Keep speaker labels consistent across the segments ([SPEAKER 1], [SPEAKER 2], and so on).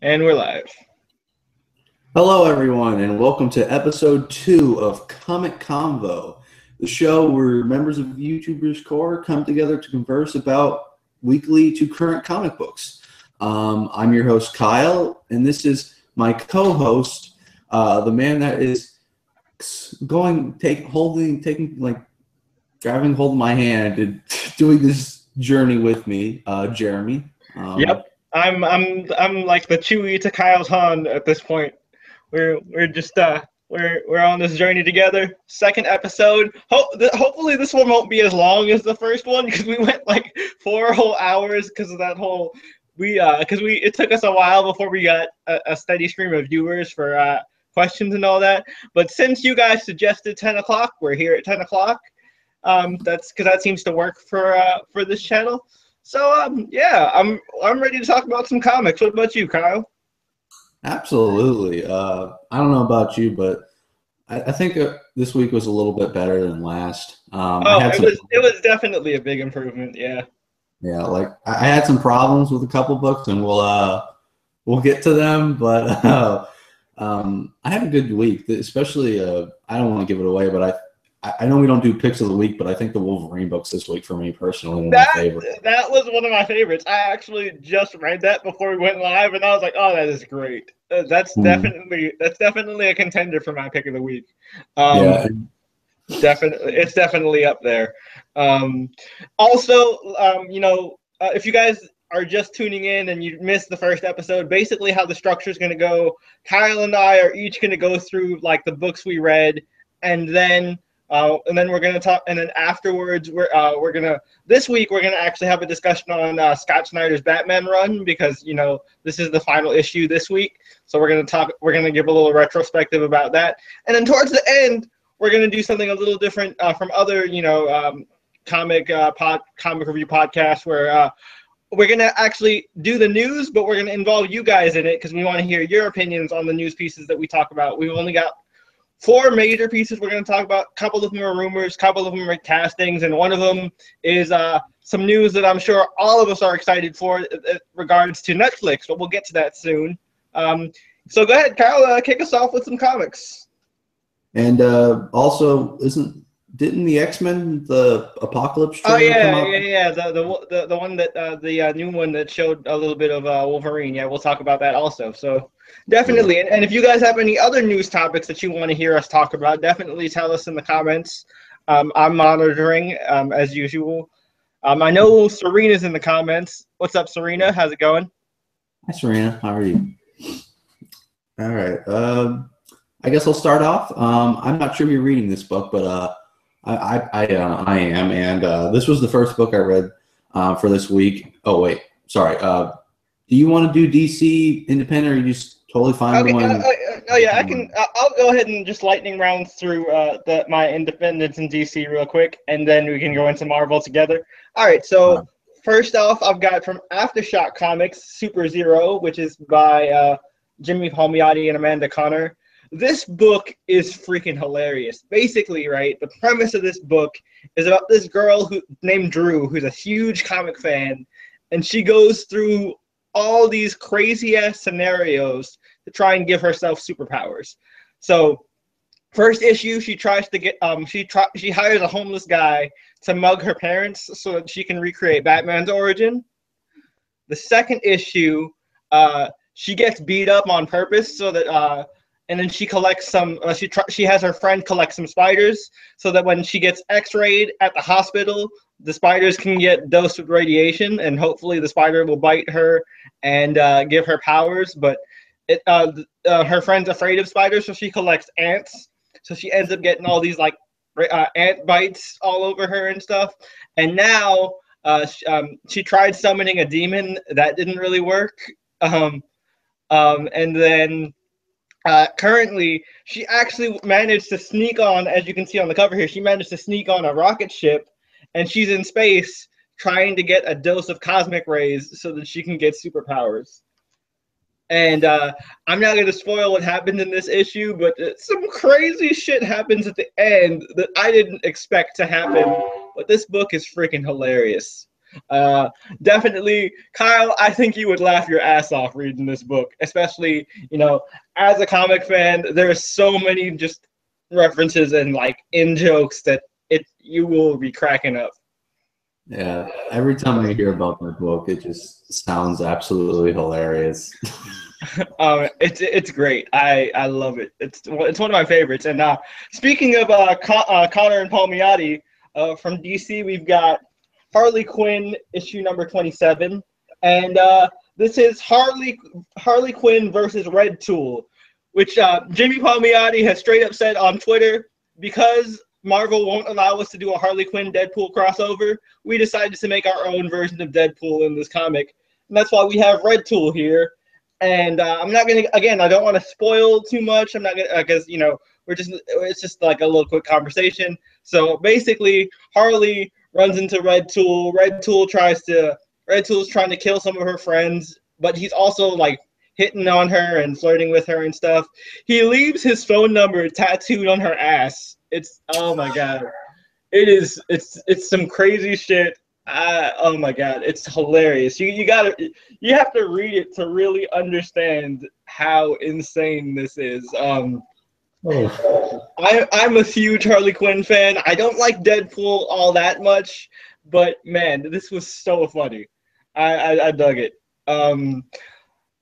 [SPEAKER 1] And we're live.
[SPEAKER 2] Hello, everyone, and welcome to episode 2 of Comic Convo, the show where members of YouTubers Core come together to converse about weekly to current comic books. I'm your host, Kyle, and this is my co-host, the man that is grabbing hold of my hand and doing this journey with me, Jeremy.
[SPEAKER 1] Yep, I'm like the Chewie to Kyle's Han at this point. We're just we're on this journey together. Second episode. Hopefully this one won't be as long as the first one because we went like 4 whole hours because of that whole it took us a while before we got a steady stream of viewers for questions and all that. But since you guys suggested 10 o'clock, we're here at 10 o'clock. That's because that seems to work for this channel. So yeah, I'm ready to talk about some comics. What about you, Kyle?
[SPEAKER 2] Absolutely. I don't know about you, but I think this week was a little bit better than last.
[SPEAKER 1] It was definitely a big improvement. Yeah.
[SPEAKER 2] Yeah, like I had some problems with a couple books, and we'll get to them. But I had a good week, especially. I don't want to give it away, but I know we don't do picks of the week, but I think the Wolverine books this week for me personally one of my favorites.
[SPEAKER 1] That was one of my favorites. I actually just read that before we went live, and I was like, "Oh, that is great." That's definitely a contender for my pick of the week.
[SPEAKER 2] Yeah,
[SPEAKER 1] it's definitely up there. Also, if you guys are just tuning in and you missed the first episode, basically how the structure is going to go, Kyle and I are each going to go through like the books we read, and then we're gonna talk, and then afterwards this week we're gonna actually have a discussion on Scott Snyder's Batman run because this is the final issue this week, so we're gonna give a little retrospective about that, and then towards the end we're gonna do something a little different from other comic review podcasts where we're gonna actually do the news, but we're gonna involve you guys in it because we want to hear your opinions on the news pieces that we talk about. We've only got 4 major pieces we're going to talk about. A couple of them are rumors, a couple of them are castings, and one of them is some news that I'm sure all of us are excited for in regards to Netflix, but we'll get to that soon. So go ahead, Kyle, kick us off with some comics.
[SPEAKER 2] and also didn't the X-Men the Apocalypse trailer come out?
[SPEAKER 1] Yeah. The one that the new one that showed a little bit of Wolverine. Yeah, we'll talk about that also. So definitely,
[SPEAKER 2] Yeah.
[SPEAKER 1] and if you guys have any other news topics that you want to hear us talk about, definitely tell us in the comments. I'm monitoring as usual. I know Serena's in the comments. What's up, Serena? How's it going?
[SPEAKER 2] Hi, Serena. How are you? All right. I guess I'll start off. I'm not sure if you're reading this book, but I am, and this was the first book I read for this week. Oh wait, sorry. Do you want to do DC Independent, or are you just totally fine going?
[SPEAKER 1] I can. I'll go ahead and just lightning round through my independence in DC real quick, and then we can go into Marvel together. All right. So first off, I've got from Aftershock Comics Super Zero, which is by Jimmy Palmiotti and Amanda Connor. This book is freaking hilarious. Basically, right, the premise of this book is about this girl named Drew, who's a huge comic fan, and she goes through all these crazy-ass scenarios to try and give herself superpowers. So, first issue, she tries to get she hires a homeless guy to mug her parents so that she can recreate Batman's origin. The second issue, she gets beat up on purpose so that and then she collects some. She has her friend collect some spiders so that when she gets X-rayed at the hospital, the spiders can get dosed with radiation, and hopefully the spider will bite her and give her powers. But her friend's afraid of spiders, so she collects ants. So she ends up getting all these like ant bites all over her and stuff. And now she tried summoning a demon. That didn't really work. And then. Currently, she actually managed to sneak on, as you can see on the cover here, she managed to sneak on a rocket ship, and she's in space trying to get a dose of cosmic rays so that she can get superpowers. And I'm not going to spoil what happened in this issue, but some crazy shit happens at the end that I didn't expect to happen. But this book is freaking hilarious. Definitely, Kyle, I think you would laugh your ass off reading this book, especially, as a comic fan, there's so many just references and like in jokes that you will be cracking up.
[SPEAKER 2] Yeah, every time I hear about that book, it just sounds absolutely hilarious.
[SPEAKER 1] It's great. I love it. It's one of my favorites. And speaking of Connor and Palmiotti from DC, we've got Harley Quinn issue number 27, and this is Harley Quinn versus Red Tool, which Jimmy Palmiotti has straight up said on Twitter, because Marvel won't allow us to do a Harley Quinn Deadpool crossover, we decided to make our own version of Deadpool in this comic, and that's why we have Red Tool here. And I'm not gonna, again, I don't want to spoil too much. I'm not gonna, because it's just like a little quick conversation. So basically, Harley runs into Red Tool. Red Tool's trying to kill some of her friends, but he's also like hitting on her and flirting with her and stuff. He leaves his phone number tattooed on her ass. It's, oh my god, it's some crazy shit. Oh my god, it's hilarious. You have to read it to really understand how insane this is. I'm a huge Harley Quinn fan. I don't like Deadpool all that much, but man, this was so funny. I dug it.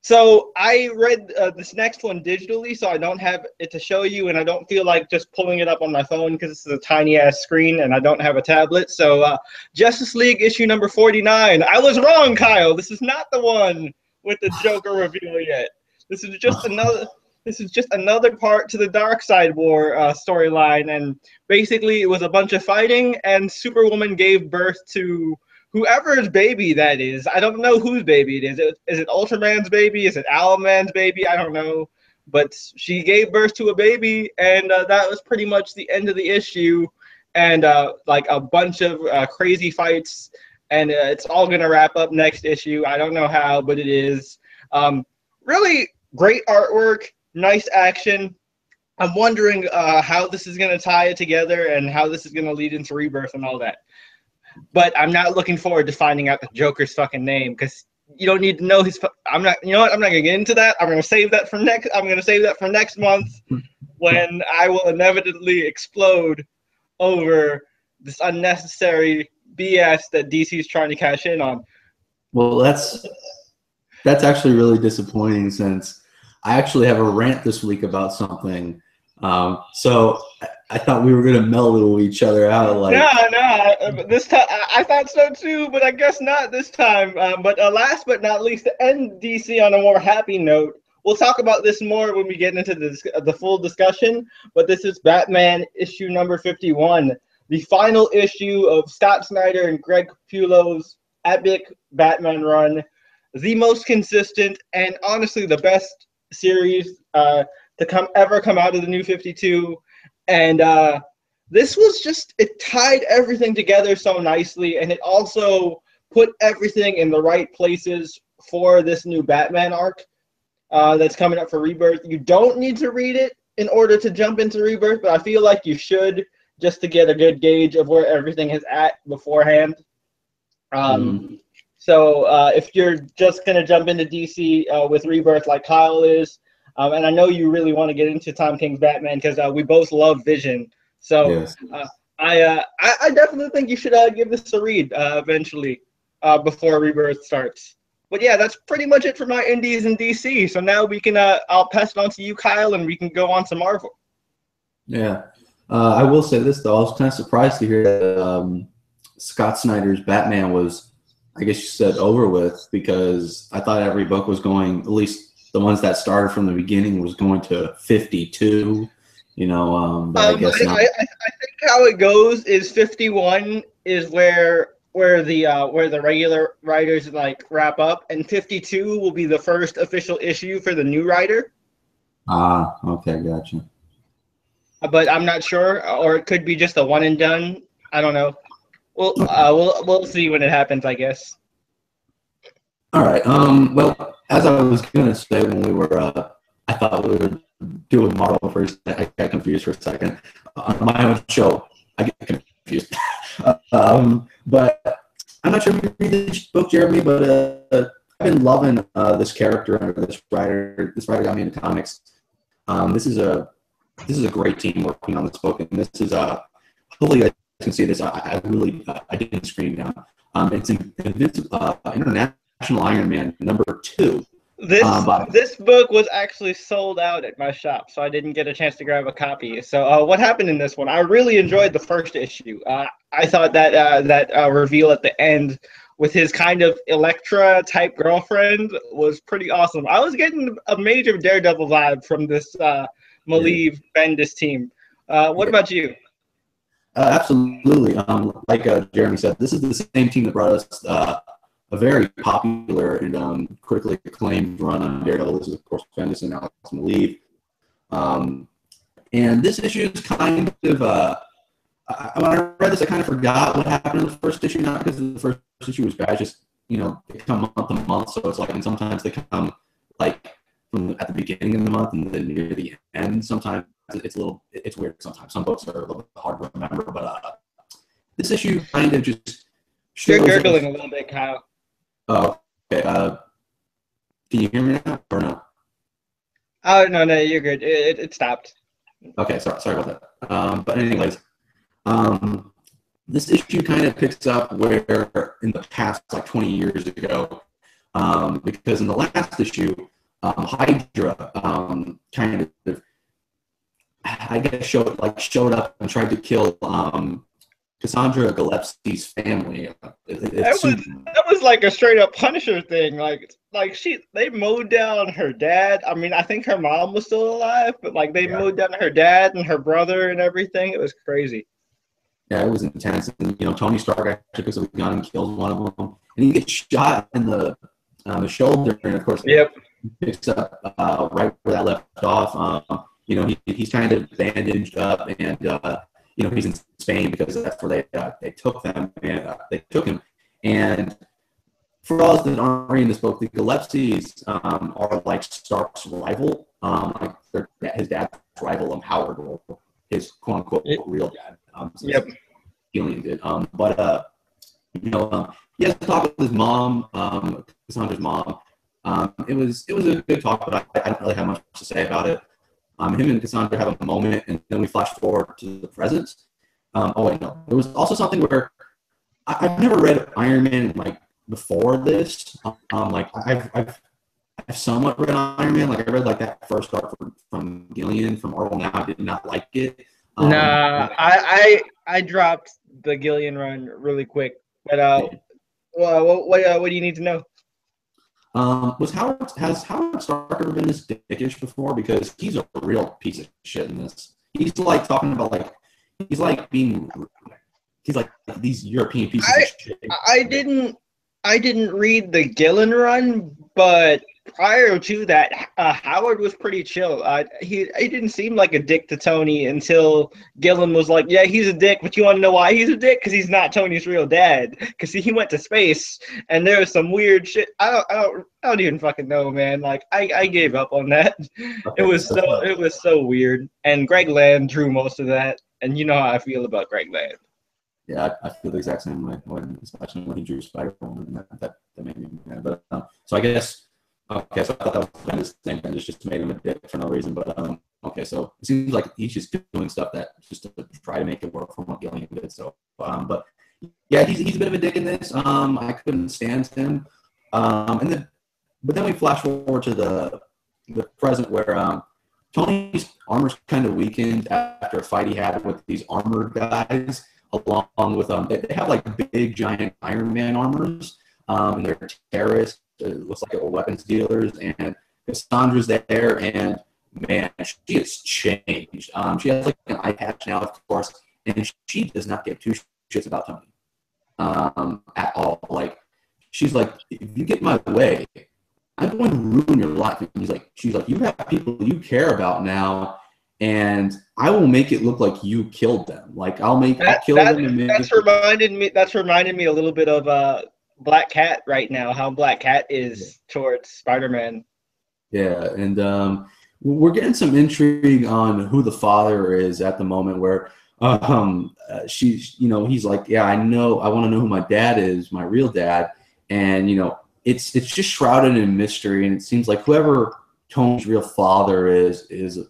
[SPEAKER 1] So I read this next one digitally, so I don't have it to show you, and I don't feel like just pulling it up on my phone because this is a tiny-ass screen, and I don't have a tablet. So Justice League issue number 49. I was wrong, Kyle. This is not the one with the Joker reveal yet. This is just another part to the Darkseid War storyline, and basically it was a bunch of fighting, and Superwoman gave birth to whoever's baby that is. I don't know whose baby it is. Is it Ultraman's baby? Is it Owlman's baby? I don't know. But she gave birth to a baby, and that was pretty much the end of the issue. And like a bunch of crazy fights, and it's all going to wrap up next issue. I don't know how, but it is. Really great artwork, nice action. I'm wondering how this is going to tie it together and how this is going to lead into Rebirth and all that. But I'm not looking forward to finding out the Joker's fucking name, because you don't need to know his. I'm not. You know what? I'm not gonna get into that. I'm gonna save that for next. I'm gonna save that for next month, when I will inevitably explode over this unnecessary BS that DC is trying to cash in on.
[SPEAKER 2] Well, that's actually really disappointing, since I actually have a rant this week about something. So I thought we were gonna mellow each other out. Like,
[SPEAKER 1] no. This time I thought so too, but I guess not this time. But last but not least, to end DC on a more happy note, we'll talk about this more when we get into the full discussion. But this is Batman issue number 51, the final issue of Scott Snyder and Greg Capullo's epic Batman run, the most consistent and honestly the best series to ever come out of the New 52. And this was just, it tied everything together so nicely, and it also put everything in the right places for this new Batman arc that's coming up for Rebirth. You don't need to read it in order to jump into Rebirth, but I feel like you should, just to get a good gauge of where everything is at beforehand. So if you're just going to jump into DC with Rebirth like Kyle is, and I know you really want to get into Tom King's Batman because we both love Vision. So yes. I definitely think you should give this a read eventually before Rebirth starts. But yeah, that's pretty much it for my indies in DC. So now we can I'll pass it on to you, Kyle, and we can go on to Marvel.
[SPEAKER 2] Yeah. I will say this, though. I was kind of surprised to hear that Scott Snyder's Batman was, I guess you said, over with, because I thought every book was going, at least the ones that started from the beginning, was going to 52, but I guess not. I
[SPEAKER 1] think how it goes is 51 is where the regular writers like wrap up, and 52 will be the first official issue for the new writer.
[SPEAKER 2] Okay, gotcha.
[SPEAKER 1] But I'm not sure, or it could be just a one and done. I don't know. We'll see when it happens, I guess.
[SPEAKER 2] All right. Well, as I was gonna say when we were, I thought we were doing Marvel first. I got confused for a second. On my own show, I get confused. But I'm not sure if you read this book, Jeremy, but I've been loving this character under this writer. This writer got me into comics. This is a great team working on this book, and this is hopefully you guys can see this. I really I didn't screen down. It's International Iron Man #2.
[SPEAKER 1] This book was actually sold out at my shop, so I didn't get a chance to grab a copy. So what happened in this one? I really enjoyed the first issue. I thought that reveal at the end with his kind of Elektra type girlfriend was pretty awesome. I was getting a major Daredevil vibe from this Maleev Bendis team. What about you?
[SPEAKER 2] Absolutely. Like Jeremy said, this is the same team that brought us a very popular and critically acclaimed run on Daredevil. This is, of course, Bendis and Alex Maleev. And this issue is kind of, when I read this, I kind of forgot what happened in the first issue, not because the first issue was bad, just, they come month to month, so it's like, and sometimes they come, like, at the beginning of the month and then near the end. Sometimes it's weird sometimes. Some books are a little bit hard to remember, but this issue kind of just shows...
[SPEAKER 1] You're gurgling a little bit, Kyle.
[SPEAKER 2] Oh, okay. Can you hear me now or no?
[SPEAKER 1] Oh, no, you're good. It stopped.
[SPEAKER 2] Okay, sorry about that. But anyways, this issue kind of picks up where in the past, like 20 years ago, because in the last issue, Hydra kind of, I guess, showed up and tried to kill Cassandra Gillespie's family.
[SPEAKER 1] That was like a straight up Punisher thing. Like they mowed down her dad. I mean, I think her mom was still alive, but like they mowed down her dad and her brother and everything. It was crazy.
[SPEAKER 2] Yeah, it was intense. And Tony Stark actually picks up a gun and kills one of them, and he gets shot in the shoulder, and of course, picks up right where that left off. He's kind of bandaged up, and he's in Spain because that's where they took them, and they took him. And for all that aren't reading this book, the Gillespie's are like Stark's rival, like his dad's rival, Howard, or his quote unquote real dad. Gillian did. He has to talk with his mom, Cassandra's mom. It was a good talk, but I don't really have much to say about it. Him and Cassandra have a moment, and then we flash forward to the present. There was also something where I've never read Iron Man like before this. I've somewhat read Iron Man. Like I read like that first arc from Gillian from Marvel Now. I did not like it.
[SPEAKER 1] I dropped the Gillian run really quick. But what do you need to know?
[SPEAKER 2] Has Howard Stark ever been this dickish before? Because he's a real piece of shit in this. He's like talking about he's like these European pieces of shit.
[SPEAKER 1] I didn't read the Gillen run, but prior to that, Howard was pretty chill. He didn't seem like a dick to Tony until Gillen was like, yeah, he's a dick, but you want to know why he's a dick? Because he's not Tony's real dad. Because he went to space, and there was some weird shit. I don't even fucking know, man. Like, I gave up on that. Okay, it was so weird. And Greg Land drew most of that, and you know how I feel about Greg Land.
[SPEAKER 2] Yeah, I feel the exact same way, especially when he drew Spider-Man. That made me mad. But so I guess. Okay, so I thought that was kind of the same thing. Just made him a dick for no reason. But okay, so it seems like he's just doing stuff that just to try to make it work from what Gillian did. So, but yeah, he's a bit of a dick in this. I couldn't stand him. But then we flash forward to the present where Tony's armor's kind of weakened after a fight he had with these armored guys, along with they have like big giant Iron Man armors, and they're terrorists. It looks like weapons dealers, and Cassandra's there, and man, she has changed. She has like an eye patch now, of course, and she does not give two shits about Tony at all. Like, she's like, if you get in my way, I'm going to ruin your life. And she's like, you have people you care about now, and I will make it look like you killed them. Like I'll kill them.
[SPEAKER 1] That's reminded me a little bit of Black Cat right now, how Black Cat is towards Spider-Man.
[SPEAKER 2] Yeah, and we're getting some intrigue on who the father is at the moment, where she's, he's like, yeah, I know, I want to know who my dad is, my real dad. And, it's just shrouded in mystery. And it seems like whoever Tony's real father is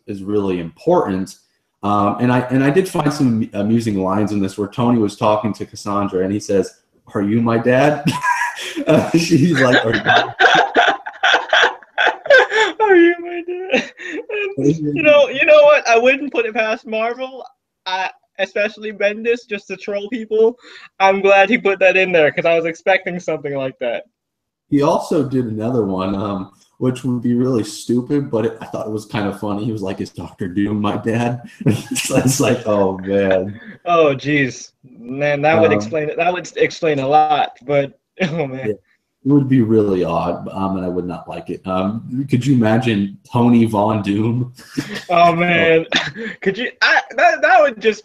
[SPEAKER 2] really important. And I did find some amusing lines in this where Tony was talking to Cassandra and he says, "Are you my dad?" She's like, "Are
[SPEAKER 1] you my dad?" And, you know what? I wouldn't put it past Marvel. Especially Bendis, just to troll people. I'm glad he put that in there because I was expecting something like that.
[SPEAKER 2] He also did another one, which would be really stupid, but I thought it was kind of funny. He was like, "Is Dr. Doom my dad?" It's like, oh man.
[SPEAKER 1] Oh geez, man, that would explain it. That would explain a lot. But oh man,
[SPEAKER 2] yeah, it would be really odd, and I would not like it. Could you imagine Tony Von Doom?
[SPEAKER 1] Oh man, could you? That would just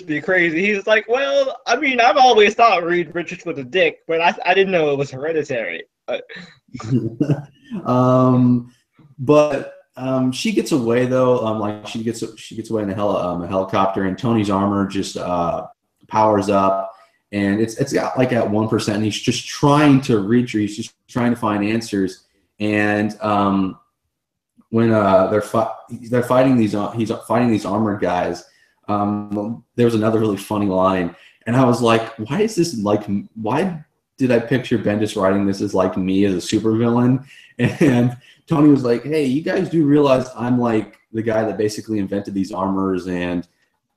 [SPEAKER 1] be crazy. He's like, well, I mean, I've always thought Reed Richards was a dick, but I didn't know it was hereditary.
[SPEAKER 2] But she gets away though. Like she gets away in a helicopter, and Tony's armor just powers up, and it's got like at 1%. And he's just trying to reach her. He's just trying to find answers. And when they're fighting these, he's fighting these armored guys. There was another really funny line, and I was like, why is this like? Why did I picture Bendis writing this as like me as a supervillain? And Tony was like, "Hey, you guys do realize I'm like the guy that basically invented these armors, and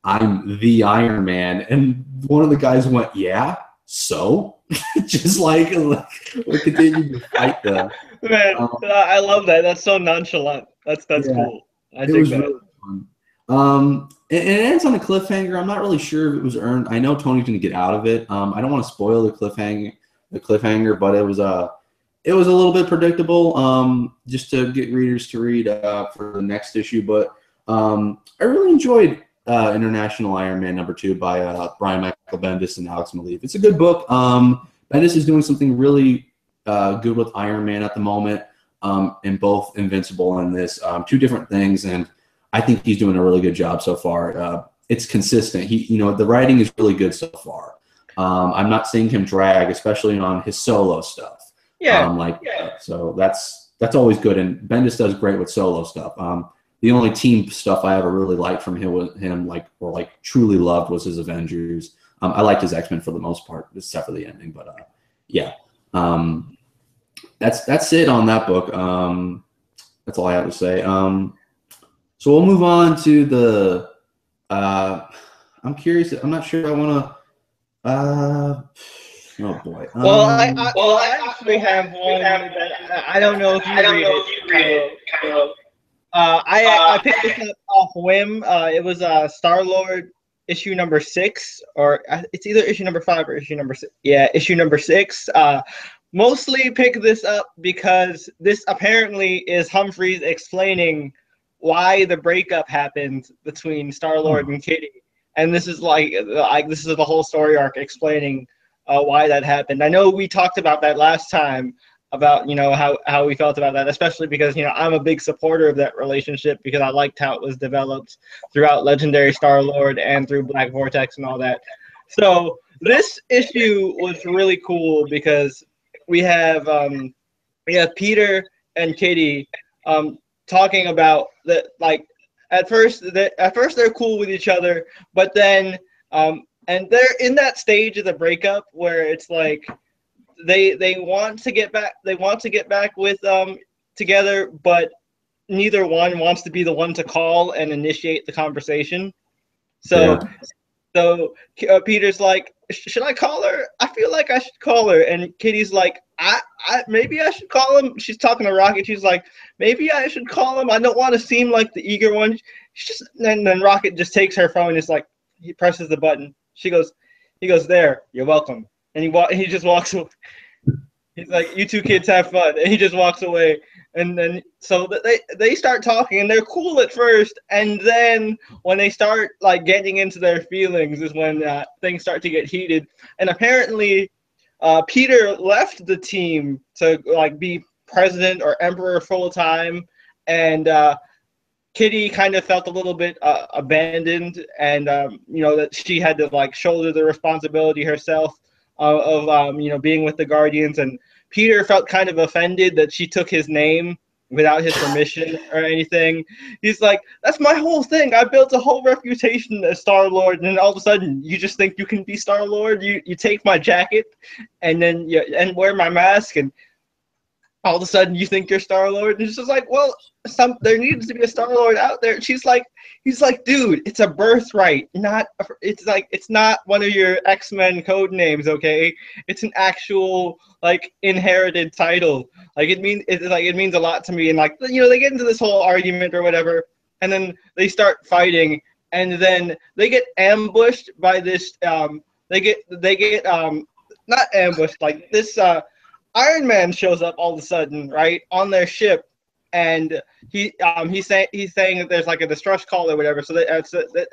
[SPEAKER 2] I'm the Iron Man." And one of the guys went, "Yeah, so?" Just like continue to fight them.
[SPEAKER 1] Man, I love that. That's so nonchalant. That's cool. I think that.
[SPEAKER 2] Really fun. It ends on a cliffhanger. I'm not really sure if it was earned. I know Tony's going to get out of it. I don't want to spoil the cliffhanger, but it was a little bit predictable. Just to get readers to read for the next issue. But I really enjoyed International Iron Man #2 by Brian Michael Bendis and Alex Maleev. It's a good book. Bendis is doing something really good with Iron Man at the moment, and both Invincible and this, two different things, and I think he's doing a really good job so far. It's consistent. The writing is really good so far. I'm not seeing him drag, especially on his solo stuff. So that's always good, and Bendis does great with solo stuff. The only team stuff I ever really liked from him, truly loved, was his Avengers. I liked his X-Men for the most part, except for the ending. But that's it on that book. That's all I have to say. So we'll move on to the. I'm curious. I'm not sure I want to. Oh boy.
[SPEAKER 1] I actually have one. I don't know if you read it. I picked this up off whim. It was Star-Lord issue number 6, or it's either issue number 5 or issue number 6. Yeah, issue number 6. Mostly pick this up because this apparently is Humphreys explaining why the breakup happened between Star-Lord and Kitty, and this is this is the whole story arc explaining why that happened. I know we talked about that last time, about how we felt about that, especially because I'm a big supporter of that relationship because I liked how it was developed throughout Legendary Star-Lord and through Black Vortex and all that. So this issue was really cool because we have Peter and Kitty talking about that. Like at first they're cool with each other, but then and they're in that stage of the breakup where it's like they want to get back with together, but neither one wants to be the one to call and initiate the conversation. So Peter's like, should I call her? I feel like I should call her. And Kitty's like, I maybe I should call him. She's talking to Rocket. She's like, maybe I should call him. I don't want to seem like the eager one. And then Rocket just takes her phone and is like, he presses the button. He goes, there, you're welcome. And he just walks away. He's like, you two kids have fun. And he just walks away. And then so they start talking, and they're cool at first. And then when they start getting into their feelings is when things start to get heated. And apparently Peter left the team to be president or emperor full time. And Kitty kind of felt a little bit abandoned, and you know, that she had to like shoulder the responsibility herself of you know, being with the Guardians. And Peter felt kind of offended that she took his name without his permission or anything. He's like, that's my whole thing. I built a whole reputation as Star-Lord, and then all of a sudden you just think you can be Star-Lord. You take my jacket and then and wear my mask, and all of a sudden you think you're Star-Lord. And it's just like, well, there needs to be a Star-Lord out there. He's like, dude, it's a birthright, it's not one of your X-Men code names, okay? It's an actual like inherited title. Like it means a lot to me. And like, you know, they get into this whole argument or whatever, and then they start fighting, and then they get ambushed by this they get not ambushed, like this Iron Man shows up all of a sudden, right, on their ship, and he's saying that there's like a distress call or whatever, so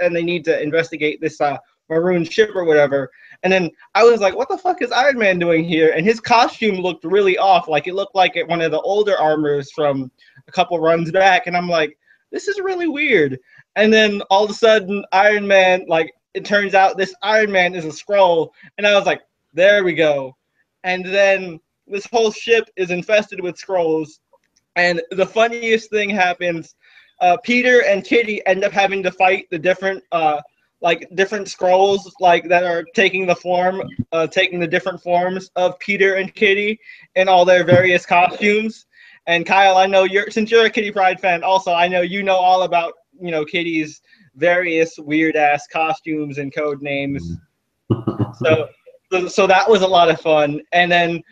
[SPEAKER 1] and they need to investigate this maroon ship or whatever. And then I was like, what the fuck is Iron Man doing here? And his costume looked really off, like it looked like one of the older armors from a couple runs back, and I'm like, this is really weird. And then all of a sudden, Iron Man, like, it turns out this Iron Man is a Skrull, and I was like, there we go. And then this whole ship is infested with Skrulls, and the funniest thing happens. Peter and Kitty end up having to fight the different Skrulls, like, that are taking the different forms of Peter and Kitty in all their various costumes. And Kyle, I know since you're a Kitty Pryde fan, also I know you know all about, you know, Kitty's various weird ass costumes and code names. So that was a lot of fun. And then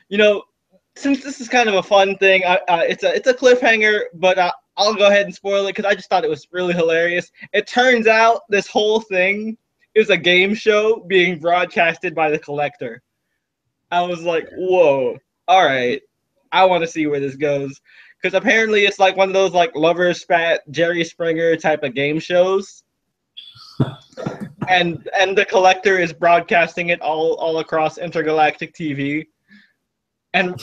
[SPEAKER 1] you know, since this is kind of a fun thing, it's a cliffhanger, but I'll go ahead and spoil it because I just thought it was really hilarious. It turns out this whole thing is a game show being broadcasted by the Collector. I was like, whoa, all right, I want to see where this goes, because apparently it's like one of those like Lovers Spat, Jerry Springer type of game shows. and the Collector is broadcasting it all across intergalactic TV. And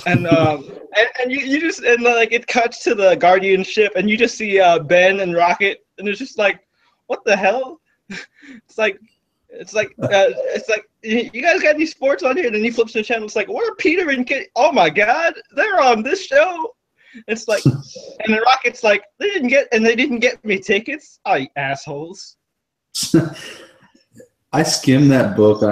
[SPEAKER 1] you just, and like it cuts to the Guardian ship, and you just see Ben and Rocket, and it's just like, what the hell? It's like you guys got any sports on here? And then he flips the channel. It's like, what are Peter and Kitty? Oh my God, they're on this show. It's like, and then Rocket's like, they didn't get me tickets. Oh, you assholes.
[SPEAKER 2] I skimmed that book.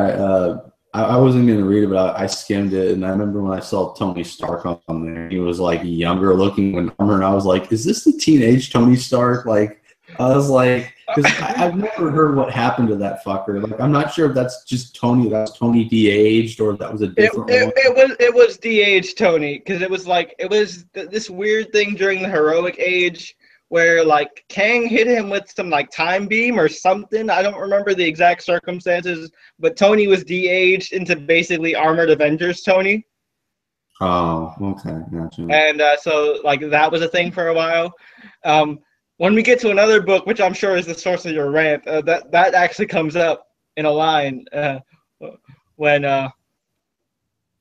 [SPEAKER 2] I wasn't going to read it, but I skimmed it, and I remember when I saw Tony Stark on there, he was like younger looking when armor, and I was like, is this the teenage Tony Stark? Like, I was like, because I've never heard what happened to that fucker. Like, I'm not sure if that's just Tony, that's Tony de-aged, or if that was a different one.
[SPEAKER 1] It was de-aged Tony, because it was this weird thing during the heroic age where like Kang hit him with some like time beam or something. I don't remember the exact circumstances, but Tony was de-aged into basically Armored Avengers Tony.
[SPEAKER 2] Oh, okay, gotcha.
[SPEAKER 1] And so like that was a thing for a while. When we get to another book, which I'm sure is the source of your rant, that actually comes up in a line when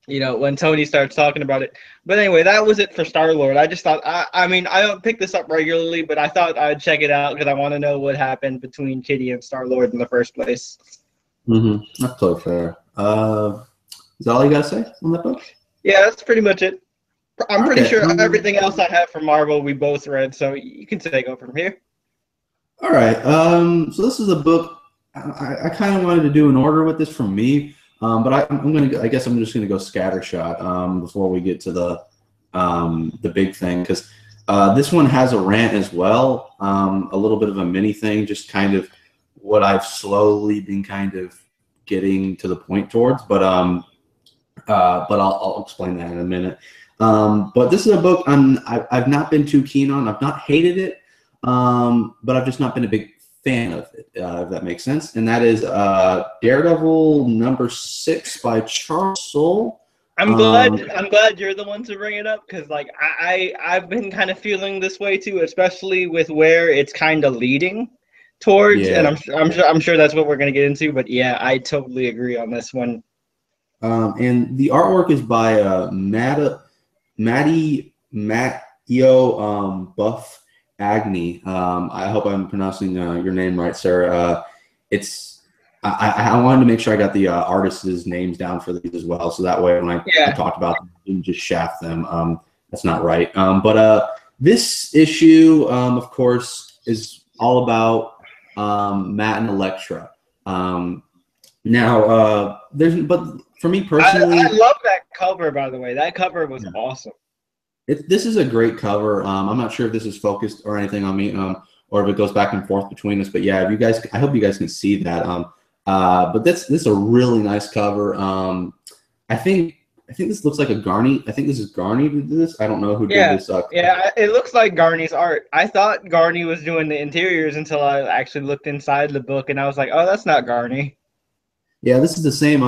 [SPEAKER 1] when Tony starts talking about it. But anyway, that was it for Star-Lord. I just thought, I mean, I don't pick this up regularly, but I thought I'd check it out because I want to know what happened between Kitty and Star-Lord in the first place.
[SPEAKER 2] Mm-hmm. That's totally fair. Is that all you got to say on that book?
[SPEAKER 1] Yeah, that's pretty much it. I'm pretty sure everything else I have from Marvel we both read, so you can take over from here.
[SPEAKER 2] All right. So this is a book I kind of wanted to do an order with this from me. But I guess I'm just gonna go scattershot before we get to the big thing, because this one has a rant as well, a little bit of a mini thing, just kind of what I've slowly been kind of getting to the point towards. But I'll explain that in a minute. But this is a book I've not been too keen on. I've not hated it, but I've just not been a big fan of it, if that makes sense. And that is Daredevil #6 by Charles Soule.
[SPEAKER 1] I'm glad you're the one to bring it up, because like I've been kind of feeling this way too, especially with where it's kind of leading towards. Yeah. And I'm sure that's what we're gonna get into. But yeah, I totally agree on this one.
[SPEAKER 2] And the artwork is by Matty Matteo Buff, Agni. I hope I'm pronouncing your name right, sir. I wanted to make sure I got the artists' names down for these as well, so that way when I talked about them, I didn't just shaft them. That's not right. But this issue, of course, is all about Matt and Elektra. But for me personally,
[SPEAKER 1] I love that cover, by the way. That cover was awesome.
[SPEAKER 2] This is a great cover. I'm not sure if this is focused or anything on me, or if it goes back and forth between us. But yeah, if you guys, I hope you guys can see that. But this is a really nice cover. I think this looks like a Garney. I think this is Garney who did this. I don't know who did this.
[SPEAKER 1] It looks like Garney's art. I thought Garney was doing the interiors until I actually looked inside the book, and I was like, oh, that's not Garney.
[SPEAKER 2] Yeah, this is the same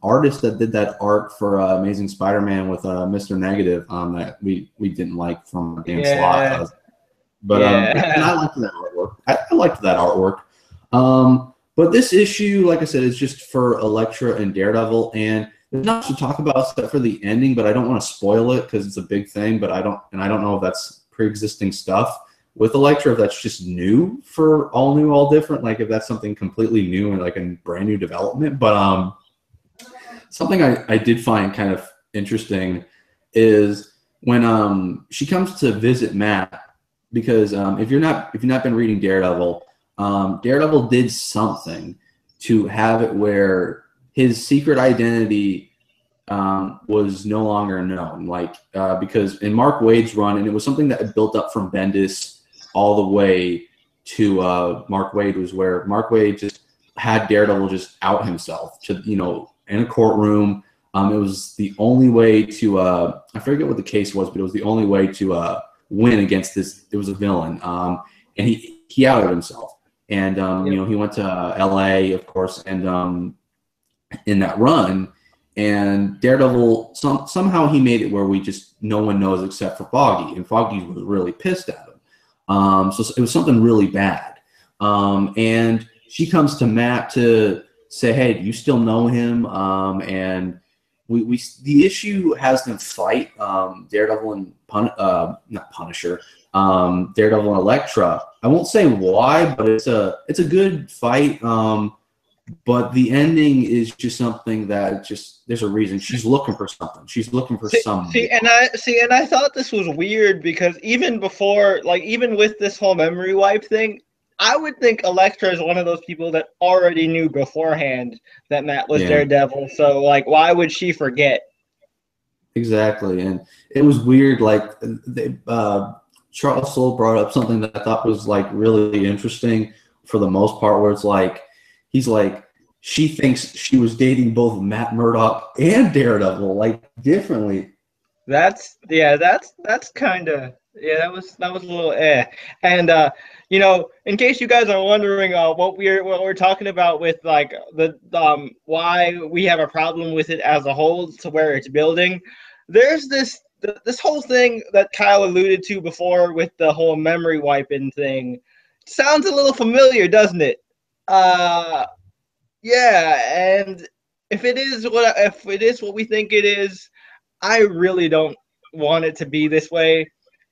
[SPEAKER 2] artist that did that art for Amazing Spider-Man with Mr. Negative that we didn't like from Dan Slott. But and I liked that artwork. I liked that artwork. But this issue, like I said, is just for Elektra and Daredevil, and there's not much to talk about except for the ending. But I don't want to spoil it because it's a big thing. But I don't know if that's pre-existing stuff with Elektra, if that's just new for all new, all different, like if that's something completely new and like a brand new development. But something I did find kind of interesting is when she comes to visit Matt, because if you've not been reading Daredevil, Daredevil did something to have it where his secret identity was no longer known, like because in Mark Waid's run, and it was something that had built up from Bendis all the way to Mark Waid, was where Mark Waid just had Daredevil just out himself to, in a courtroom. It was the only way to, I forget what the case was, but it was the only way to win against this. It was a villain. And he outed himself. And, he went to LA, of course, and in that run, and Daredevil, somehow he made it where no one knows except for Foggy, and Foggy was really pissed at him. So it was something really bad. And she comes to Matt to say, hey, do you still know him? And the issue has them fight Daredevil and not Punisher, Daredevil and Elektra. I won't say why, but it's a good fight. But the ending is just something that there's a reason. She's looking for something. She's looking for someone.
[SPEAKER 1] And I thought this was weird because even before, like even with this whole memory wipe thing, I would think Elektra is one of those people that already knew beforehand that Matt was Daredevil. So like, why would she forget?
[SPEAKER 2] Exactly, and it was weird. Like Charles Soule brought up something that I thought was like really interesting for the most part, where it's like, he's like, she thinks she was dating both Matt Murdock and Daredevil, like differently.
[SPEAKER 1] That's kind of, that was a little And in case you guys are wondering what we're talking about with like the why we have a problem with it as a whole to where it's building, there's this whole thing that Kyle alluded to before with the whole memory wiping thing. Sounds a little familiar, doesn't it? And if it is what we think it is, I really don't want it to be this way,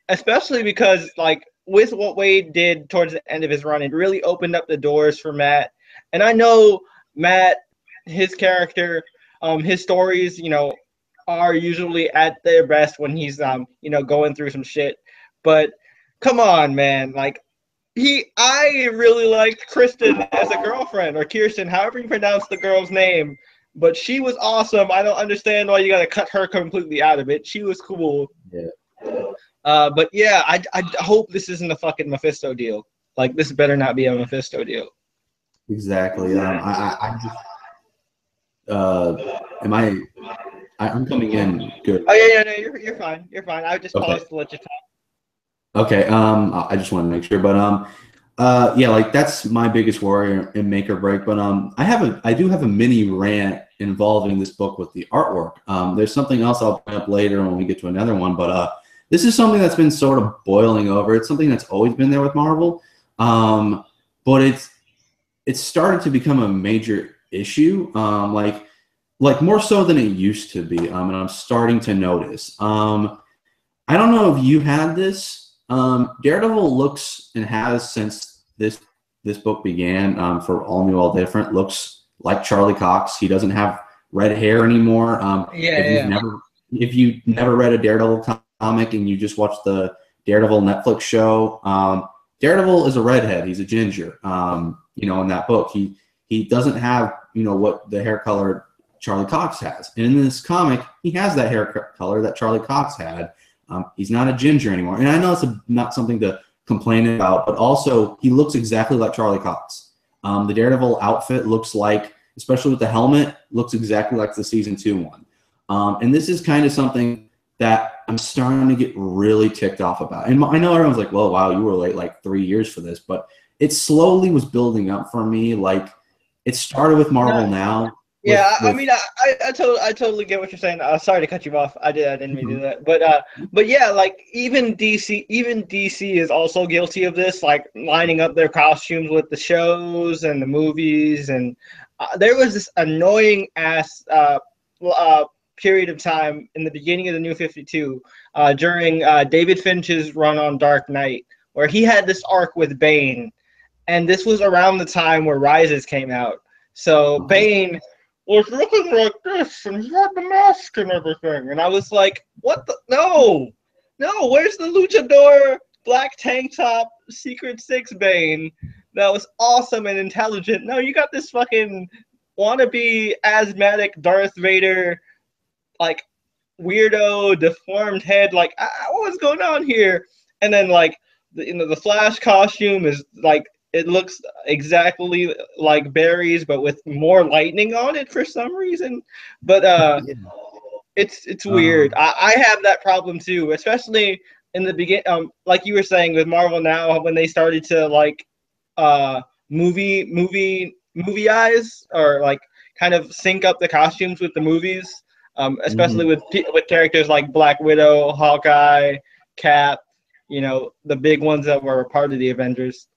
[SPEAKER 1] especially because like with what Waid did towards the end of his run, it really opened up the doors for Matt. And I know Matt, his character, his stories, are usually at their best when he's going through some shit. But come on, man, like I really liked Kristen as a girlfriend, or Kirsten, however you pronounce the girl's name. But she was awesome. I don't understand why you got to cut her completely out of it. She was cool.
[SPEAKER 2] Yeah.
[SPEAKER 1] But yeah, I hope this isn't a fucking Mephisto deal. Like, this better not be a Mephisto deal.
[SPEAKER 2] Exactly. I'm coming in good.
[SPEAKER 1] Oh yeah, no, you're fine. You're fine. I just paused to let you talk.
[SPEAKER 2] Okay. I just want to make sure, but like that's my biggest worry in make or break. But I do have a mini rant involving this book with the artwork. There's something else I'll bring up later when we get to another one, but this is something that's been sort of boiling over. It's something that's always been there with Marvel, but it's started to become a major issue, like more so than it used to be, and I'm starting to notice. I don't know if you had this, Daredevil looks and has since this book began, for All New, All Different, looks like Charlie Cox. He doesn't have red hair anymore. If you've never read a Daredevil comic and you just watched the Daredevil Netflix show, Daredevil is a redhead. He's a ginger. In that book, he doesn't have what the hair color Charlie Cox has. And in this comic, he has that hair color that Charlie Cox had. He's not a ginger anymore. And I know it's not something to complain about, but also he looks exactly like Charlie Cox. The Daredevil outfit looks like, especially with the helmet, looks exactly like the season 2 one. And this is kind of something that I'm starting to get really ticked off about. And I know everyone's like, well, wow, you were late like 3 years for this, but it slowly was building up for me. Like, it started with Marvel Now.
[SPEAKER 1] Yeah, I totally get what you're saying. Sorry to cut you off. I didn't mean to do that. But yeah, like even DC is also guilty of this, like lining up their costumes with the shows and the movies. And there was this annoying ass period of time in the beginning of the New 52 during David Finch's run on Dark Knight, where he had this arc with Bane, and this was around the time where Rises came out. So Bane was looking like this, and he had the mask and everything. And I was like, what the? No, where's the luchador black tank top Secret Six Bane that was awesome and intelligent? No, you got this fucking wannabe asthmatic Darth Vader, like, weirdo, deformed head. Like, what's going on here? And then, like, the Flash costume is, like, it looks exactly like Barry's, but with more lightning on it for some reason. But it's weird. I have that problem too, especially in the beginning. Like you were saying with Marvel Now, when they started to like movie eyes, or like kind of sync up the costumes with the movies, especially with characters like Black Widow, Hawkeye, Cap. The big ones that were part of the Avengers.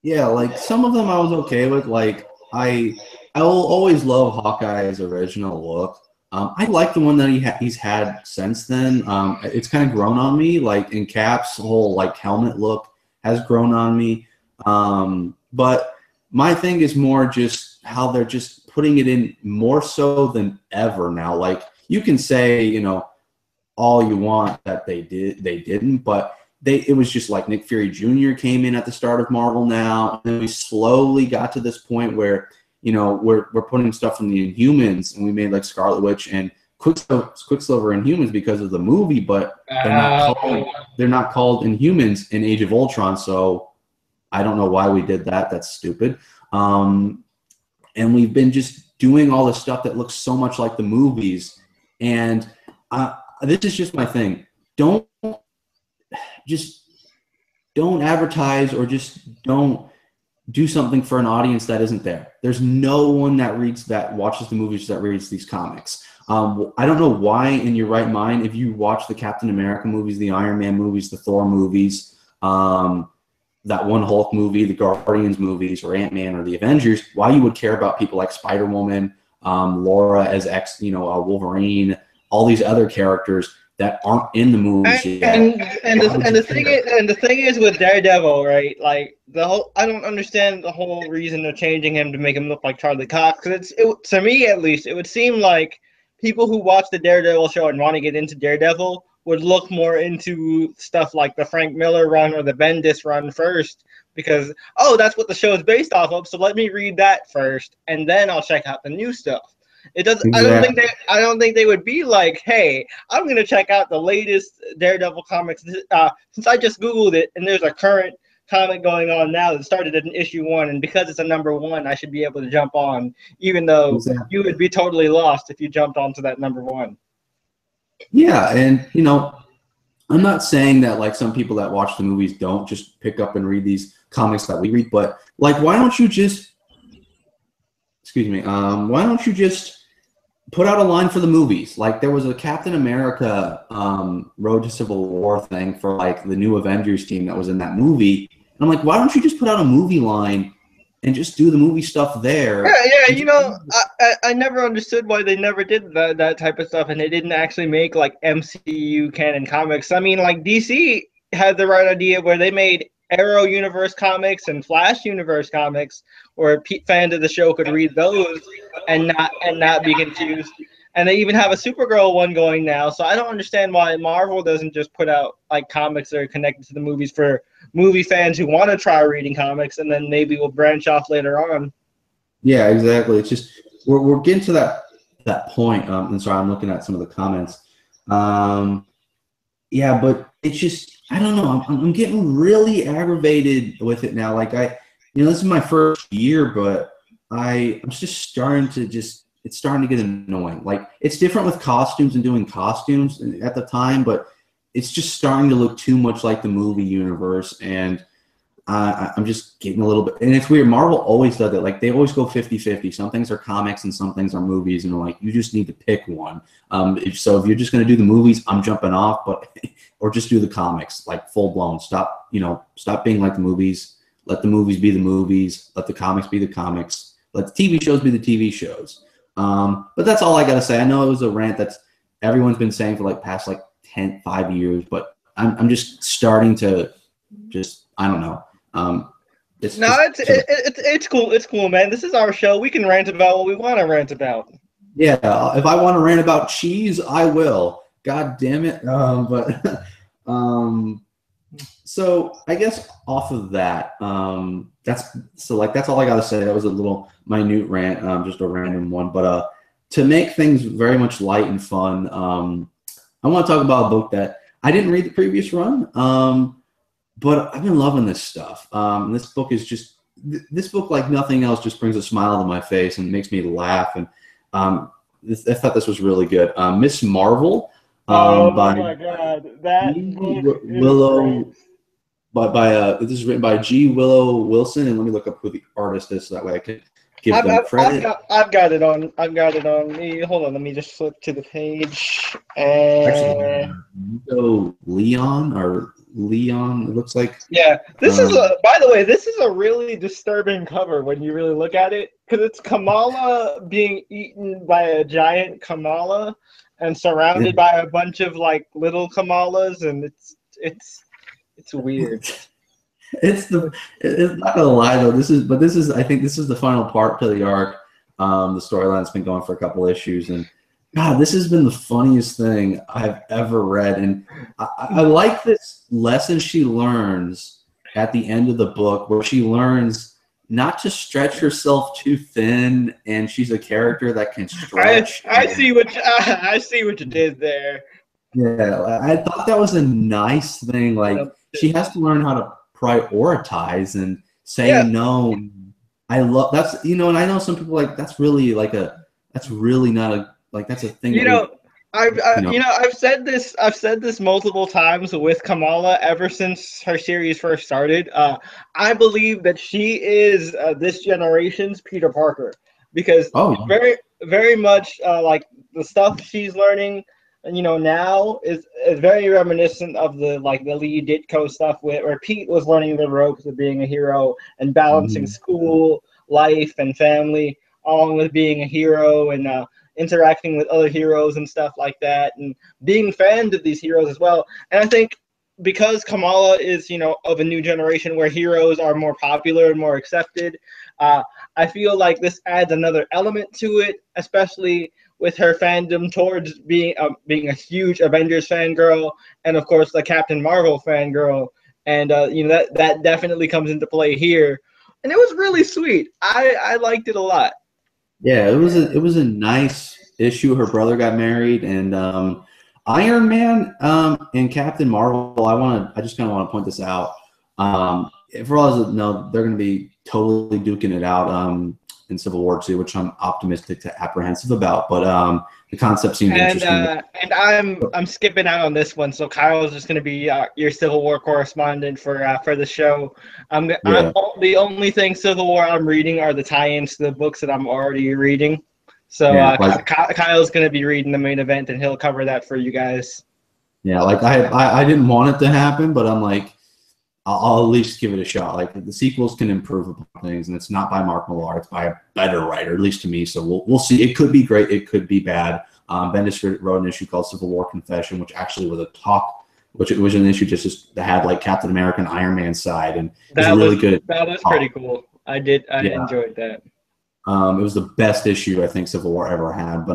[SPEAKER 2] Yeah, like some of them I was okay with. Like I will always love Hawkeye's original look. I like the one that he's had since then. It's kind of grown on me. Like, in Cap's whole like helmet look has grown on me. But my thing is more just how they're just putting it in more so than ever now. Like, you can say all you want that they didn't, but it was just like Nick Fury Jr. came in at the start of Marvel Now, and then we slowly got to this point where, we're putting stuff from the Inhumans, and we made like Scarlet Witch and Quicksilver Inhumans because of the movie, but they're not called Inhumans in Age of Ultron, so I don't know why we did that. That's stupid. And we've been just doing all this stuff that looks so much like the movies, and this is just my thing. Don't advertise, or just don't do something for an audience that isn't there. There's no one that watches the movies that reads these comics. I don't know why in your right mind, if you watch the Captain America movies, the Iron Man movies, the Thor movies, that one Hulk movie, the Guardians movies, or Ant-Man, or the Avengers, why you would care about people like Spider-Woman, Laura as Wolverine, all these other characters that aren't in the movies yet.
[SPEAKER 1] And the thing is with Daredevil, right? Like, I don't understand the whole reason of changing him to make him look like Charlie Cox. Because to me at least, it would seem like people who watch the Daredevil show and want to get into Daredevil would look more into stuff like the Frank Miller run or the Bendis run first, because that's what the show is based off of. So let me read that first, and then I'll check out the new stuff. It doesn't. Exactly. I don't think they would be like, "Hey, I'm going to check out the latest Daredevil comics." Since I just Googled it, and there's a current comic going on now that started at an issue 1, and because it's a number 1, I should be able to jump on, even though you would be totally lost if you jumped onto that number 1.
[SPEAKER 2] Yeah, and I'm not saying that like some people that watch the movies don't just pick up and read these comics that we read, but like, why don't you just put out a line for the movies? Like, there was a Captain America Road to Civil War thing for like the New Avengers team that was in that movie. And I'm like, why don't you just put out a movie line and just do the movie stuff there?
[SPEAKER 1] Yeah, I never understood why they never did that type of stuff, and they didn't actually make like MCU canon comics. I mean, like, DC had the right idea where they made Arrow Universe comics and Flash Universe comics, where fans of the show could read those and not be confused. And they even have a Supergirl one going now. So I don't understand why Marvel doesn't just put out like comics that are connected to the movies for movie fans who want to try reading comics, and then maybe we'll branch off later on.
[SPEAKER 2] Yeah, exactly. It's just we're getting to that point. And sorry, I'm looking at some of the comments. Yeah, but it's just I don't know. I'm getting really aggravated with it now. Like this is my first year, but I'm just starting to it's starting to get annoying. Like it's different with costumes and doing costumes at the time, but it's just starting to look too much like the movie universe, and I'm just getting a little bit. And it's weird. Marvel always does it. Like they always go 50-50. Some things are comics and some things are movies, and like you just need to pick one. If you're just going to do the movies, I'm jumping off, or just do the comics like full blown. Stop being like the movies. Let the movies be the movies. Let the comics be the comics. Let the TV shows be the TV shows. But that's all I gotta say. I know it was a rant that's everyone's been saying for like past like 5 years, but I'm just starting to I don't know. It's
[SPEAKER 1] cool. It's cool, man. This is our show. We can rant about what we want to rant about.
[SPEAKER 2] Yeah, if I want to rant about cheese, I will. God damn it. So I guess off of that, that's all I gotta say. That was a little minute rant, just a random one. But to make things very much light and fun, I want to talk about a book that I didn't read the previous run, but I've been loving this stuff. This book is this book, like nothing else, just brings a smile to my face and makes me laugh. And I thought this was really good. Miss Marvel.
[SPEAKER 1] Oh my God, that
[SPEAKER 2] Willow. This is written by G. Willow Wilson, and let me look up who the artist is so that way I can give them credit.
[SPEAKER 1] I've got it on me. Hold on, let me just flip to the page. And
[SPEAKER 2] Actually, Leon, it looks like.
[SPEAKER 1] Yeah, this is by the way, this is a really disturbing cover when you really look at it, because it's Kamala being eaten by a giant Kamala and surrounded by a bunch of like little Kamalas, and it's weird.
[SPEAKER 2] It's not gonna lie though. I think this is the final part to the arc. The storyline's been going for a couple issues, and God, this has been the funniest thing I've ever read. And I like this lesson she learns at the end of the book, where she learns not to stretch herself too thin, and she's a character that can stretch.
[SPEAKER 1] I see what you did there.
[SPEAKER 2] Yeah, I thought that was a nice thing. Like she has to learn how to prioritize and say no. I love that's and I know some people like that's really not a that's a thing.
[SPEAKER 1] I've said this multiple times with Kamala ever since her series first started. I believe that she is this generation's Peter Parker, because very very much like the stuff she's learning now is very reminiscent of the Lee Ditko stuff where Pete was learning the ropes of being a hero and balancing school, life, and family, along with being a hero and interacting with other heroes and stuff like that, and being fans of these heroes as well. And I think because Kamala is, of a new generation where heroes are more popular and more accepted, I feel like this adds another element to it, especially with her fandom towards being a huge Avengers fangirl, and of course the Captain Marvel fangirl, and that definitely comes into play here, and it was really sweet. I liked it a lot.
[SPEAKER 2] Yeah, it was a nice issue. Her brother got married, and Iron Man and Captain Marvel. I just kind of want to point this out. For all of us that know, they're going to be totally duking it out in Civil War 2, which I'm optimistic to apprehensive about. But the concept seems interesting.
[SPEAKER 1] And I'm skipping out on this one, so Kyle's just going to be your Civil War correspondent for the show. The only thing Civil War I'm reading are the tie-ins to the books that I'm already reading. So Kyle's going to be reading the main event, and he'll cover that for you guys. Yeah,
[SPEAKER 2] I didn't want it to happen, but I'm like, I'll at least give it a shot. Like the sequels can improve upon things, and it's not by Mark Millar; it's by a better writer, at least to me. So we'll see. It could be great. It could be bad. Bendis wrote an issue called Civil War Confession, which actually was a talk which was an issue just that had like Captain America and Iron Man side, and it was
[SPEAKER 1] That
[SPEAKER 2] really good.
[SPEAKER 1] That was pretty cool. I enjoyed that.
[SPEAKER 2] It was the best issue I think Civil War ever had.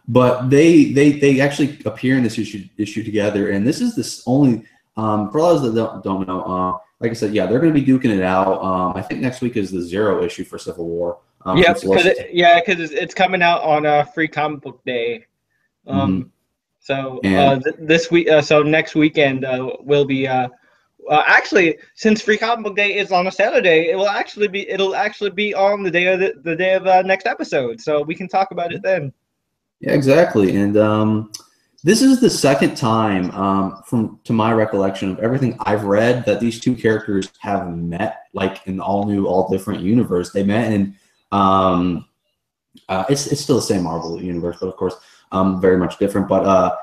[SPEAKER 2] But they actually appear in this issue together, and this is this only for those that don't know. Like I said, yeah, they're going to be duking it out. I think next week is the 0 issue for Civil War.
[SPEAKER 1] Because it's coming out on Free Comic Book Day. So this week, so next weekend will be. Actually, since Free Comic Book Day is on a Saturday, it'll actually be on the day of next episode, so we can talk about it then.
[SPEAKER 2] Yeah, exactly. And this is the second time, to my recollection of everything I've read, that these two characters have met, like in all new, all different universe. They met in it's still the same Marvel universe, but of course, very much different. But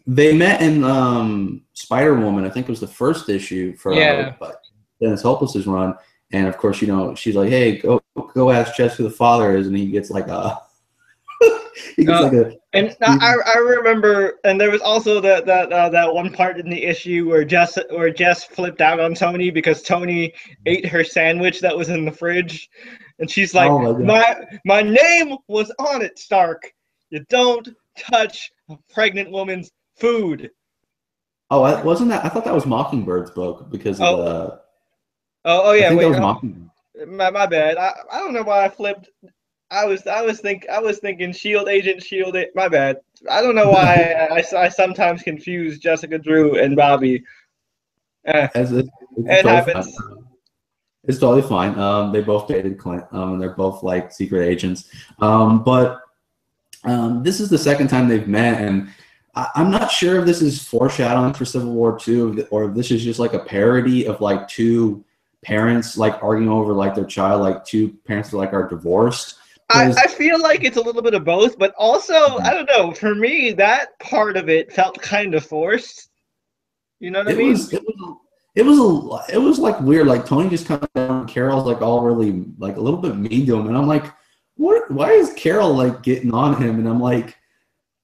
[SPEAKER 2] they met in Spider-Woman. I think it was the first issue for Dennis Hopeless's run. And of course, she's like, "Hey, go ask Jess who the father is," and he gets like a.
[SPEAKER 1] I remember, and there was also that one part in the issue where Jess flipped out on Tony because Tony ate her sandwich that was in the fridge, and she's like, my name was on it, Stark. You don't touch a pregnant woman's food.
[SPEAKER 2] Oh, wasn't that? I thought that was Mockingbird's book because of the.
[SPEAKER 1] Oh yeah,
[SPEAKER 2] I think that was Mockingbird.
[SPEAKER 1] My bad. I don't know why I flipped. I was thinking Shield Agent, my bad. I don't know why I sometimes confuse Jessica Drew and Bobby. It happens.
[SPEAKER 2] It's totally fine. They both dated Clint, and they're both like secret agents. But this is the second time they've met, and I'm not sure if this is foreshadowing for Civil War II, or if this is just like a parody of like two parents like arguing over like their child, like two parents that like are divorced.
[SPEAKER 1] I feel like it's a little bit of both, but also, I don't know, for me, that part of it felt kind of forced. You know what I mean?
[SPEAKER 2] It was like weird. Like Tony just comes down, Carol's like all really like a little bit mean to him, and I'm like, what? Why is Carol like getting on him? And I'm like,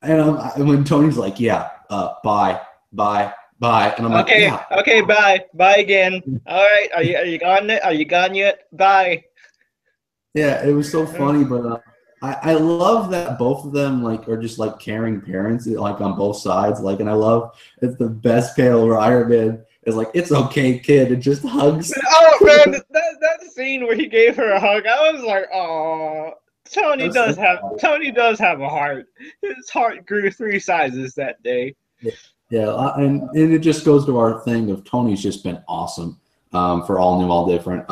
[SPEAKER 2] and when Tony's like, yeah, bye, and I'm like,
[SPEAKER 1] okay, bye again. All right, are you gone? Are you gone yet? Bye.
[SPEAKER 2] Yeah, it was so funny, but I love that both of them like are just like caring parents, like on both sides. Like, and I love it's the best panel where Iron Man is like, "It's okay, kid," and just hugs.
[SPEAKER 1] Oh man, that scene where he gave her a hug, I was like, "Oh, Tony does have a heart. His heart grew 3 sizes that day."
[SPEAKER 2] Yeah, and it just goes to our thing of Tony's just been awesome for all new, all different.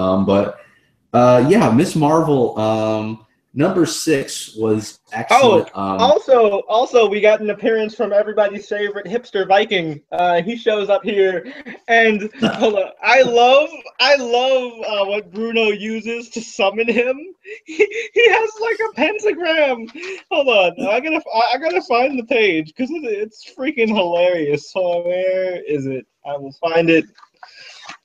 [SPEAKER 2] Miss Marvel, number 6 was excellent.
[SPEAKER 1] Also, we got an appearance from everybody's favorite hipster Viking. He shows up here, and hold on, I love what Bruno uses to summon him. He has like a pentagram. Hold on, I gotta find the page because it's freaking hilarious. So where is it? I will find it.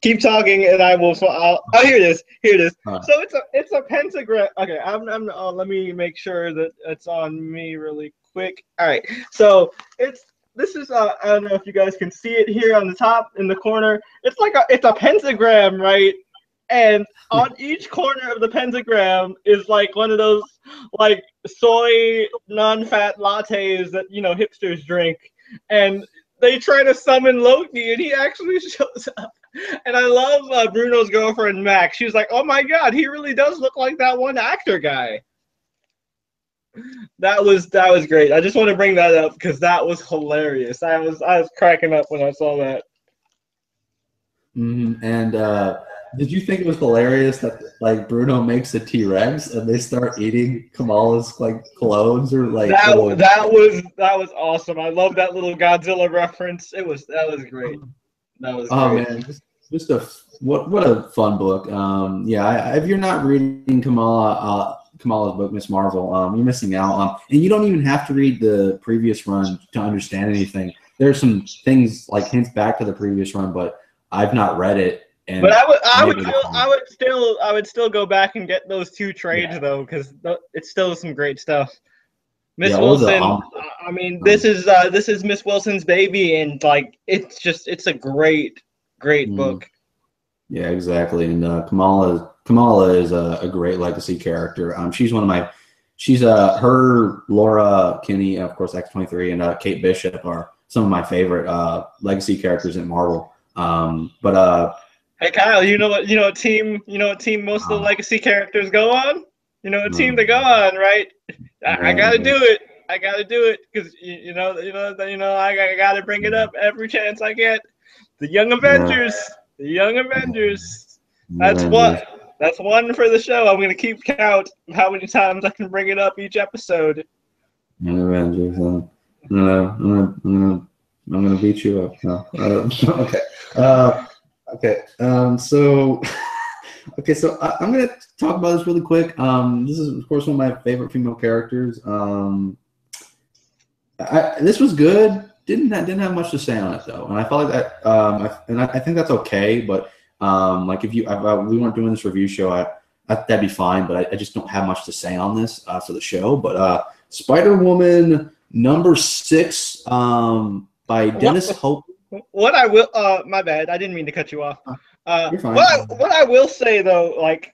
[SPEAKER 1] Keep talking, and I will. Here it is. So it's a pentagram. Okay, let me make sure that it's on me really quick. All right. So this is I don't know if you guys can see it here on the top in the corner. It's a pentagram, right? And on each corner of the pentagram is like one of those like soy non-fat lattes that hipsters drink, and they try to summon Loki, and he actually shows up. And I love Bruno's girlfriend, Max. She was like, "Oh my God, he really does look like that one actor guy." That was great. I just want to bring that up because that was hilarious. I was cracking up when I saw that.
[SPEAKER 2] Mm-hmm. And did you think it was hilarious that like Bruno makes a T-Rex and they start eating Kamala's like clothes or like
[SPEAKER 1] that was awesome. I love that little Godzilla reference. That was great. That was great.
[SPEAKER 2] Man, just what a fun book. If you're not reading Kamala's book, Miss Marvel, you're missing out. And you don't even have to read the previous run to understand anything. There's some things like hints back to the previous run, but I've not read it.
[SPEAKER 1] But I would still go back and get those 2 trades though, because it's still some great stuff. Miss
[SPEAKER 2] Yeah, or the
[SPEAKER 1] Wilson. I mean, this is Miss Wilson's baby, and like it's a great
[SPEAKER 2] mm,
[SPEAKER 1] book.
[SPEAKER 2] yeah, exactly. And Kamala is a great legacy character. She's one of my she's her Laura Kinney, of course, X-23, and Kate Bishop are some of my favorite legacy characters in Marvel. But
[SPEAKER 1] Hey Kyle, you know what team most of the
[SPEAKER 2] uh,
[SPEAKER 1] legacy characters go on? You know what team they go
[SPEAKER 2] um,
[SPEAKER 1] on, right? I gotta
[SPEAKER 2] uh,
[SPEAKER 1] do it. I gotta do it because I gotta bring it up every chance I get. The Young
[SPEAKER 2] yeah,
[SPEAKER 1] Avengers. The Young Avengers.
[SPEAKER 2] the
[SPEAKER 1] That's what.
[SPEAKER 2] Avengers.
[SPEAKER 1] That's one for the show. I'm gonna keep count of how many times I can bring it up each episode.
[SPEAKER 2] Young Avengers. I'm gonna beat you up. No. Okay. Okay. So. Okay, so I'm going to talk about this really quick. This is, of course, one of my favorite female characters. This was good. Didn't have much to say on it though, and I felt like that. I think that's okay. But like if we weren't doing this review show, that'd be fine. But I just don't have much to say on this for the show. But Spider-Woman #6 by Dennis Hope.
[SPEAKER 1] What I will, my bad, I didn't mean to cut you off.
[SPEAKER 2] You're fine.
[SPEAKER 1] What I will say though, like,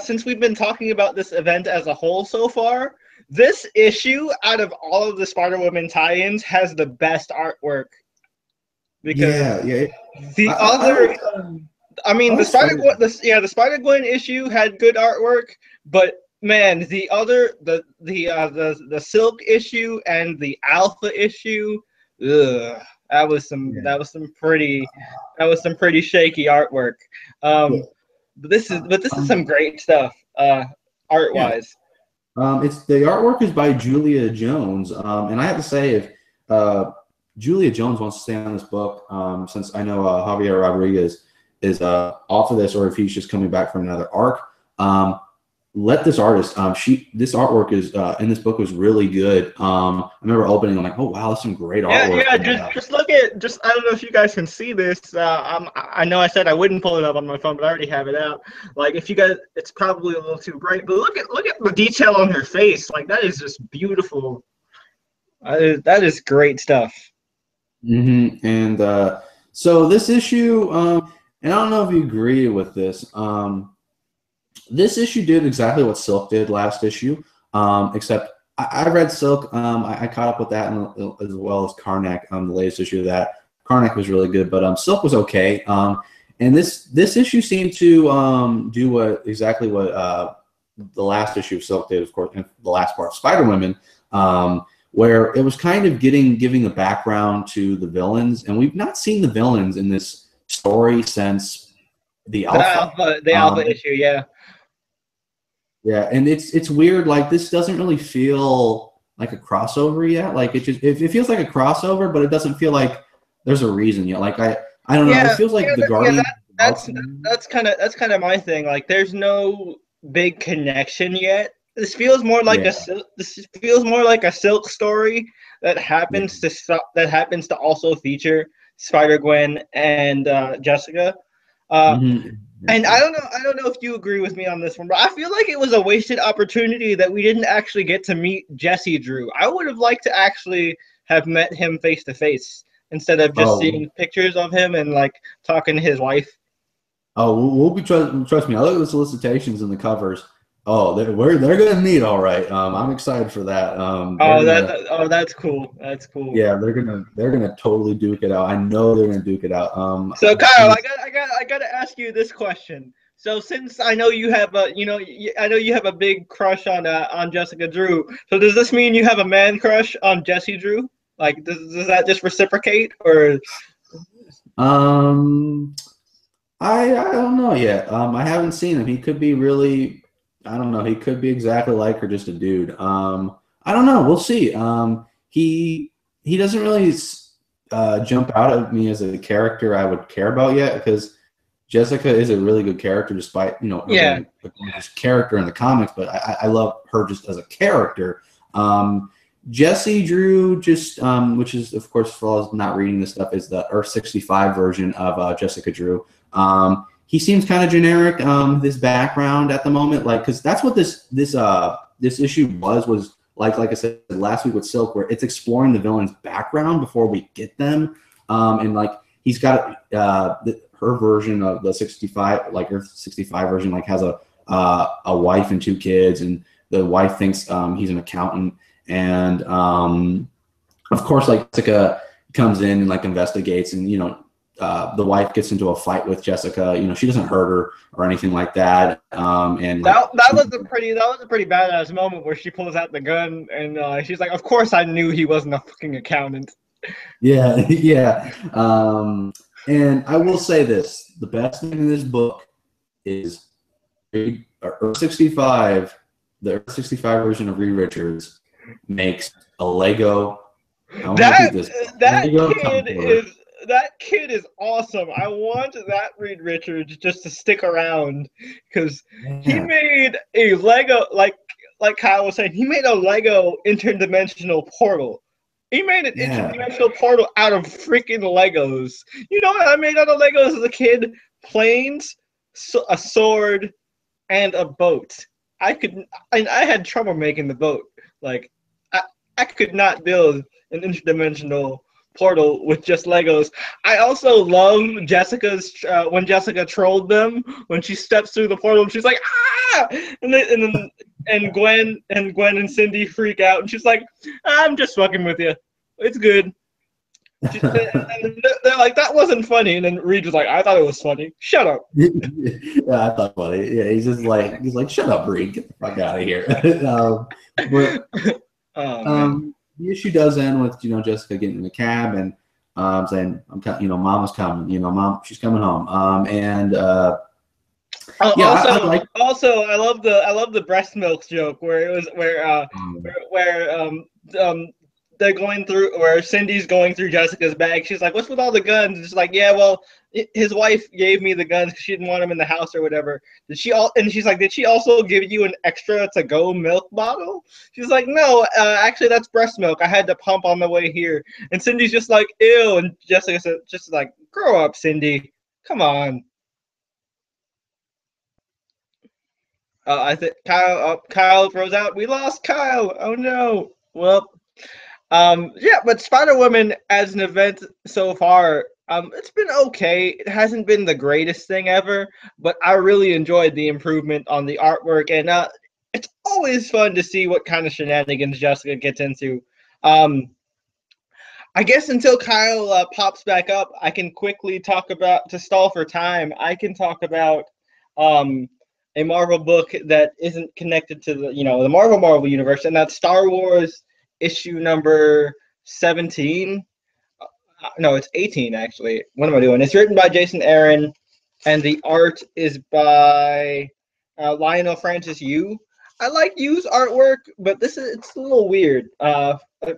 [SPEAKER 1] since we've been talking about this event as a whole so far, this issue out of all of the Spider-Woman tie-ins has the best artwork. Because the Spider-Gwen issue had good artwork, but man, the Silk issue and the Alpha issue, ugh. That was some pretty shaky artwork. But this is some great stuff, art wise.
[SPEAKER 2] It's the artwork is by Julia Jones, and I have to say, if Julia Jones wants to stay on this book, since I know Javier Rodriguez is off of this, or if he's just coming back from another arc, let this artist. This artwork is in this book was really good. I remember opening, I'm like, oh wow, that's some great artwork.
[SPEAKER 1] Yeah. Just look at I don't know if you guys can see this. I know I said I wouldn't pull it up on my phone, but I already have it out. Like if you guys, it's probably a little too bright, but look at the detail on her face. Like that is just beautiful. That is great stuff.
[SPEAKER 2] Mm-hmm. And so this issue, and I don't know if you agree with this. This issue did exactly what Silk did last issue, except I read Silk. I caught up with that as well as Karnak, the latest issue of that. Karnak was really good, but Silk was okay. And this issue seemed to do exactly what the last issue of Silk did, of course, in the last part of Spider-Woman, where it was kind of giving a background to the villains, and we've not seen the villains in this story since the Alpha
[SPEAKER 1] issue, yeah.
[SPEAKER 2] Yeah, and it's weird. Like this doesn't really feel like a crossover yet. Like it feels like a crossover, but it doesn't feel like there's a reason yet. Like I don't know. It feels like the Guardian.
[SPEAKER 1] That's kind of my thing. Like there's no big connection yet. This feels more like a Silk story that happens to also feature Spider-Gwen and Jessica. And I don't know if you agree with me on this one, but I feel like it was a wasted opportunity that we didn't actually get to meet Jesse Drew. I would have liked to actually have met him face to face instead of just seeing pictures of him and like talking to his wife.
[SPEAKER 2] Oh, we'll be trust me. I look at the solicitations and the covers. Oh, they're going to meet, all right. I'm excited for that.
[SPEAKER 1] That's cool. That's cool.
[SPEAKER 2] Yeah, they're gonna totally duke it out. I know they're gonna duke it out.
[SPEAKER 1] So Kyle, I got to ask you this question. So since I know you have a big crush on Jessica Drew. So does this mean you have a man crush on Jesse Drew? Like, does that just reciprocate, or?
[SPEAKER 2] I don't know yet. I haven't seen him. He could be really. I don't know. He could be exactly like her, just a dude. I don't know. We'll see. He doesn't really jump out at me as a character I would care about yet, because Jessica is a really good character, despite his character in the comics. But I love her just as a character. Jesse Drew, just which is of course for those not reading this stuff, is the Earth 65 version of Jessica Drew. He seems kind of generic. This background at the moment, like, because that's what this issue was like I said last week with Silk, where it's exploring the villain's background before we get them. And like he's got her version of the 65, like Earth 65 version, like has a wife and 2 kids, and the wife thinks he's an accountant, and of course, like Jessica comes in and like investigates, and the wife gets into a fight with Jessica. She doesn't hurt her or anything like that. And like,
[SPEAKER 1] that was a pretty badass moment where she pulls out the gun and she's like, "Of course, I knew he wasn't a fucking accountant."
[SPEAKER 2] Yeah, yeah. And I will say this: the best thing in this book is Earth 65. The Earth 65 version of Reed Richards makes a Lego.
[SPEAKER 1] That kid is awesome. I want that Reed Richards just to stick around because he made a Lego, like Kyle was saying, he made a Lego interdimensional portal. He made an interdimensional portal out of freaking Legos. You know what I made out of Legos as a kid? Planes, a sword, and a boat. I had trouble making the boat. Like I could not build an interdimensional portal with just Legos. I also love Jessica's when Jessica trolled them when she steps through the portal and she's like, ah, and Gwen and Cindy freak out and she's like, I'm just fucking with you, it's good. And they're like, that wasn't funny, and then Reed was like, I thought it was funny. Shut up.
[SPEAKER 2] Yeah, I thought funny. Yeah, he's like, shut up, Reed, get the fuck out of here. The issue does end with Jessica getting in the cab and saying, Mama's coming. Mom, she's coming home. I
[SPEAKER 1] love the breast milk joke where it was where they're going through, where Cindy's going through Jessica's bag. She's like, what's with all the guns? It's like, yeah, well, his wife gave me the guns because she didn't want them in the house or whatever. And she's like, did she also give you an extra to-go milk bottle? She's like, no, actually, that's breast milk. I had to pump on the way here. And Cindy's just like, ew. And Jessica said, just like, grow up, Cindy. Come on. I think Kyle throws out. We lost Kyle. Oh, no. Well, but Spider-Woman as an event so far, it's been okay. It hasn't been the greatest thing ever, but I really enjoyed the improvement on the artwork, and it's always fun to see what kind of shenanigans Jessica gets into. I guess until Kyle pops back up, I can quickly talk about, to stall for time, I can talk about a Marvel book that isn't connected to the Marvel universe, and that's Star Wars issue number 17. No, it's 18 actually. What am I doing? It's written by Jason Aaron, and the art is by Lionel Francis Yu. I like Yu's artwork, but it's a little weird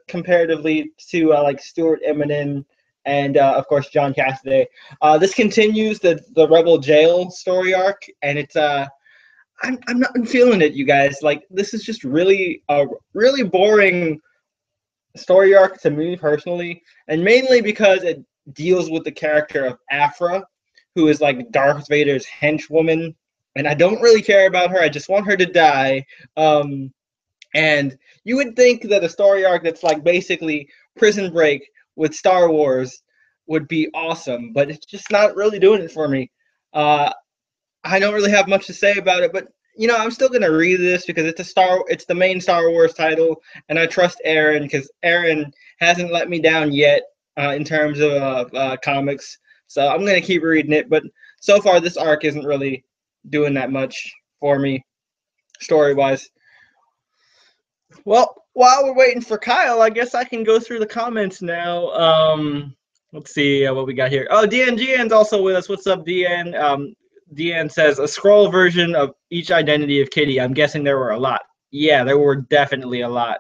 [SPEAKER 1] comparatively to like Stuart Eminem and of course John Cassaday. This continues the Rebel Jail story arc, and it's I'm not feeling it, you guys. Like, this is just really boring story arc to me personally, and mainly because it deals with the character of Aphra, who is like Darth Vader's henchwoman, and I don't really care about her. I just want her to die. And you would think that a story arc that's like basically Prison Break with Star Wars would be awesome, but it's just not really doing it for me. I don't really have much to say about it, but I'm still gonna read this because it's the main Star Wars title, and I trust Aaron because Aaron hasn't let me down yet in terms of comics. So I'm gonna keep reading it, but so far this arc isn't really doing that much for me, story-wise. Well, while we're waiting for Kyle, I guess I can go through the comments now. Let's see what we got here. Oh, DNGN's also with us. What's up, DN? DN says, a scroll version of each identity of Kitty. I'm guessing there were a lot. Yeah, there were definitely a lot.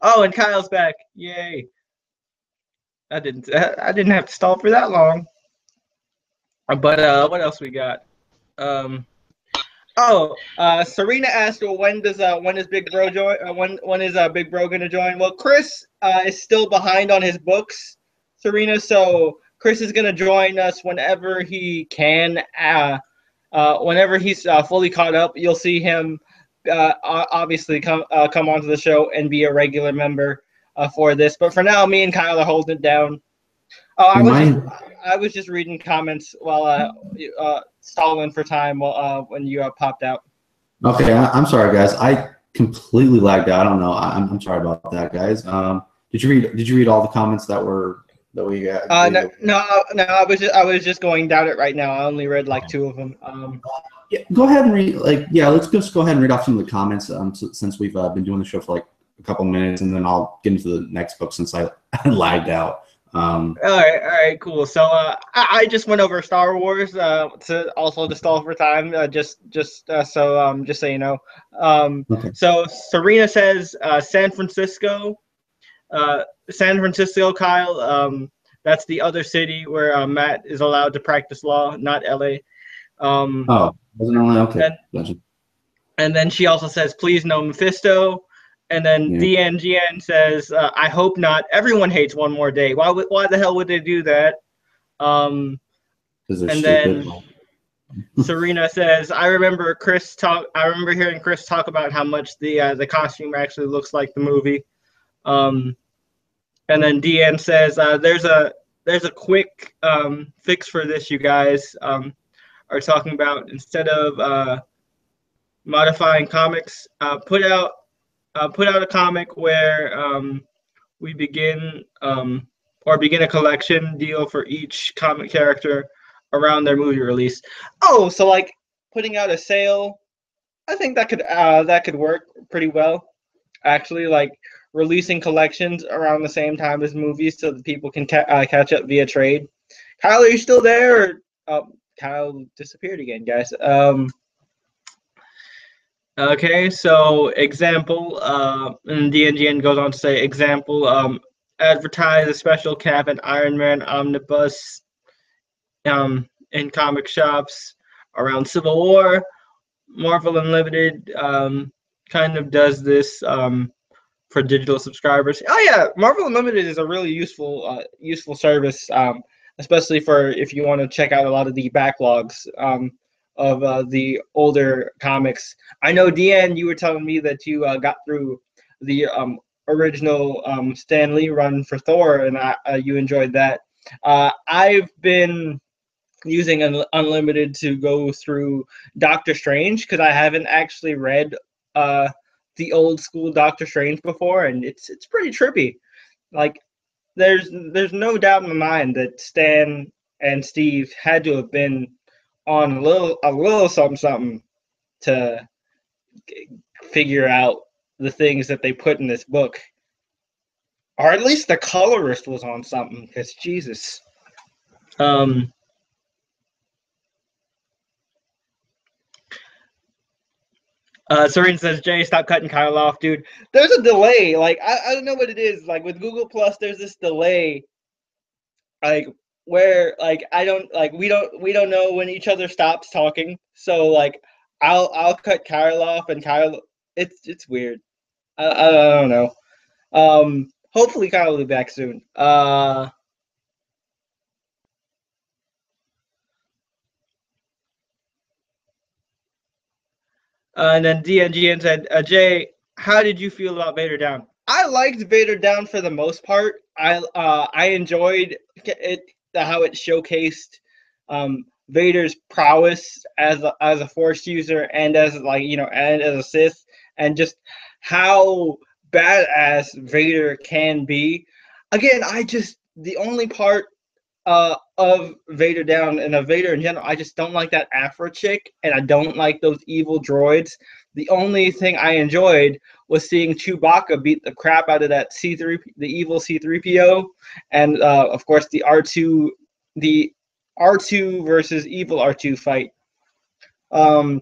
[SPEAKER 1] Oh, and Kyle's back. Yay. I didn't have to stall for that long. But what else we got? Serena asked, well, when is Big Bro join? When is Big Bro gonna join? Well, Chris is still behind on his books, Serena. So Chris is gonna join us whenever he can. Whenever he's fully caught up, you'll see him obviously come onto the show and be a regular member for this. But for now, me and Kyle are holding it down. Oh, I was just reading comments while stalling for time while when you popped out.
[SPEAKER 2] Okay, I'm sorry, guys. I completely lagged out. I don't know. I'm sorry about that, guys. Did you read all the comments that we got?
[SPEAKER 1] No. I was just going down it right now. I only read like 2 of them.
[SPEAKER 2] Yeah, go ahead and read. Let's just go ahead and read off some of the comments. Since we've been doing the show for like a couple minutes, and then I'll get into the next book since I lagged out.
[SPEAKER 1] All right, cool. So I just went over Star Wars to stall for time, just so you know.
[SPEAKER 2] Okay.
[SPEAKER 1] So Serena says San Francisco, Kyle. That's the other city where Matt is allowed to practice law, not LA.
[SPEAKER 2] Wasn't only okay. Gotcha.
[SPEAKER 1] And then she also says, please no Mephisto. And then DNGN says, I hope not. Everyone hates One More Day. Why the hell would they do that?
[SPEAKER 2] Because they're
[SPEAKER 1] and
[SPEAKER 2] stupid.
[SPEAKER 1] Then Serena says, I remember hearing Chris talk about how much the costume actually looks like the movie. And then DN says, there's a quick fix for this, you guys are talking about. Instead of modifying comics, put out a comic where we begin a collection deal for each comic character around their movie release. Oh, so like putting out a sale, I think that could work pretty well. Actually, like releasing collections around the same time as movies so that people can catch up via trade. Kyle, are you still there? Or, Kyle disappeared again, guys. Okay, so example, and DNGN goes on to say, example, advertise a special cap and Iron Man omnibus in comic shops around Civil War. Marvel Unlimited kind of does this for digital subscribers. Oh yeah, Marvel Unlimited is a really useful service, especially for if you want to check out a lot of the backlogs of the older comics. I know, Deanne, you were telling me that you got through the original Stan Lee run for Thor, and you enjoyed that. I've been using Unlimited to go through Doctor Strange because I haven't actually read the old school Doctor Strange before, and it's pretty trippy. Like, there's no doubt in my mind that Stan and Steve had to have been on a little something to figure out the things that they put in this book, or at least the colorist was on something. Because Jesus, Serene says, Jay, stop cutting Kyle off, dude. There's a delay. Like, I don't know what it is. Like, with Google Plus, there's this delay. Like, where, like, we don't know when each other stops talking. So, like, I'll cut Kyle off, and Kyle, it's weird. I don't know. Hopefully Kyle will be back soon. And then DNGN said, Jay, how did you feel about Vader Down? I liked Vader Down for the most part. I enjoyed it, how it showcased Vader's prowess as a Force user and as and as a Sith, and just how badass Vader can be. Again, the only part of Vader Down and of Vader in general, I just don't like that Afro chick, and I don't like those evil droids. The only thing I enjoyed was seeing Chewbacca beat the crap out of that the evil C-3PO, and of course the R2 versus evil R2 fight. I'm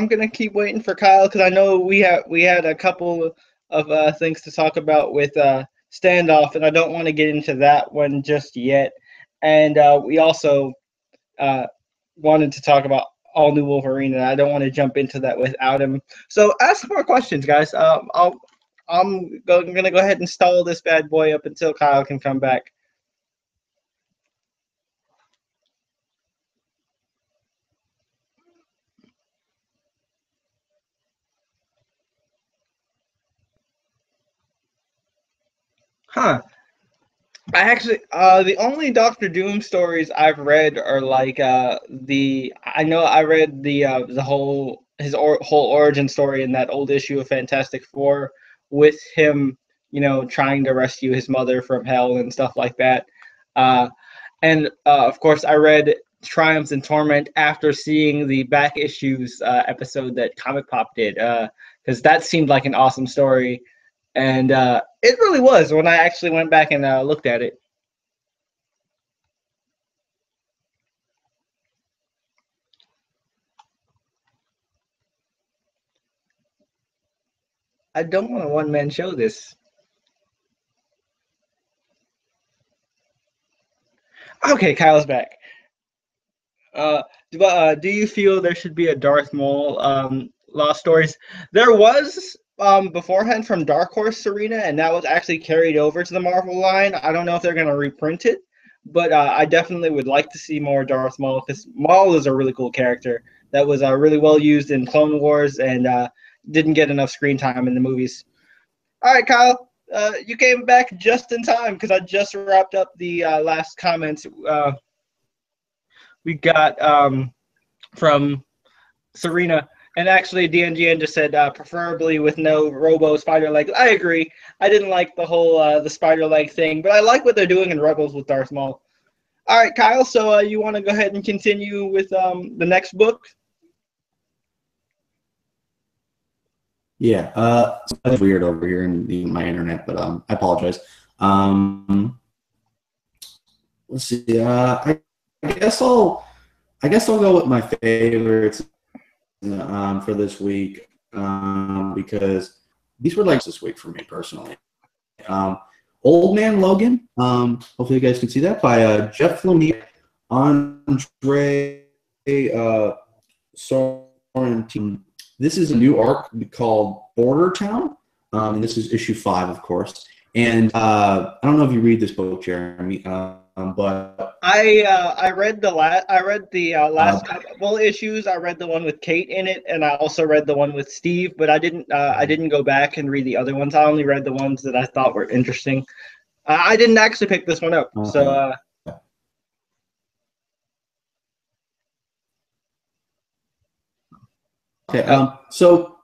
[SPEAKER 1] gonna keep waiting for Kyle because I know we had a couple of things to talk about with Standoff, and I don't want to get into that one just yet. And we also wanted to talk about all new Wolverine, and I don't want to jump into that without him. So ask more questions, guys. I'm gonna go ahead and stall this bad boy up until Kyle can come back. Huh. I actually, the only Doctor Doom stories I've read are like I know I read the whole whole origin story in that old issue of Fantastic Four with him, trying to rescue his mother from hell and stuff like that. And of course, I read Triumphs and Torment after seeing the back issues episode that Comic Pop did, because that seemed like an awesome story, and it really was when I actually went back and looked at it. I don't want a one-man show this. Okay, Kyle's back. Do you feel there should be a Darth Maul Lost Stories? There was beforehand from Dark Horse Arena, and that was actually carried over to the Marvel line. I don't know if they're going to reprint it, but I definitely would like to see more Darth Maul, because Maul is a really cool character that was really well used in Clone Wars and didn't get enough screen time in the movies. All right, Kyle, you came back just in time because I just wrapped up the last comments we got from Serena. And actually, DNGN just said preferably with no Robo spider leg. I agree. I didn't like the whole the spider leg thing, but I like what they're doing in Rebels with Darth Maul. All right, Kyle. So you want to go ahead and continue with the next book?
[SPEAKER 2] Yeah, it's weird over here in my internet, but I apologize. Let's see. I guess I'll go with my favorites for this week because these were like this week for me personally. Old Man Logan. Hopefully you guys can see that by Jeff Lemire, Andre Sorrentino. This is a new arc called Border Town, and this is issue 5, of course. And I don't know if you read this book, Jeremy, but
[SPEAKER 1] I read the last couple issues. I read the one with Kate in it, and I also read the one with Steve. But I didn't go back and read the other ones. I only read the ones that I thought were interesting. I didn't actually pick this one up, so.
[SPEAKER 2] Okay. So.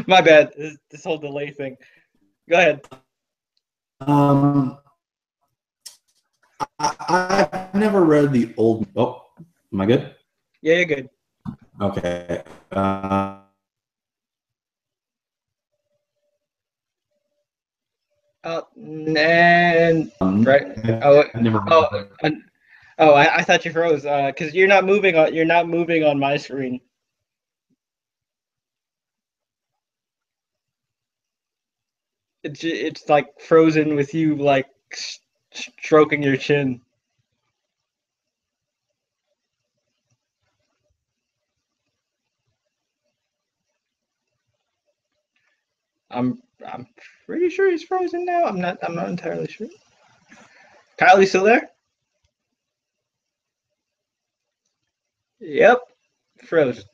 [SPEAKER 1] My bad. This whole delay thing. Go ahead.
[SPEAKER 2] I've never read the old. Oh, am I good?
[SPEAKER 1] Yeah, you're good.
[SPEAKER 2] Okay.
[SPEAKER 1] And right.
[SPEAKER 2] I've never.
[SPEAKER 1] I thought you froze because you're not moving on my screen. It's like frozen with you like stroking your chin. I'm pretty sure he's frozen now. I'm not entirely sure. Kyle, you still there? Yep, frozen.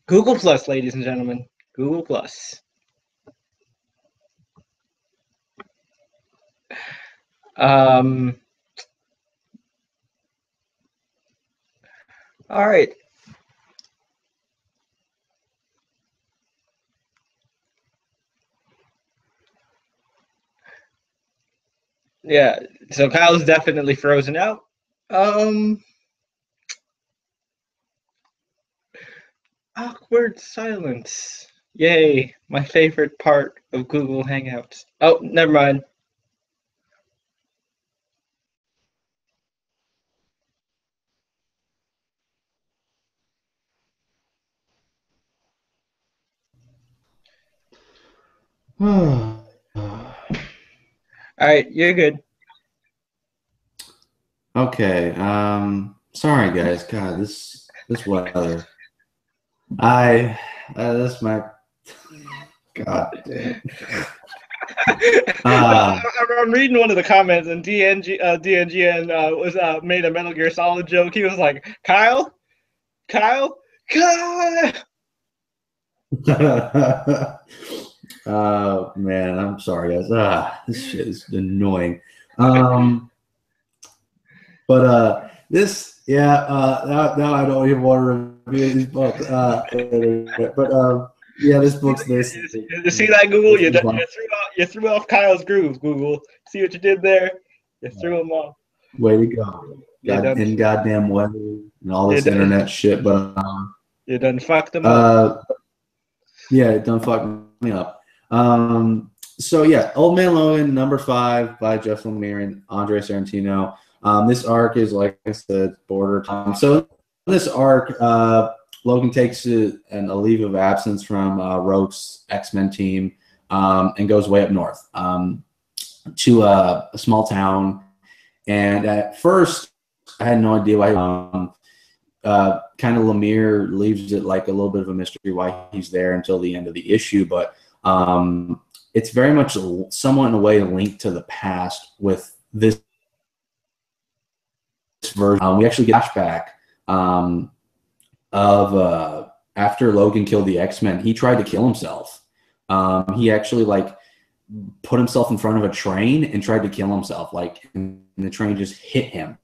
[SPEAKER 1] Google Plus, ladies and gentlemen. Google Plus. All right. Yeah, so Kyle's definitely frozen out. Awkward silence. Yay, my favorite part of Google Hangouts. Oh, never mind. All right, you're good.
[SPEAKER 2] Okay. Sorry, guys. God, this weather. That's my. God damn.
[SPEAKER 1] I'm reading one of the comments, and DNGN was made a Metal Gear Solid joke. He was like, Kyle.
[SPEAKER 2] Man, I'm sorry, guys. This shit is annoying. But this, now I don't even want to review these books. Yeah, this book's this.
[SPEAKER 1] You see that, Google? You threw off Kyle's groove, Google. See what you did there? You threw him off.
[SPEAKER 2] Way to go. And goddamn weather and all this internet shit. But
[SPEAKER 1] you done fucked them up.
[SPEAKER 2] Yeah, it done fucked me up. So yeah, Old Man Logan, number 5 by Jeff Lemire and Andre Sorrentino. This arc is, like I said, border time. So this arc, Logan takes a leave of absence from Rogue's X-Men team and goes way up north to a small town. And at first, I had no idea why. Kind of Lemire leaves it like a little bit of a mystery why he's there until the end of the issue, but it's very much somewhat in a way linked to the past with this version. We actually get a flashback of after Logan killed the X-Men, he tried to kill himself. He actually put himself in front of a train and tried to kill himself. And the train just hit him.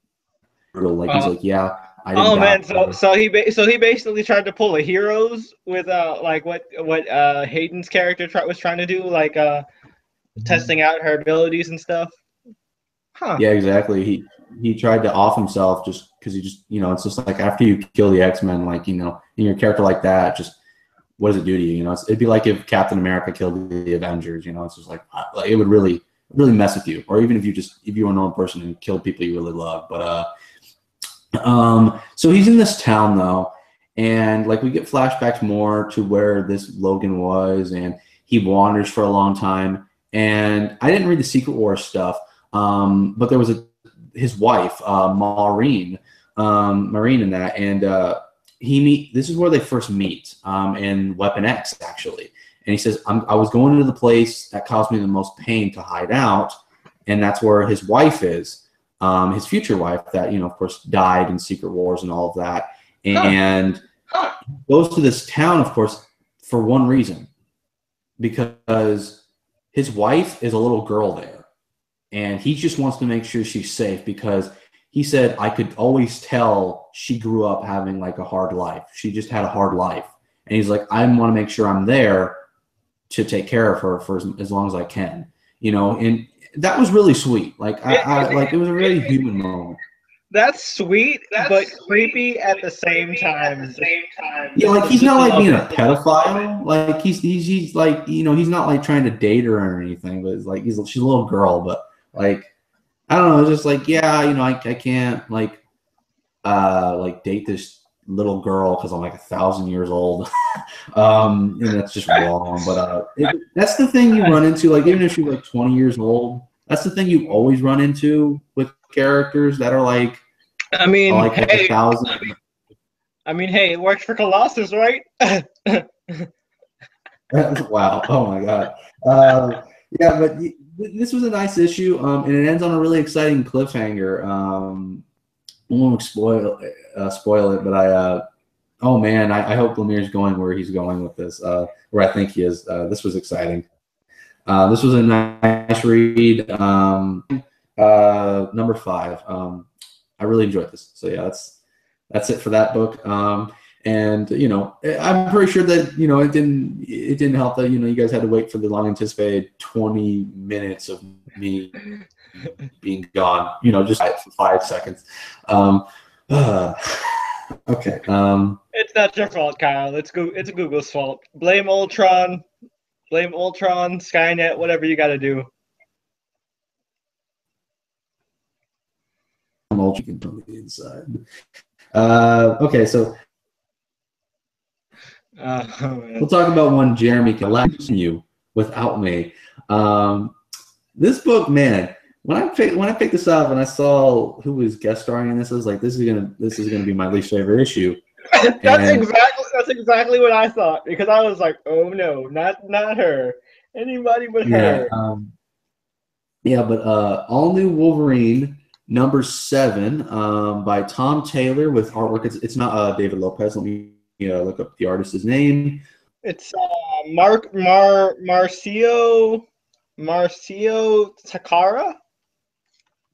[SPEAKER 2] He's like, yeah.
[SPEAKER 1] Oh man, so he basically tried to pull a Heroes with what Hayden's character was trying to do, testing out her abilities and stuff. Huh.
[SPEAKER 2] Yeah, exactly. He tried to off himself just because he just it's just like after you kill the X-Men, in your character like that, just what does it do to you? It'd be like if Captain America killed the Avengers. It's just like it would really mess with you, or even if you were a normal person and killed people you really love, but. So he's in this town though, and we get flashbacks more to where this Logan was, and he wanders for a long time. And I didn't read the Secret Wars stuff, but there was his wife, Maureen in that, and this is where they first meet in Weapon X actually. And he says, I was going to the place that caused me the most pain to hide out, and that's where his wife is. His future wife that, of course, died in Secret Wars and all of that. And goes to this town, of course, for one reason. Because his wife is a little girl there. And he just wants to make sure she's safe because he said, I could always tell she grew up having a hard life. She just had a hard life. And he's like, I want to make sure I'm there to take care of her for as long as I can. And that was really sweet. It was a really human moment.
[SPEAKER 1] That's sweet, but creepy at the same time.
[SPEAKER 2] Yeah, he's not being a pedophile. He's he's not trying to date her or anything. But she's a little girl. But I don't know. It's just I can't date this little girl because I'm 1,000 years old. And that's just wrong. But that's the thing you run into. Even if you're 20 years old, that's the thing you always run into with characters that are hey,
[SPEAKER 1] 1,000. Hey, it worked for Colossus, right?
[SPEAKER 2] Wow! Oh my God! Yeah, but this was a nice issue, and it ends on a really exciting cliffhanger. I won't spoil it, but oh man, I hope Lemire's going where he's going with this, where I think he is. This was exciting. This was a nice read. Number 5. I really enjoyed this. So yeah, that's it for that book. And I'm pretty sure that it didn't help that you guys had to wait for the long anticipated 20 minutes of me being gone. Just for 5 seconds. Okay.
[SPEAKER 1] It's not your fault, Kyle. It's Google's fault. Blame Ultron, Skynet, whatever you got to do.
[SPEAKER 2] You can put me inside. Okay, so we'll talk about one Jeremy can laugh you without me. This book, man. When I picked this up and I saw who was guest starring in this, I was like, this is gonna be my least favorite issue.
[SPEAKER 1] That's exactly what I thought, because I was like, oh no, not her. Anybody but her.
[SPEAKER 2] But All New Wolverine number 7 by Tom Taylor with artwork. It's not David Lopez. Let me look up the artist's name.
[SPEAKER 1] It's Marcio Takara.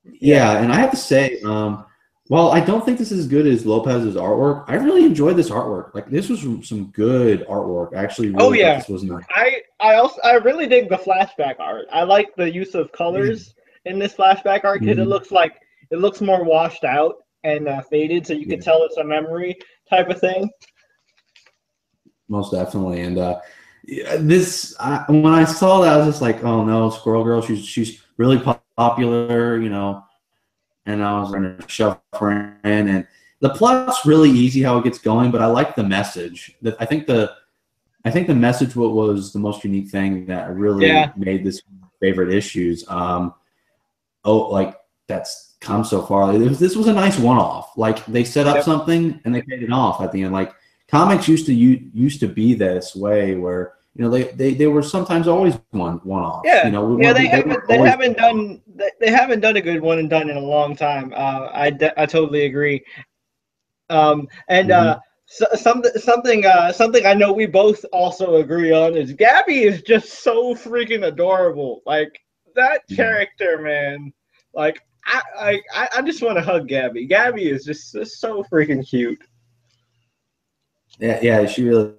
[SPEAKER 2] Yeah, and I have to say, while I don't think this is as good as Lopez's artwork, I really enjoyed this artwork. Like, this was some good artwork. I actually really think this was nice.
[SPEAKER 1] I really dig the flashback art. I like the use of colors in this flashback art because it looks more washed out and faded, so you can tell it's a memory type of thing.
[SPEAKER 2] Most definitely, and when I saw that, I was just like, oh no, Squirrel Girl, she's really popular, you know, and I was going to shove her in, and the plot's really easy how it gets going, but I like the message. I think the message was the most unique thing that really made this favorite issues. Like that's come so far. This was a nice one-off. Like they set up something and they paid it off at the end. Like comics used to be this way where, you know, they were sometimes always one-off.
[SPEAKER 1] Yeah,
[SPEAKER 2] you know,
[SPEAKER 1] they haven't done a good one and done in a long time. I totally agree. Something I know we both also agree on is Gabby is just so freaking adorable. Like that character, man. Like I just want to hug Gabby. Gabby is just so freaking cute.
[SPEAKER 2] Yeah, she really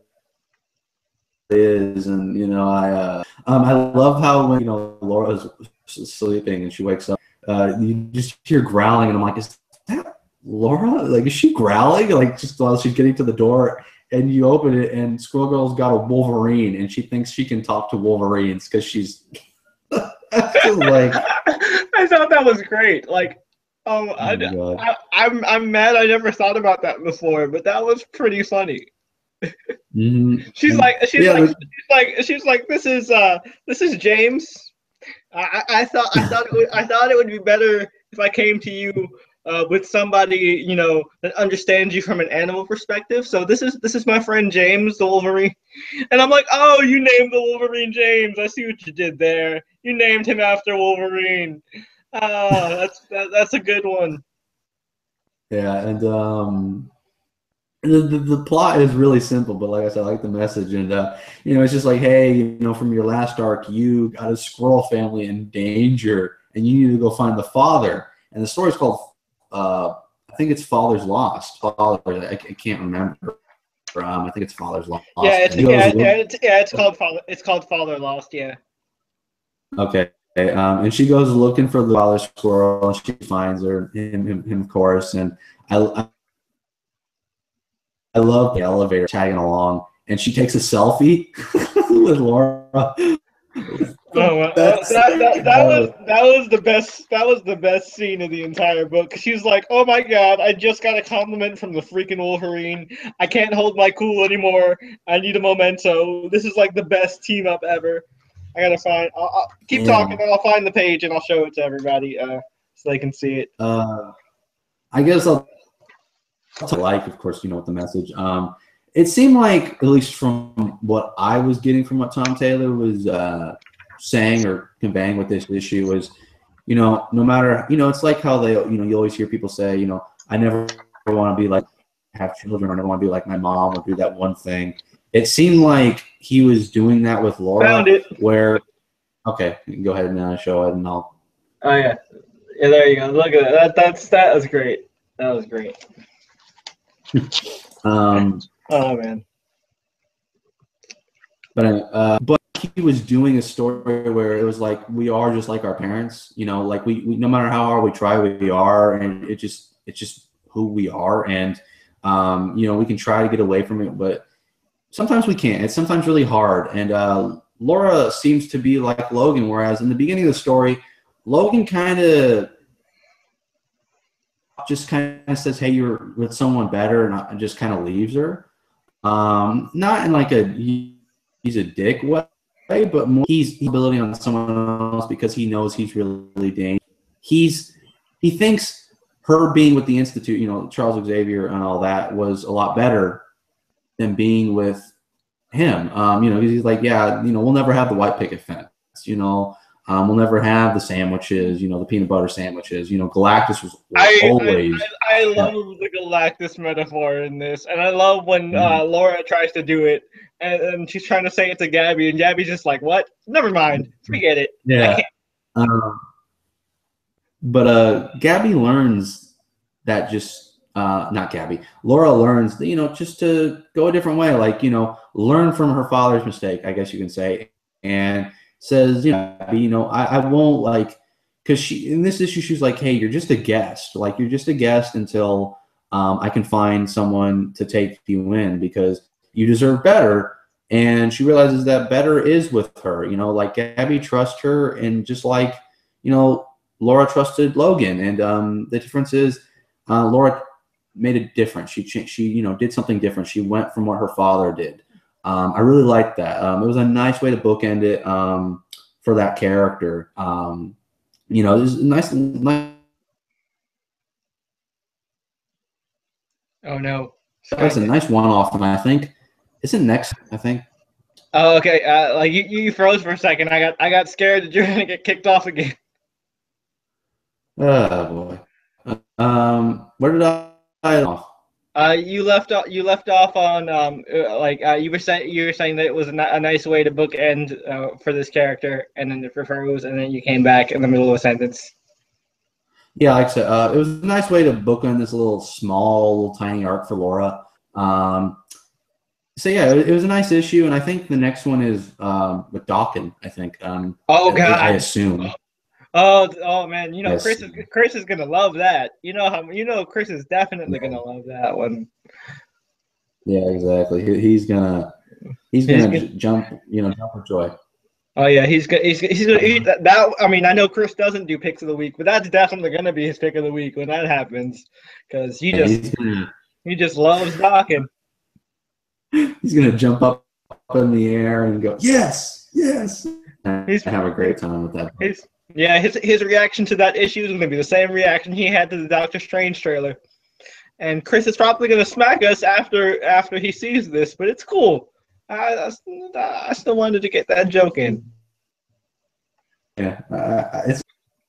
[SPEAKER 2] is, and you know, I love how when, you know, Laura's sleeping and she wakes up, you just hear growling, and I'm like, is that Laura? Like, is she growling? Like, just while she's getting to the door, and you open it, and Squirrel Girl's got a Wolverine, and she thinks she can talk to Wolverines because she's like.
[SPEAKER 1] I thought that was great. Like, I'm mad I never thought about that before, but that was pretty funny. She's like, this is James. I thought it would be better if I came to you with somebody, you know, that understands you from an animal perspective. So this is my friend James, the Wolverine. And I'm like, oh, you named the Wolverine James. I see what you did there. You named him after Wolverine. That's a good one.
[SPEAKER 2] Yeah, and the plot is really simple, but like I said, I like the message, and you know, it's just like, hey, you know, from your last arc, you got a squirrel family in danger, and you need to go find the father. And the story's called, I think it's Father's Lost. I can't remember. I think it's Father's Lost.
[SPEAKER 1] Yeah, it's called Father Lost. Yeah.
[SPEAKER 2] Okay. And she goes looking for the father squirrel, and she finds him, of course. And I love the elevator tagging along, and she takes a selfie with Laura.
[SPEAKER 1] That was the best. That was the best scene of the entire book. She's like, "Oh my god, I just got a compliment from the freaking Wolverine. I can't hold my cool anymore. I need a memento. This is like the best team up ever." I gotta find. I'll keep talking, and I'll find the page and I'll show it to everybody so they can see it.
[SPEAKER 2] I guess I'll like, of course, you know, with the message. It seemed like, at least from what I was getting from what Tom Taylor was saying or conveying with this issue, was, you know, no matter, you know, it's like how they, you know, you always hear people say, you know, I never want to be like, have children, or never want to be like my mom or do that one thing. It seemed like he was doing that with Laura.
[SPEAKER 1] Found it.
[SPEAKER 2] Where, okay, you can go ahead and show it, and I'll.
[SPEAKER 1] Oh yeah, there you go. Look at that. That was great. That was great. Oh man.
[SPEAKER 2] But he was doing a story where it was like, we are just like our parents, you know, like we no matter how hard we try, we are, and it's just who we are, and you know, we can try to get away from it, but sometimes we can't. It's sometimes really hard. And Laura seems to be like Logan, whereas in the beginning of the story, Logan kind of says, hey, you're with someone better, and just kind of leaves her. Not in like he's a dick way, but more he's ability on someone else because he knows he's really dangerous. He thinks her being with the Institute, you know, Charles Xavier and all that, was a lot better than being with him. You know, he's like, yeah, you know, we'll never have the white picket fence, you know, we'll never have the sandwiches, you know, the peanut butter sandwiches, you know, Galactus was always.
[SPEAKER 1] I love the Galactus metaphor in this, and I love when Laura tries to do it and she's trying to say it to Gabby, and Gabby's just like, "What? Never mind. Forget it."
[SPEAKER 2] Yeah. But Gabby learns that just not Gabby. Laura learns that, just to go a different way, like, learn from her father's mistake, I guess you can say, and says, Gabby, I won't, like, because she in this issue she's like, hey, you're just a guest, like you're just a guest until I can find someone to take you in because you deserve better. And she realizes that better is with her, like Gabby trusts her, and just like, Laura trusted Logan, and the difference is Laura made a difference. She did something different. She went from what her father did. I really liked that. It was a nice way to bookend it for that character. It was nice.
[SPEAKER 1] Oh no!
[SPEAKER 2] That's a nice one-off, and I think it's in next. I think.
[SPEAKER 1] Oh, okay. Like you froze for a second. I got scared that you're gonna get kicked off again.
[SPEAKER 2] Oh boy. Where did I off?
[SPEAKER 1] You left off on you were saying that it was a nice way to bookend for this character, and then for froze, and then you came back in the middle of a sentence.
[SPEAKER 2] Yeah, like I said, it was a nice way to bookend this little tiny arc for Laura. So yeah, it was a nice issue, and I think the next one is with Dawkins. I think.
[SPEAKER 1] Oh God!
[SPEAKER 2] I assume.
[SPEAKER 1] Oh man! Chris is gonna love that. Chris is definitely gonna love that one.
[SPEAKER 2] Yeah, exactly. He's gonna jump with joy.
[SPEAKER 1] Oh yeah, he's gonna that. I mean, I know Chris doesn't do picks of the week, but that's definitely gonna be his pick of the week when that happens, because he just loves Dawkins.
[SPEAKER 2] He's gonna jump up in the air and go, yes. He's gonna have a great time with that.
[SPEAKER 1] His reaction to that issue is gonna be the same reaction he had to the Doctor Strange trailer, and Chris is probably gonna smack us after he sees this, but it's cool. I still wanted to get that joke in.
[SPEAKER 2] Yeah,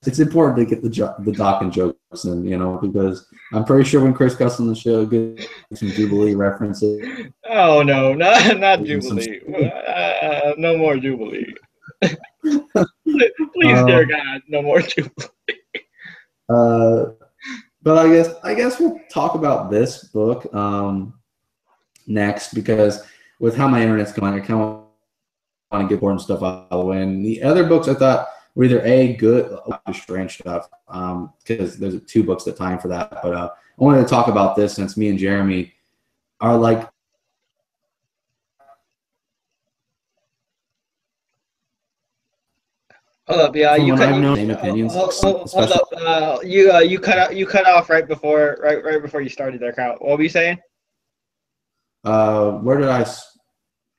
[SPEAKER 2] it's important to get the Dawkins jokes in, because I'm pretty sure when Chris got on the show, get some Jubilee references.
[SPEAKER 1] Oh no, not Jubilee. No more Jubilee. Please, dear God, no more Jubilee.
[SPEAKER 2] But I guess we'll talk about this book next, because with how my internet's going, I kind of want to get important stuff out of the way. And the other books I thought were either good, strange stuff, because there's 2 books that tie in for that. But I wanted to talk about this since me and Jeremy are like.
[SPEAKER 1] Hold up, yeah, you cut.
[SPEAKER 2] Same opinions.
[SPEAKER 1] Hold up, you cut off right before you started there, Kyle. What were you saying?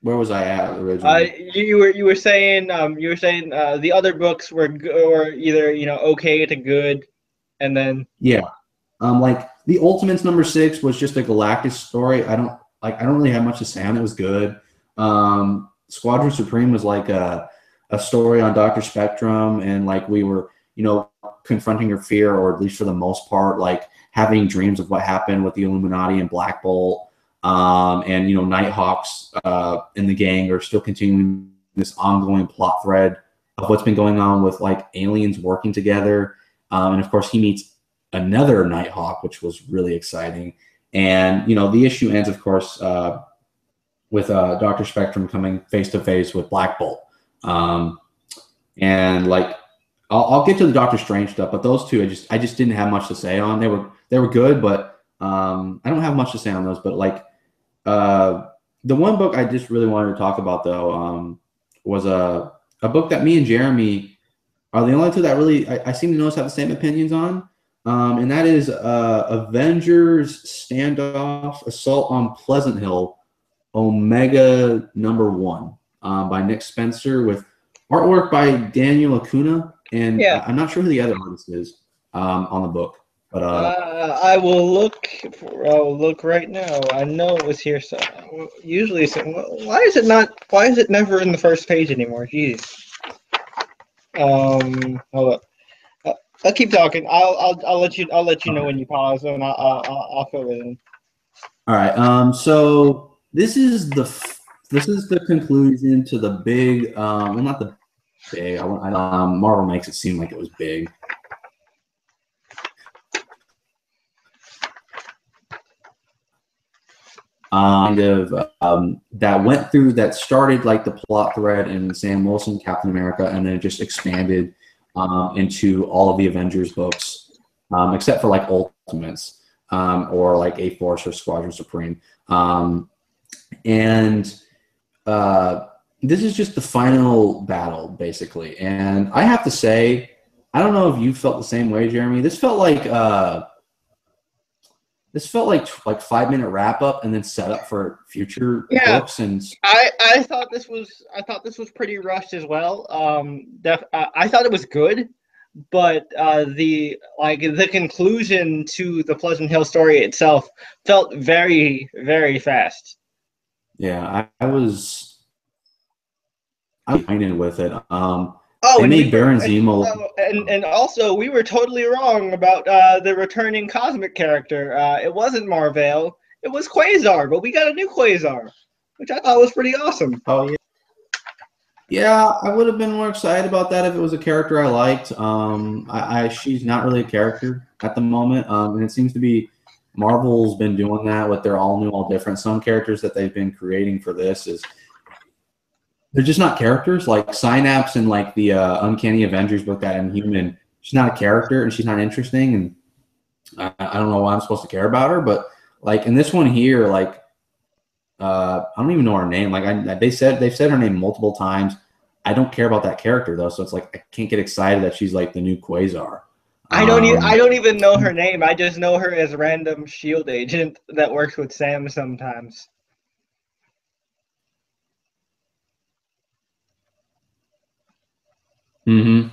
[SPEAKER 2] Where was I at originally?
[SPEAKER 1] You were saying the other books were either okay to good, and then
[SPEAKER 2] like the Ultimates #6 was just a Galactus story. I don't really have much to say on it. It was good. Squadron Supreme was like a story on Dr. Spectrum, and like we were confronting your fear, or at least for the most part, like having dreams of what happened with the Illuminati and Black Bolt. And Nighthawks and the gang are still continuing this ongoing plot thread of what's been going on with like aliens working together, and of course he meets another Nighthawk, which was really exciting. And the issue ends, of course, with Dr. Spectrum coming face to face with Black Bolt, and like I'll get to the Doctor Strange stuff, but those 2 I just didn't have much to say on. They were good, but I don't have much to say on those. But like. The one book I just really wanted to talk about, though, was a book that me and Jeremy are the only 2 that really I seem to notice have the same opinions on, and that is Avengers Standoff Assault on Pleasant Hill, Omega #1, by Nick Spencer, with artwork by Daniel Acuna, and I'm not sure who the other artist is on the book. But
[SPEAKER 1] I will look. I'll look right now. I know it was here. So usually, why is it not? Why is it never in the first page anymore? Jeez. Hold up. I'll keep talking. I'll let you know when you pause, and I'll fill it in.
[SPEAKER 2] All right. So this is the this is the conclusion to the big. Well, not the big. Marvel makes it seem like it was big. That went through, that started like the plot thread in Sam Wilson, Captain America, and then it just expanded into all of the Avengers books, except for like Ultimates or like A-Force or Squadron Supreme. This is just the final battle, basically. And I have to say, I don't know if you felt the same way, Jeremy. This felt like 5-minute wrap up and then set up for future books. And
[SPEAKER 1] I thought this was pretty rushed as well. I thought it was good, but the conclusion to the Pleasant Hill story itself felt very, very fast.
[SPEAKER 2] Yeah, I was in with it.
[SPEAKER 1] They
[SPEAKER 2] made Baron Zemo.
[SPEAKER 1] And also, we were totally wrong about the returning cosmic character. It wasn't Mar-Vell. It was Quasar, but we got a new Quasar, which I thought was pretty awesome.
[SPEAKER 2] Oh, yeah. Yeah, I would have been more excited about that if it was a character I liked. She's not really a character at the moment, and it seems to be Marvel's been doing that with their all new, all different. Some characters that they've been creating for this they're just not characters. Like Synapse and like the Uncanny Avengers book, that Inhuman, she's not a character and she's not interesting, and I don't know why I'm supposed to care about her. But like in this one here, like I don't even know her name. Like they've said her name multiple times. I don't care about that character though, so it's like I can't get excited that she's like the new Quasar.
[SPEAKER 1] I don't even know her name. I just know her as random SHIELD agent that works with Sam sometimes.
[SPEAKER 2] Mm-hmm.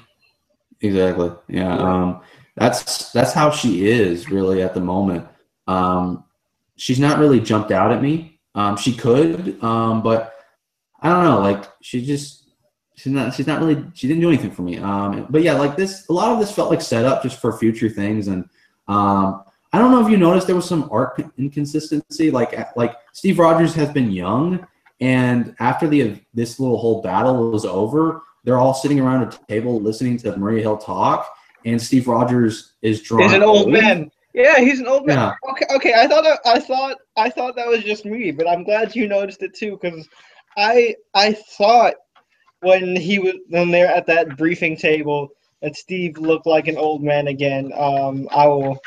[SPEAKER 2] Exactly. Yeah. That's how she is really at the moment. She's not really jumped out at me. She could, but I don't know. Like she's not really. She didn't do anything for me. But yeah, like a lot of this felt like set up just for future things. And I don't know if you noticed there was some art inconsistency. Like Steve Rogers has been young, and after this little whole battle was over, they're all sitting around a table listening to Maria Hill talk, and Steve Rogers is drawn.
[SPEAKER 1] He's an old man. Yeah, he's an old man. Yeah. Okay. I thought that was just me, but I'm glad you noticed it too, because I thought when they're at that briefing table and Steve looked like an old man again. I will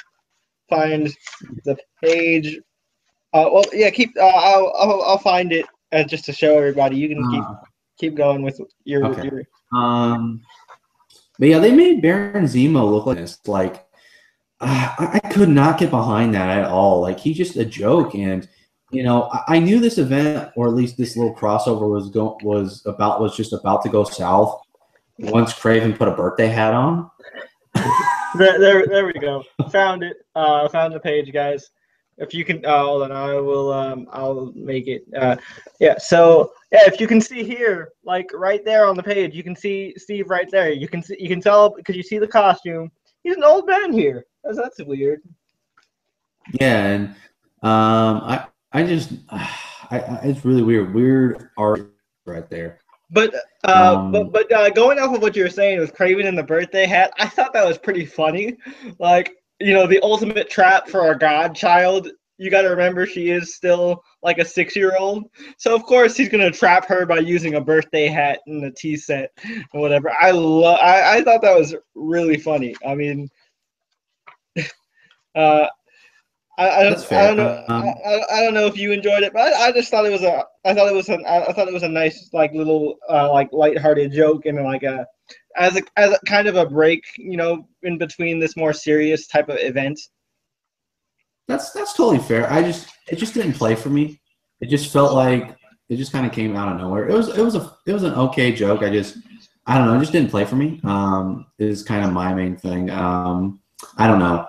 [SPEAKER 1] find the page. Well, yeah, I'll find it just to show everybody. You can keep going with your.
[SPEAKER 2] Okay. But yeah, they made Baron Zemo look like this. Like I could not get behind that at all. Like he's just a joke, and you know, I knew this event, or at least this little crossover was just about to go south once Craven put a birthday hat on.
[SPEAKER 1] There we go. Found it. Found the page, guys. If you can, hold on, I will. I'll make it. Yeah. So yeah, if you can see here, like right there on the page, you can see Steve right there. You can tell because you see the costume. He's an old man here. That's weird.
[SPEAKER 2] Yeah, and it's really weird art right there.
[SPEAKER 1] But going off of what you were saying with Craven and the birthday hat, I thought that was pretty funny. Like, you know, the ultimate trap for a godchild. You got to remember she is still like a 6-year-old. So of course he's gonna trap her by using a birthday hat and a tea set and whatever. I thought that was really funny. I mean, I don't know if you enjoyed it, but I just thought it was a nice like little like lighthearted joke, and like as a kind of a break, you know, in between this more serious type of event.
[SPEAKER 2] That's totally fair. It just didn't play for me. It just felt like it just kind of came out of nowhere. It was an okay joke. I don't know. It just didn't play for me. Is kind of my main thing. I don't know.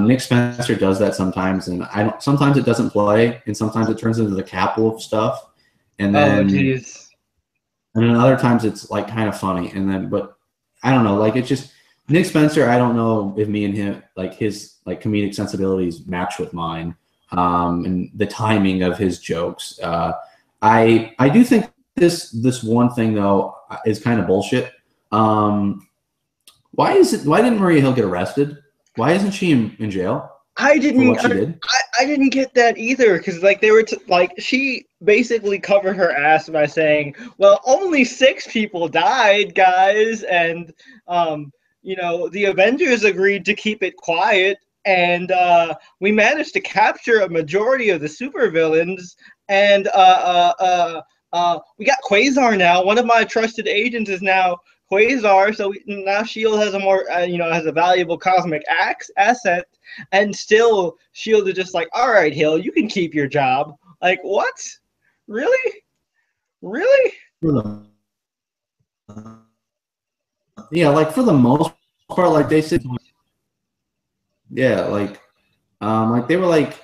[SPEAKER 2] Nick Spencer does that sometimes, and sometimes it doesn't play, and sometimes it turns into the Cap Wolf stuff, and then and then other times it's like kind of funny, and then but I don't know, like it's just Nick Spencer. I don't know if me and him, like his like comedic sensibilities match with mine, and the timing of his jokes. I do think this one thing though is kind of bullshit. Why didn't Maria Hill get arrested? Why isn't she in jail
[SPEAKER 1] I
[SPEAKER 2] for
[SPEAKER 1] didn't
[SPEAKER 2] what she did?
[SPEAKER 1] I didn't get that either, because like they were like she basically covered her ass by saying, well, only 6 people died, guys, and you know, the Avengers agreed to keep it quiet, and we managed to capture a majority of the supervillains, and we got Quasar now. One of my trusted agents is now Quasar, so now Shield has a more you know, has a valuable cosmic asset, and still Shield is just like, all right, Hill, you can keep your job. Like, what? Really? Really?
[SPEAKER 2] Yeah, like for the most part, like they said, yeah, like they were like,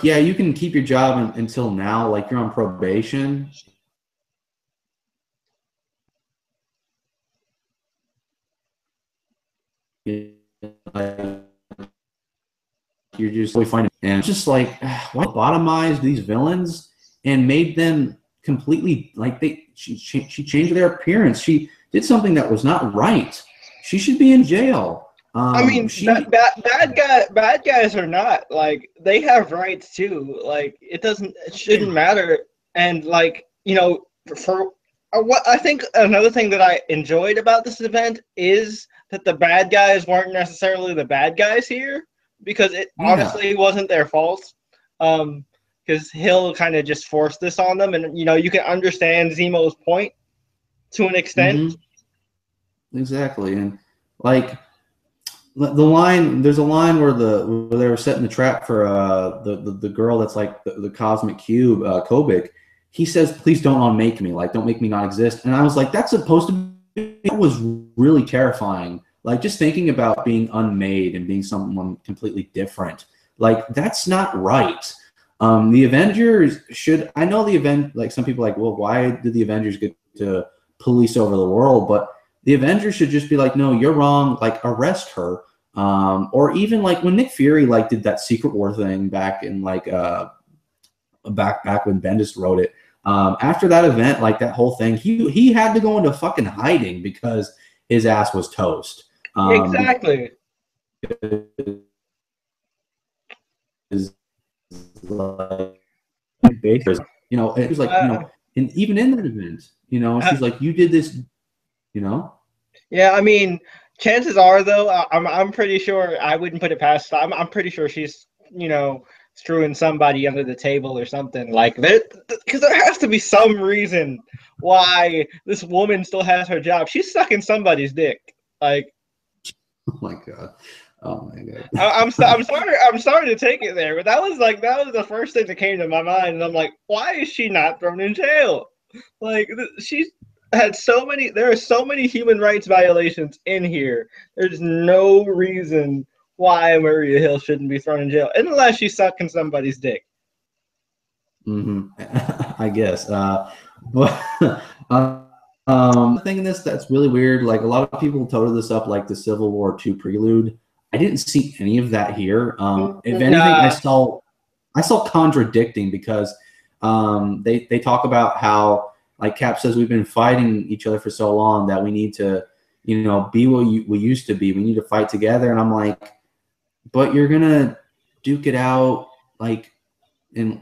[SPEAKER 2] yeah, you can keep your job until now, like you're on probation. Like, you're just really finding, and it's just like, why bottomize these villains and made them completely like she changed their appearance. She did something that was not right. She should be in jail.
[SPEAKER 1] I mean, bad guys are not, like, they have rights too. Like, it shouldn't matter. And like, you know, for what I think another thing that I enjoyed about this event is that the bad guys weren't necessarily the bad guys here, because it honestly wasn't their fault. Because Hill kind of just forced this on them, and you know, you can understand Zemo's point to an extent.
[SPEAKER 2] Mm-hmm. Exactly, and like there's a line where they were setting the trap for the girl that's like the cosmic cube, Kobik. He says, "Please don't unmake me, like don't make me not exist." And I was like, "That's supposed to be." That was really terrifying. Like just thinking about being unmade and being someone completely different. Like that's not right. The Avengers should. I know the event. Like some people are like, well, why did the Avengers get to police over the world? But the Avengers should just be like, no, you're wrong. Like arrest her. Or even like when Nick Fury like did that Secret War thing back in like back when Bendis wrote it. After that event, like that whole thing, he had to go into fucking hiding because his ass was toast.
[SPEAKER 1] Exactly.
[SPEAKER 2] Like, you know, it was like, you know, and even in that event, you know, she's like, you did this, you know.
[SPEAKER 1] Yeah, I mean, chances are though, I'm pretty sure I wouldn't put it past. I'm pretty sure she's, you know, screwing somebody under the table or something like that, because there has to be some reason why this woman still has her job. She's sucking somebody's dick. Like,
[SPEAKER 2] oh my god. Oh my god!
[SPEAKER 1] I'm sorry to take it there, but that was the first thing that came to my mind, and I'm like, why is she not thrown in jail? Like she's had so many. There are so many human rights violations in here. There's no reason why Maria Hill shouldn't be thrown in jail unless she's sucking somebody's dick.
[SPEAKER 2] I guess, but thing in this that's really weird. Like a lot of people toted this up like the Civil War II prelude. I didn't see any of that here. If anything, I saw contradicting because they talk about how like Cap says we've been fighting each other for so long that we need to, you know, be what we used to be. We need to fight together. And I'm like, but you're gonna duke it out like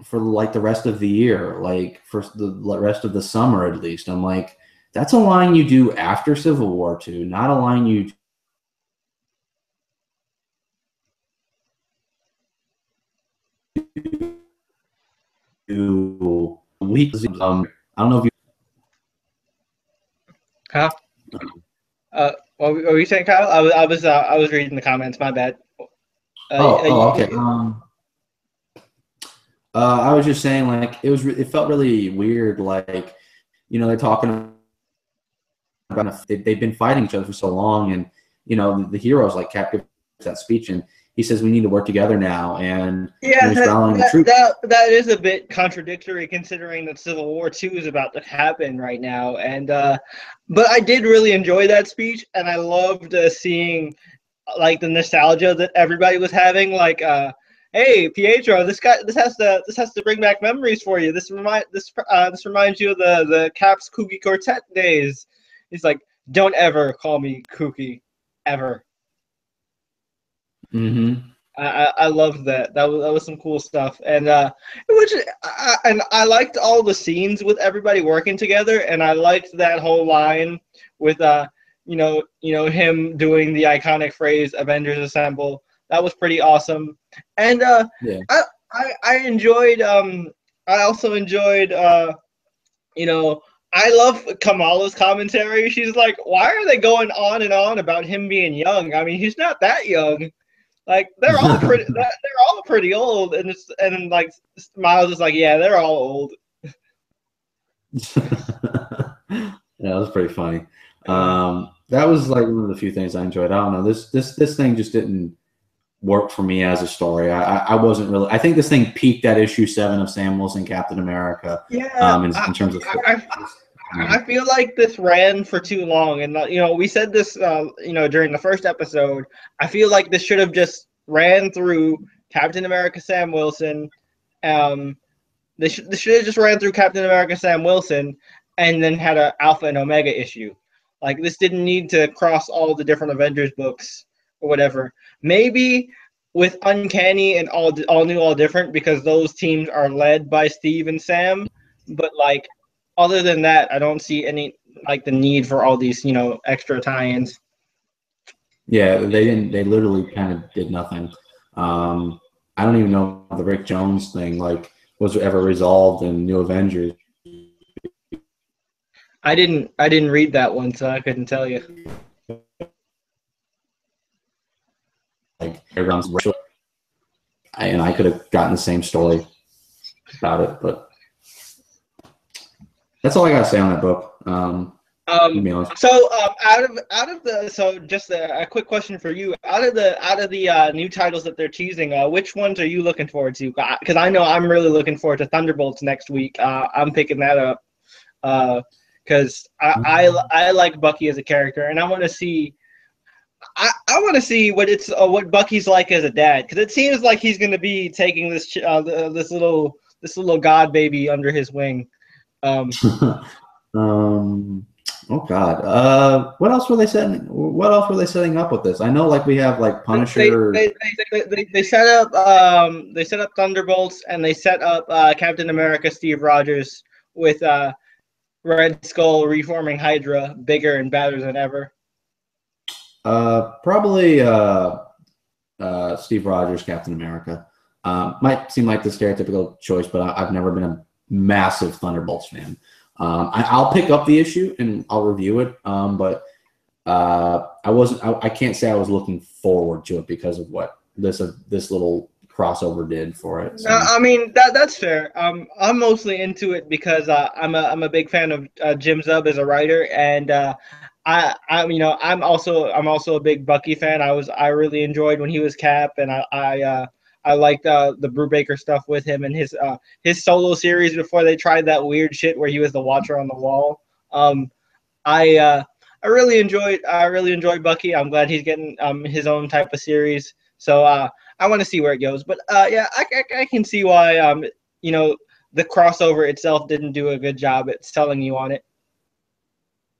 [SPEAKER 2] for like the rest of the year, like for the rest of the summer at least. I'm like, that's a line you do after Civil War II, not a line you do weeks. I don't know if you.
[SPEAKER 1] Huh? What were you saying, Kyle? I was reading the comments. My bad.
[SPEAKER 2] Okay. I was just saying, like it felt really weird. Like, you know, they're talking about they've been fighting each other for so long, and you know the heroes like Cap gives that speech, and he says we need to work together now, and
[SPEAKER 1] yeah,
[SPEAKER 2] that
[SPEAKER 1] is a bit contradictory considering that Civil War II is about to happen right now, and but I did really enjoy that speech, and I loved seeing like the nostalgia that everybody was having, like hey Pietro, this has to bring back memories for you. This reminds you of the Caps Kooky Quartet days. He's like, don't ever call me Kooky, ever.
[SPEAKER 2] Mm-hmm.
[SPEAKER 1] I loved that. That was some cool stuff, and I liked all the scenes with everybody working together, and I liked that whole line with him doing the iconic phrase "Avengers Assemble." That was pretty awesome, and
[SPEAKER 2] Yeah.
[SPEAKER 1] I enjoyed. I also enjoyed. I love Kamala's commentary. She's like, "Why are they going on and on about him being young? I mean, he's not that young." Like they're all pretty old, and like Miles is like, yeah, they're all old.
[SPEAKER 2] Yeah, that was pretty funny. That was like one of the few things I enjoyed. I don't know. This thing just didn't work for me as a story. I wasn't really. I think this thing peaked at issue 7 of Sam Wilson Captain America.
[SPEAKER 1] Yeah,
[SPEAKER 2] In terms of.
[SPEAKER 1] I feel like this ran for too long, and we said this, during the first episode. I feel like this should have just ran through Captain America Sam Wilson. They should have just ran through Captain America Sam Wilson, and then had a Alpha and Omega issue. Like this didn't need to cross all the different Avengers books or whatever. Maybe with Uncanny and all new, all different, because those teams are led by Steve and Sam. But like, other than that, I don't see any the need for all these extra tie-ins.
[SPEAKER 2] Yeah, they didn't. They literally kind of did nothing. I don't even know if the Rick Jones thing was ever resolved in New Avengers.
[SPEAKER 1] I didn't read that one, so I couldn't tell you.
[SPEAKER 2] And I could have gotten the same story about it, but that's all I gotta say on that book.
[SPEAKER 1] Just a quick question for you. Out of the new titles that they're teasing, which ones are you looking forward to? Because I know I'm really looking forward to Thunderbolts next week. I'm picking that up because I like Bucky as a character, and I want to see. I want to see what Bucky's like as a dad, because it seems like he's going to be taking this little god baby under his wing.
[SPEAKER 2] Oh God. What else were they setting up with this? I know we have Punisher.
[SPEAKER 1] They set up Thunderbolts, and they set up Captain America Steve Rogers with Red Skull reforming Hydra, bigger and badder than ever.
[SPEAKER 2] Probably Steve Rogers, Captain America. Might seem like the stereotypical choice, but I've never been a massive Thunderbolts fan. I'll pick up the issue and I'll review it. But I can't say I was looking forward to it because of what this little crossover did for it. So.
[SPEAKER 1] I mean that's fair. I'm mostly into it because I'm a big fan of Jim Zub as a writer, and I'm also a big Bucky fan. I really enjoyed when he was Cap, and I liked the Brubaker stuff with him and his solo series before they tried that weird shit where he was the Watcher on the Wall. I really enjoyed Bucky. I'm glad he's getting his own type of series. So I want to see where it goes. But yeah, I can see why the crossover itself didn't do a good job at selling you on it.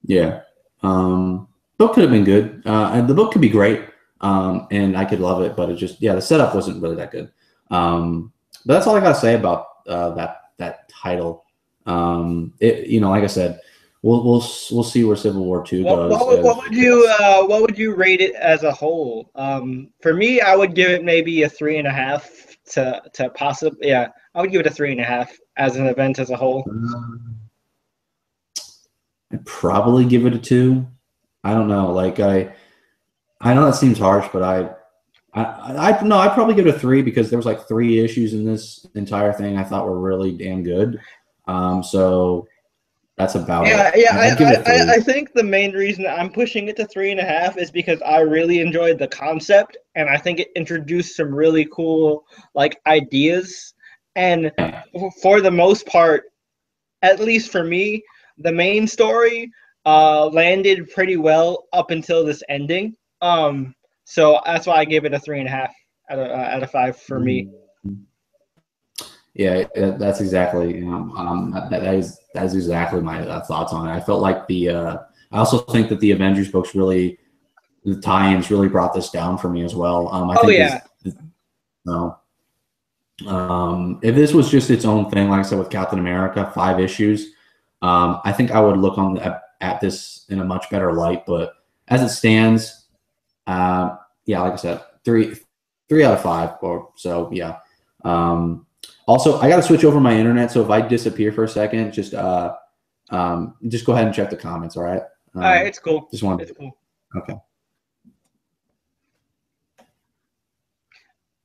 [SPEAKER 2] Yeah. Book could have been good. And the book could be great. And I could love it, but the setup wasn't really that good. But that's all I gotta say about that title. Like I said, we'll see where Civil War 2 goes.
[SPEAKER 1] What would you rate it as a whole? For me, I would give it maybe a 3.5 to possibly. Yeah, I would give it a 3.5 as an event as a whole.
[SPEAKER 2] I'd probably give it a 2. I don't know. I know that seems harsh, but I'd probably give it a 3 because there was 3 issues in this entire thing I thought were really damn good. So that's about it.
[SPEAKER 1] Yeah, I think the main reason I'm pushing it to 3.5 is because I really enjoyed the concept, and I think it introduced some really cool ideas. And for the most part, at least for me, the main story landed pretty well up until this ending. So that's why I gave it a 3.5 out of 5 for me.
[SPEAKER 2] Yeah, that's exactly that is exactly my thoughts on it. I felt like I also think that the Avengers books really, the tie-ins really brought this down for me as well. I
[SPEAKER 1] Oh
[SPEAKER 2] think
[SPEAKER 1] yeah.
[SPEAKER 2] no, if this was just its own thing, like I said with Captain America, 5 issues, I think I would look at this in a much better light. But as it stands, yeah, like I said, three out of 5 or so. Yeah. Also, I got to switch over my internet, so if I disappear for a second, just go ahead and check the comments. All right.
[SPEAKER 1] All right, it's cool.
[SPEAKER 2] Just one.
[SPEAKER 1] It's cool.
[SPEAKER 2] Okay.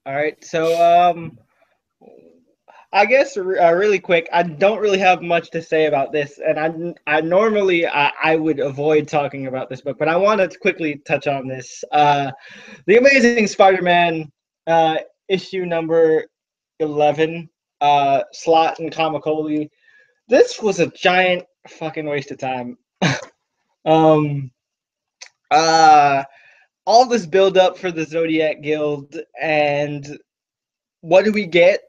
[SPEAKER 1] All right, so I guess really quick, I don't really have much to say about this, and I normally I would avoid talking about this book, but I want to quickly touch on this. The Amazing Spider-Man, issue number 11, Slott and Comicoli. This was a giant fucking waste of time. um, uh, all this build up for the Zodiac Guild, and what do we get?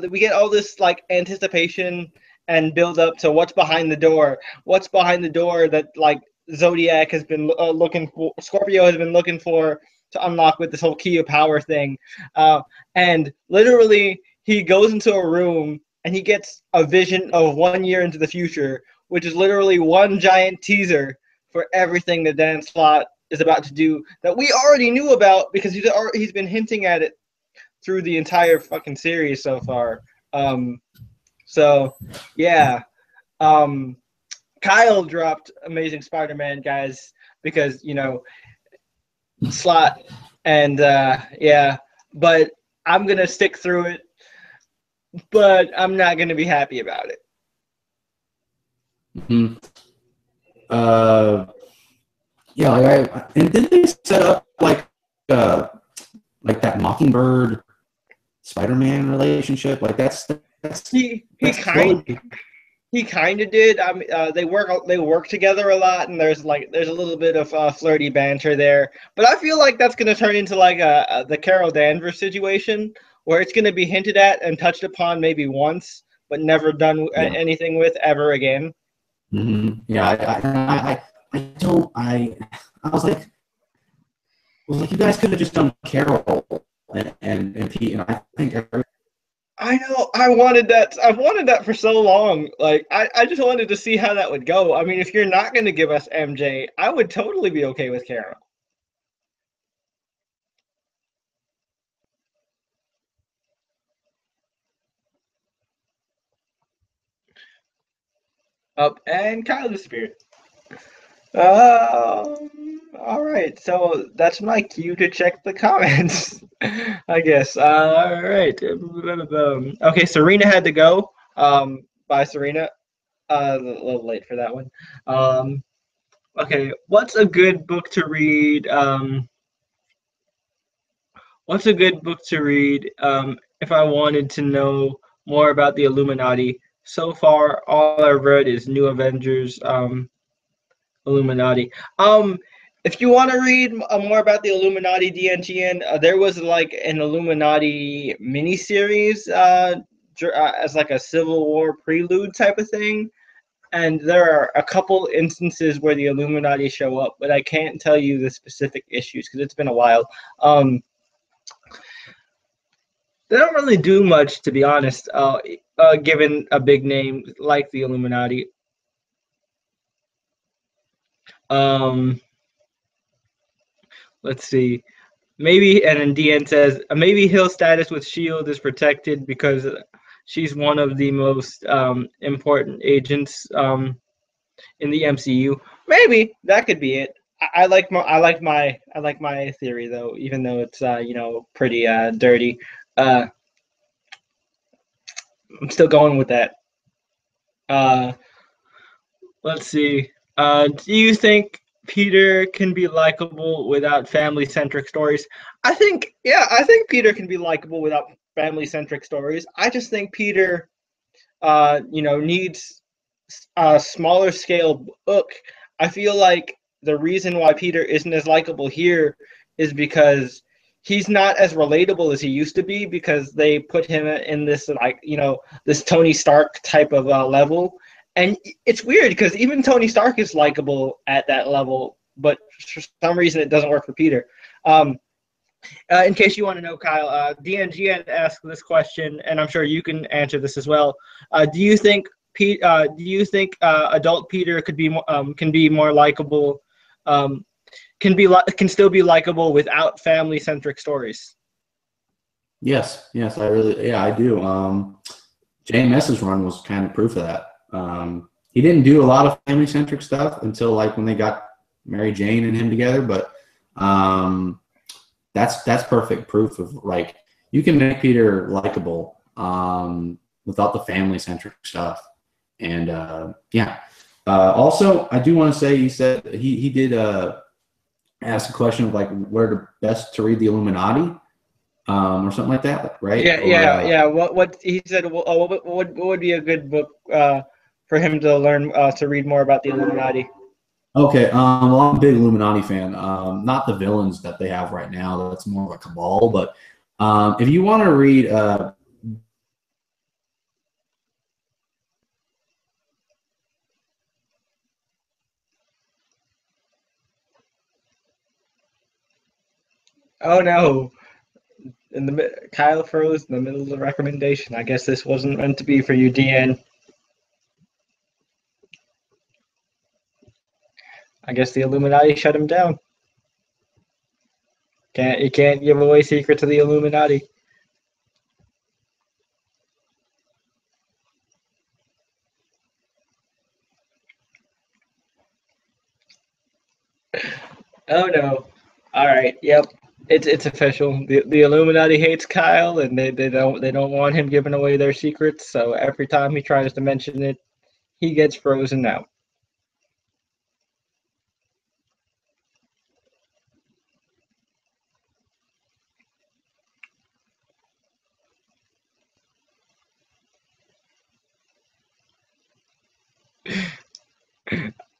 [SPEAKER 1] We get all this like anticipation and build up to what's behind the door. What's behind the door that like Zodiac has been looking for, Scorpio has been looking for to unlock with this whole key of power thing. And literally, he goes into a room and he gets a vision of 1 year into the future, which is literally one giant teaser for everything that Dan Slott is about to do that we already knew about because he's been hinting at it through the entire fucking series so far. So yeah. Kyle dropped Amazing Spider-Man, guys, because Slott and yeah, but I'm gonna stick through it, but I'm not gonna be happy about it.
[SPEAKER 2] Mm-hmm. Yeah, and didn't they set up like that Mockingbird Spider-Man relationship? Like that's
[SPEAKER 1] he kind of did. I mean, they work together a lot, and there's a little bit of flirty banter there. But I feel like that's going to turn into like the Carol Danvers situation, where it's going to be hinted at and touched upon maybe once, but never done anything with ever again.
[SPEAKER 2] Mm-hmm. Yeah, I was like, you guys could have just done Carol and Pete, and I think.
[SPEAKER 1] I know. I wanted that for so long. Like, I just wanted to see how that would go. I mean, if you're not going to give us MJ, I would totally be okay with Carol. Up and Kyle disappeared. All right. So that's my cue to check the comments, I guess. All right. Okay, Serena had to go. Bye, Serena. A little late for that one. Okay, what's a good book to read? What's a good book to read if I wanted to know more about the Illuminati? So far, all I've read is New Avengers, Illuminati. If you want to read more about the Illuminati DNGN, there was like an Illuminati miniseries as like a Civil War prelude type of thing. And there are a couple instances where the Illuminati show up, but I can't tell you the specific issues because it's been a while. They don't really do much, to be honest, given a big name like the Illuminati. Let's see. Maybe, and then DN says, maybe Hill's status with S.H.I.E.L.D. is protected because she's one of the most important agents in the MCU. Maybe that could be it. I like my theory though, even though it's pretty dirty. I'm still going with that. Let's see. Do you think Peter can be likable without family-centric stories? I think Peter can be likable without family-centric stories. I just think Peter, needs a smaller scale book. I feel like the reason why Peter isn't as likable here is because he's not as relatable as he used to be because they put him in this like this Tony Stark type of level, and it's weird because even Tony Stark is likable at that level, but for some reason it doesn't work for Peter. In case you want to know, Kyle, DNG asked this question, and I'm sure you can answer this as well. Do you think adult Peter can be more likable? Can still be likable without family-centric stories?
[SPEAKER 2] Yes, I do. JMS's run was kind of proof of that. He didn't do a lot of family-centric stuff until like when they got Mary Jane and him together, but that's perfect proof of like you can make Peter likable without the family-centric stuff. And also I do want to say he said he did ask a question of like where best to read the Illuminati or something like that, right?
[SPEAKER 1] Yeah. What he said? What would be a good book for him to learn to read more about the Illuminati?
[SPEAKER 2] Okay, well, I'm a big Illuminati fan. Not the villains that they have right now. That's more of a cabal. But if you want to read,
[SPEAKER 1] Oh no! Kyle froze in the middle of the recommendation. I guess this wasn't meant to be for you, DN. I guess the Illuminati shut him down. You can't give away secrets of the Illuminati. Oh no! All right, yep, it's official. The Illuminati hates Kyle, and they don't want him giving away their secrets. So every time he tries to mention it, he gets frozen out.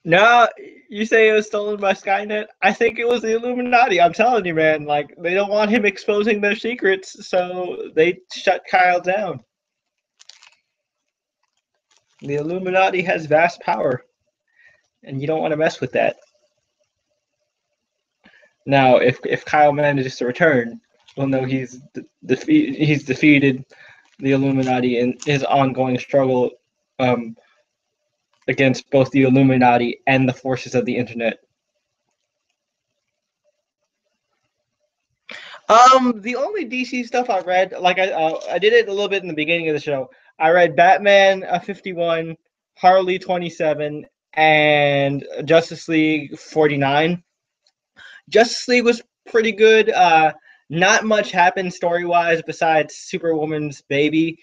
[SPEAKER 1] No, you say it was stolen by Skynet? I think it was the Illuminati. I'm telling you, man. Like they don't want him exposing their secrets, so they shut Kyle down. The Illuminati has vast power, and you don't want to mess with that. Now, if Kyle manages to return, we'll know he's defeated the Illuminati in his ongoing struggle against both the Illuminati and the forces of the internet. The only DC stuff I read, like I did it a little bit in the beginning of the show. I read Batman 51, Harley 27, and Justice League 49. Justice League was pretty good. Not much happened story-wise besides Superwoman's baby,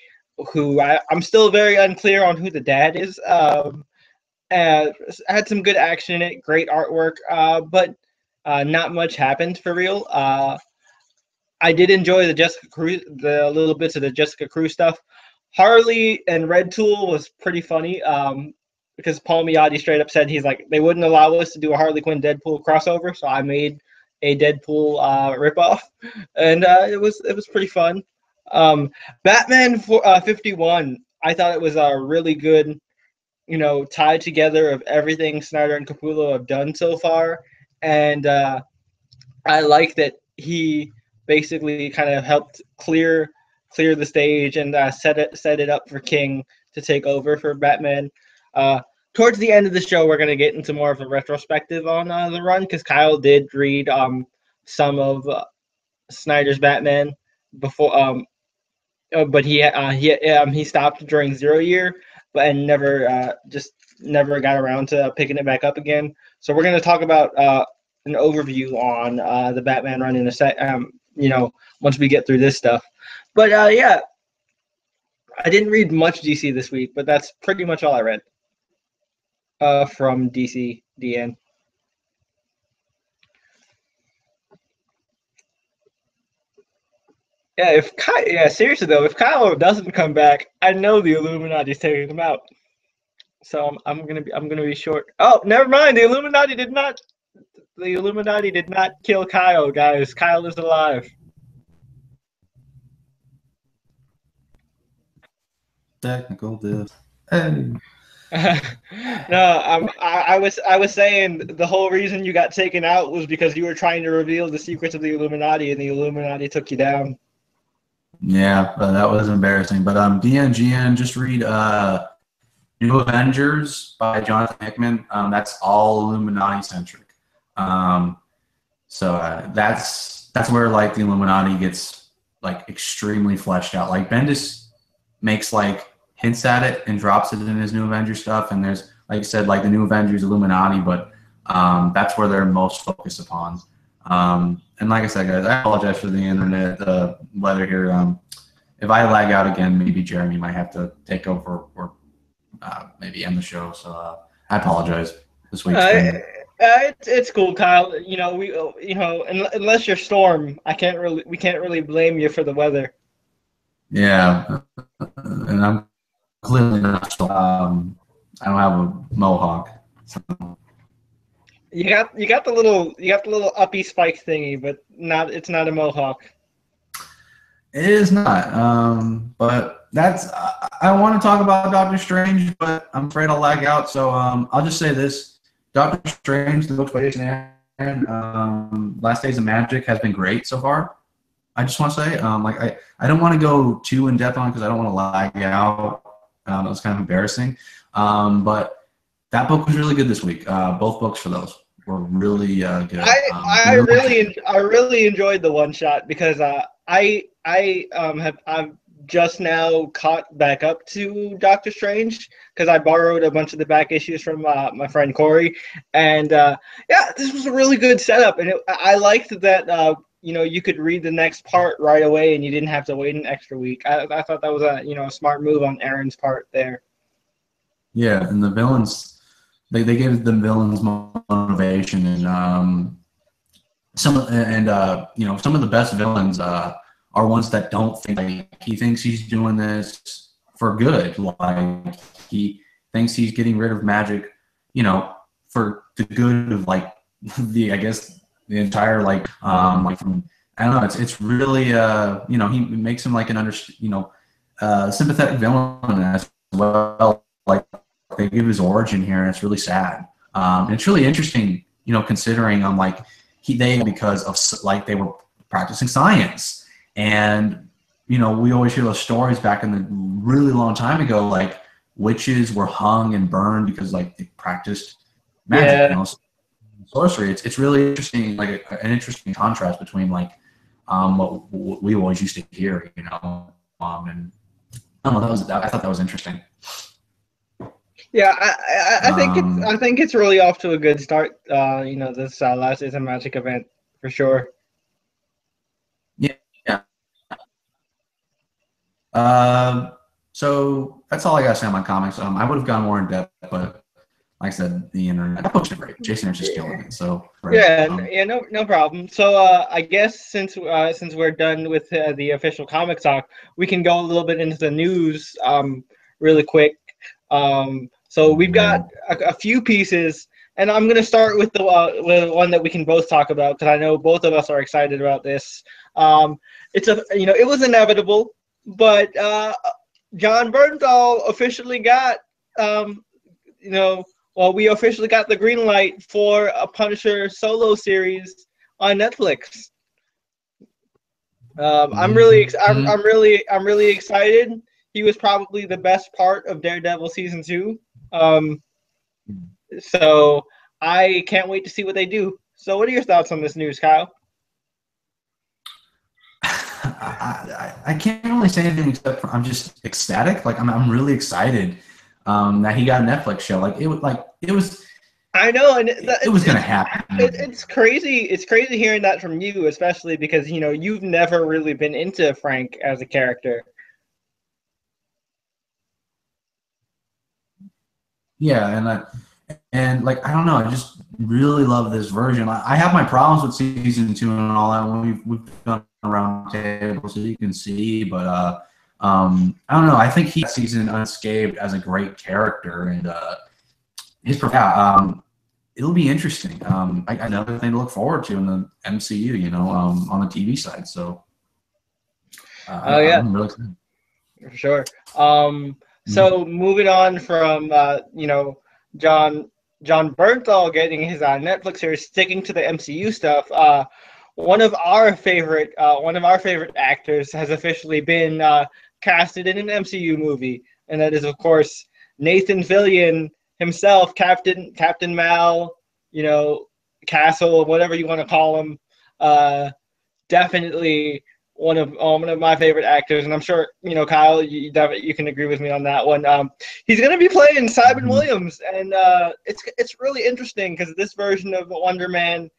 [SPEAKER 1] who I'm still very unclear on who the dad is. Had some good action in it, great artwork, but not much happened for real. I did enjoy the little bits of the Jessica Cruz stuff. Harley and Red Tool was pretty funny because Paul Miotti straight up said he's like they wouldn't allow us to do a Harley Quinn Deadpool crossover, so I made a Deadpool ripoff, and it was pretty fun. Batman 51, I thought it was a really good, tied together of everything Snyder and Capullo have done so far, and I like that he basically kind of helped clear the stage and set it up for King to take over for Batman. Towards the end of the show, we're going to get into more of a retrospective on the run because Kyle did read some of Snyder's Batman before, but he stopped during 0 Year, but and never got around to picking it back up again. So we're going to talk about an overview on the Batman run in a sec. Once we get through this stuff. But yeah, I didn't read much DC this week, but that's pretty much all I read from DC DN. Yeah, seriously though, if Kyle doesn't come back, I know the Illuminati's taking him out. So I'm gonna be short. Oh, never mind. The Illuminati did not kill Kyle, guys. Kyle is alive.
[SPEAKER 2] Technical this. Hey.
[SPEAKER 1] No, I was saying the whole reason you got taken out was because you were trying to reveal the secrets of the Illuminati, and the Illuminati took you down.
[SPEAKER 2] Yeah, that was embarrassing. But DNGN, just read New Avengers by Jonathan Hickman. That's all Illuminati centric. So that's where like the Illuminati gets like extremely fleshed out. Like Bendis makes like hints at it and drops it in his New Avengers stuff. And there's, like you said, like the New Avengers Illuminati, but that's where they're most focused upon. And like I said, guys, I apologize for the internet weather here. If I lag out again, maybe Jeremy might have to take over or maybe end the show. So I apologize this week.
[SPEAKER 1] It's cool, Kyle. You know, unless you're Storm, we can't really blame you for the weather.
[SPEAKER 2] Yeah, and I'm clearly not Storm. I don't have a mohawk. So.
[SPEAKER 1] You got the little uppy spike thingy, but it's not a mohawk.
[SPEAKER 2] It is not. But that's I want to talk about Doctor Strange, but I'm afraid I'll lag out. So I'll just say this: Doctor Strange, the book by Jason Aaron, Last Days of Magic has been great so far. I just want to say, I don't want to go too in depth on it because I don't want to lag out. It was kind of embarrassing, but that book was really good this week. Both books for those were really good.
[SPEAKER 1] I really enjoyed the one shot because I've just now caught back up to Doctor Strange because I borrowed a bunch of the back issues from my friend Corey, and this was a really good setup, and I liked that you could read the next part right away and you didn't have to wait an extra week. I thought that was a smart move on Aaron's part there.
[SPEAKER 2] Yeah, and the villains, they gave the villains motivation, and some of the best villains are ones that don't think like he thinks he's doing this for good. Like he thinks he's getting rid of magic, for the good of like the the entire like from I don't know. It's really he makes him like an sympathetic villain as well. Like they give his origin here, and it's really sad. And it's really interesting, considering because of like they were practicing science. And, we always hear those stories back in the really long time ago, like witches were hung and burned because like they practiced magic, sorcery. It's really interesting, like an interesting contrast between like what we always used to hear, and I don't know, I thought that was interesting.
[SPEAKER 1] Yeah, I think it's really off to a good start. This Last Days of Magic event for sure.
[SPEAKER 2] So that's all I gotta say on my comics. I would have gone more in depth, but like I said, the internet. That book's great. Jason is just killing it. So
[SPEAKER 1] no problem. So I guess since we're done with the official comic talk, we can go a little bit into the news really quick. So we've got a few pieces, and I'm gonna start with the one that we can both talk about because I know both of us are excited about this. It was inevitable. But John Bernthal officially got, we officially got the green light for a Punisher solo series on Netflix. I'm really excited. He was probably the best part of Daredevil season 2. So I can't wait to see what they do. So what are your thoughts on this news, Kyle?
[SPEAKER 2] I can't really say anything except for I'm just ecstatic. Like I'm really excited that he got a Netflix show. It was.
[SPEAKER 1] I know, and
[SPEAKER 2] it was gonna happen.
[SPEAKER 1] It's crazy. It's crazy hearing that from you, especially because you've never really been into Frank as a character.
[SPEAKER 2] Yeah, and I don't know. I just really love this version. I have my problems with season 2 and all that when we've done around table so you can see, but I don't know. I think he season unscathed as a great character, and it'll be interesting. Another thing to look forward to in the MCU, on the TV side. So, I'm really excited.
[SPEAKER 1] For sure. So moving on from John Bernthal getting his Netflix series, sticking to the MCU stuff. One of our favorite actors has officially been casted in an MCU movie, and that is of course Nathan Fillion himself, Captain Mal, Castle, whatever you want to call him. Definitely one of my favorite actors, and I'm sure Kyle, you can agree with me on that one. He's going to be playing Simon Williams, and it's really interesting because this version of Wonder Man,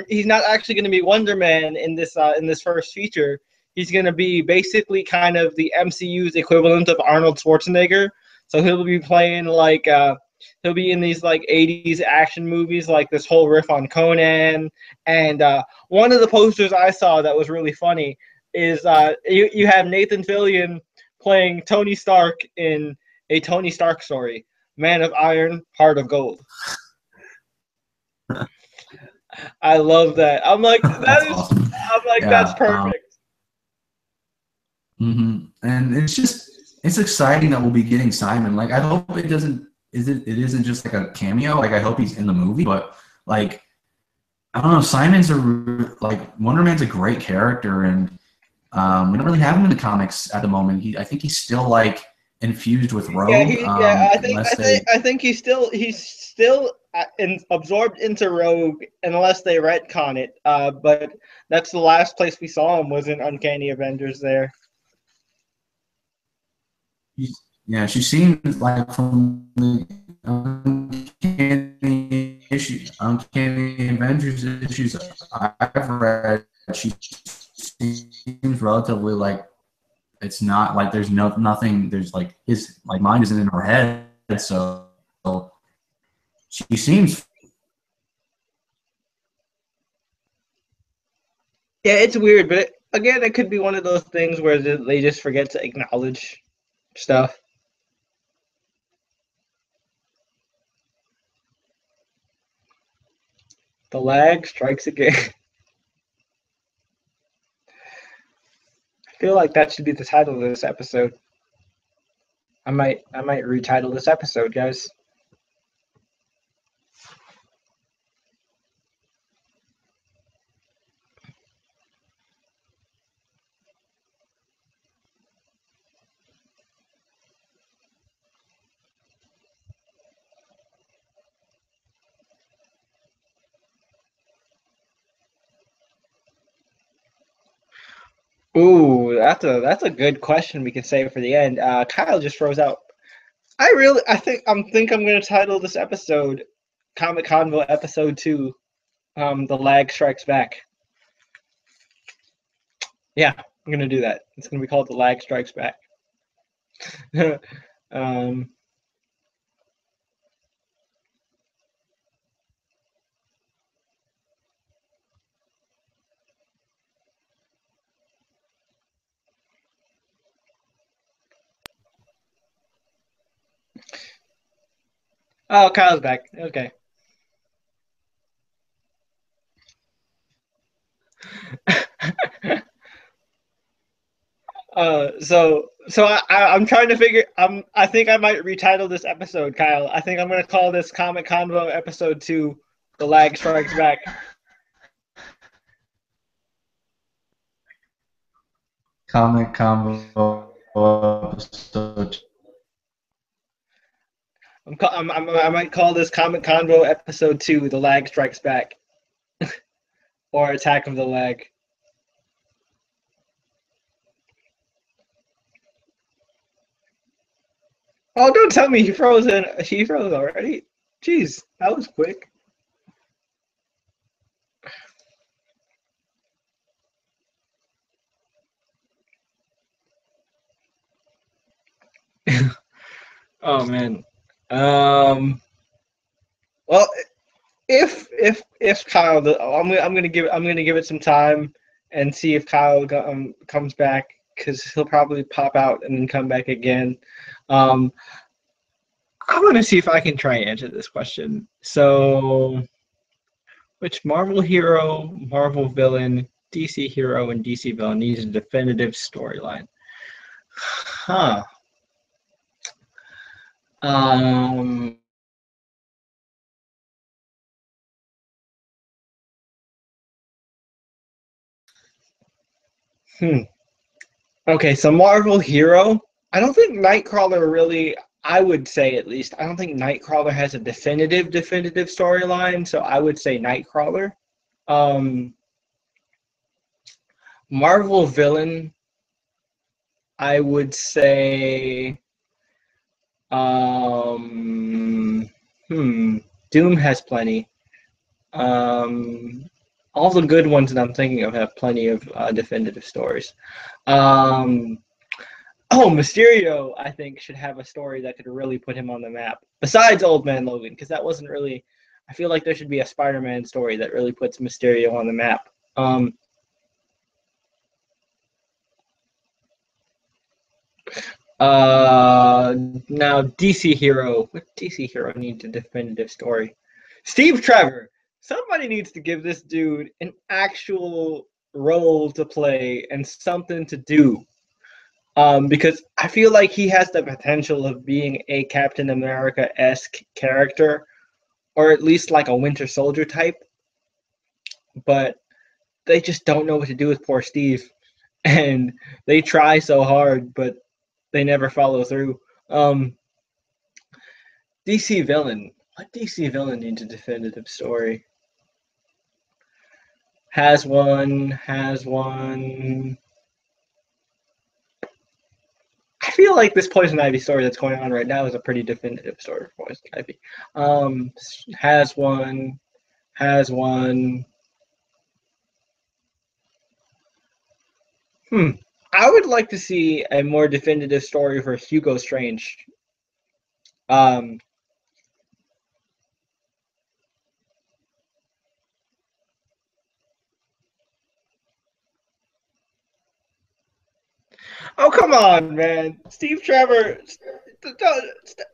[SPEAKER 1] he's not actually going to be Wonder Man in this first feature. He's going to be basically kind of the MCU's equivalent of Arnold Schwarzenegger. So he'll be playing he'll be in these 80s action movies, like this whole riff on Conan. And one of the posters I saw that was really funny is you have Nathan Fillion playing Tony Stark in a Tony Stark story, Man of Iron, Heart of Gold. I love that. I'm like, awesome. I'm like, that's perfect.
[SPEAKER 2] And it's exciting that we'll be getting Simon. I hope it isn't just like a cameo. I hope he's in the movie, but I don't know. Simon's Wonder Man's a great character, and we don't really have him in the comics at the moment. I think he's still infused with Rogue.
[SPEAKER 1] I think he's still absorbed into Rogue unless they retcon it. But that's the last place we saw him was in Uncanny Avengers there.
[SPEAKER 2] Yeah, she seems from the Uncanny Avengers issues I've read, she seems relatively it's not there's nothing. There's his mind isn't in her head, so she seems.
[SPEAKER 1] Yeah, it's weird, but again, it could be one of those things where they just forget to acknowledge stuff. The lag strikes again. I feel like that should be the title of this episode. I might retitle this episode, guys. Ooh, that's a good question we can save for the end. Kyle just froze out. I think I'm going to title this episode Comic Convo Episode 2, The Lag Strikes Back. Yeah, I'm going to do that. It's going to be called The Lag Strikes Back. Oh, Kyle's back. Okay. I'm trying to figure. I think I might retitle this episode, Kyle. I think I'm going to call this Comic Convo Episode 2, The Lag Strikes Back.
[SPEAKER 2] Comic Convo Episode.
[SPEAKER 1] I might call this Comic Convo Episode 2, The Lag Strikes Back, or Attack of the Lag. Oh, don't tell me he froze already. Jeez, that was quick. Oh man. Well, if Kyle, I'm gonna give it some time and see if Kyle comes back, because he'll probably pop out and then come back again. I'm gonna see if I can try and answer this question. So, which Marvel hero, Marvel villain, DC hero, and DC villain needs a definitive storyline? Huh. Um, hmm. Okay, so Marvel hero. I don't think Nightcrawler really. I would say at least. I don't think Nightcrawler has a definitive storyline. So I would say Nightcrawler. Um, Marvel villain. I would say. Um, hmm. Doom has plenty. Um, all the good ones that I'm thinking of have plenty of definitive stories. Um, oh, Mysterio, I think, should have a story that could really put him on the map. Besides Old Man Logan, because that wasn't really. I feel like there should be a Spider-Man story that really puts Mysterio on the map. Now DC hero. What DC hero needs a definitive story? Steve Trevor. Somebody needs to give this dude an actual role to play and something to do. Because I feel like he has the potential of being a Captain America-esque character, or at least like a Winter Soldier type. But they just don't know what to do with poor Steve, and they try so hard, but they never follow through. DC villain. What DC villain needs a definitive story? Has one. Has one. I feel like this Poison Ivy story that's going on right now is a pretty definitive story for Poison Ivy. Has one. Has one. I would like to see a more definitive story for Hugo Strange. Um, oh, come on, man. Steve Trevor.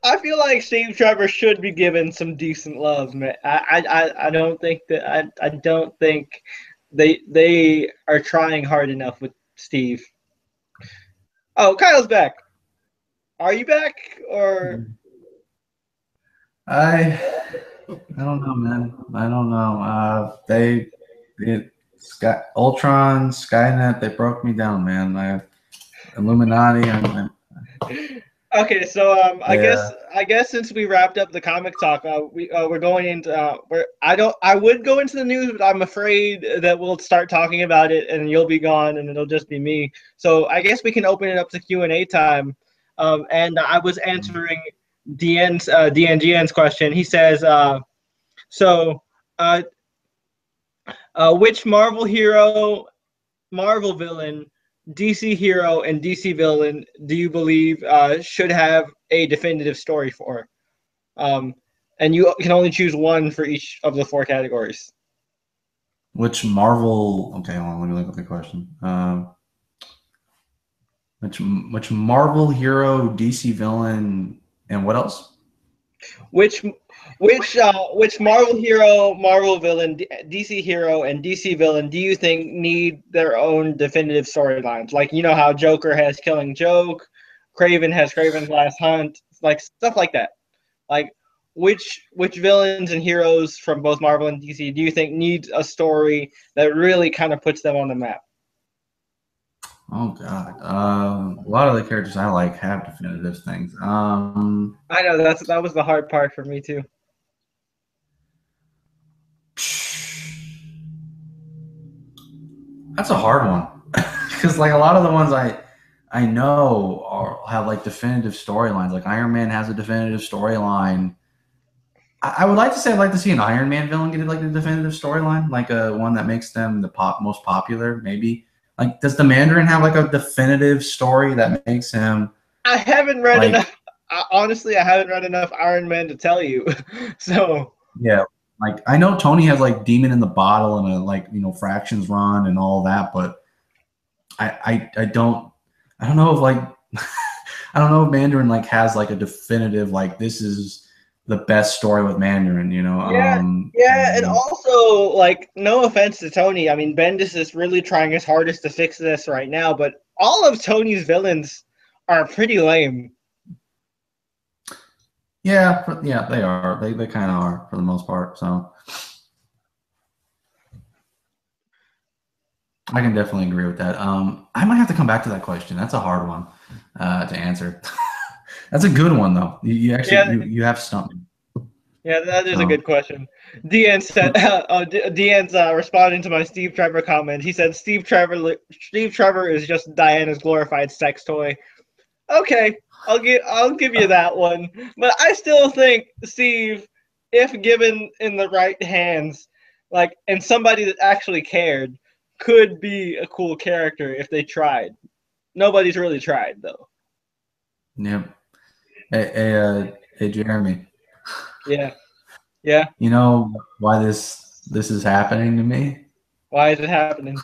[SPEAKER 1] I feel like Steve Trevor should be given some decent love, man. I don't think that I don't think they are trying hard enough with Steve. Oh, Kyle's back. Are you back or?
[SPEAKER 2] I don't know, man. I don't know. Ultron, Skynet, they broke me down, man. Illuminati.
[SPEAKER 1] Okay, so
[SPEAKER 2] Yeah.
[SPEAKER 1] I guess since we wrapped up the comic talk, we're going into I would go into the news, but I'm afraid that we'll start talking about it and you'll be gone and it'll just be me. So I guess we can open it up to Q&A time. And I was answering DNGN's question. He says, so uh, which Marvel hero, Marvel villain, DC hero, and DC villain do you believe should have a definitive story for? Um, and you can only choose one for each of the four categories.
[SPEAKER 2] Which Marvel? Okay, hold on. Let me look at the question. Which Marvel hero, DC villain, and what else?
[SPEAKER 1] Which which Marvel hero, Marvel villain, DC hero, and DC villain do you think need their own definitive storylines? Like you know how Joker has Killing Joke, Craven has Craven's Last Hunt, like stuff like that. Like which villains and heroes from both Marvel and DC do you think needs a story that really kind of puts them on the map?
[SPEAKER 2] Oh God, a lot of the characters I like have definitive things.
[SPEAKER 1] I know that was the hard part for me too.
[SPEAKER 2] That's a hard one because like a lot of the ones I know have like definitive storylines. Like Iron Man has a definitive storyline. I would like to say I'd like to see an Iron Man villain get like a definitive storyline, like a one that makes them the most popular. Maybe like does the Mandarin have like a definitive story that makes him?
[SPEAKER 1] I haven't read
[SPEAKER 2] like,
[SPEAKER 1] enough. Honestly, I haven't read enough Iron Man to tell you. So
[SPEAKER 2] yeah, like I know Tony has like Demon in the Bottle and a Fractions Run and all that, but I don't know if like I don't know if Mandarin like has like a definitive like this is the best story with Mandarin,
[SPEAKER 1] yeah, yeah, and also like no offense to Tony, I mean Bendis is really trying his hardest to fix this right now, but all of Tony's villains are pretty lame.
[SPEAKER 2] Yeah, they are. They kind of are for the most part. So I can definitely agree with that. I might have to come back to that question. That's a hard one to answer. That's a good one though. You actually
[SPEAKER 1] Yeah,
[SPEAKER 2] you have stumped me.
[SPEAKER 1] yeah, that is a
[SPEAKER 2] So
[SPEAKER 1] good question. Deanne said, Deanne's responding to my Steve Trevor comment. He said, Steve Trevor is just Diana's glorified sex toy. Okay, I'll give you that one. But I still think Steve, if given in the right hands, like and somebody that actually cared, could be a cool character if they tried. Nobody's really tried though.
[SPEAKER 2] yep. Hey, Jeremy.
[SPEAKER 1] Yeah, yeah.
[SPEAKER 2] You know why this is happening to me?
[SPEAKER 1] Why is it happening?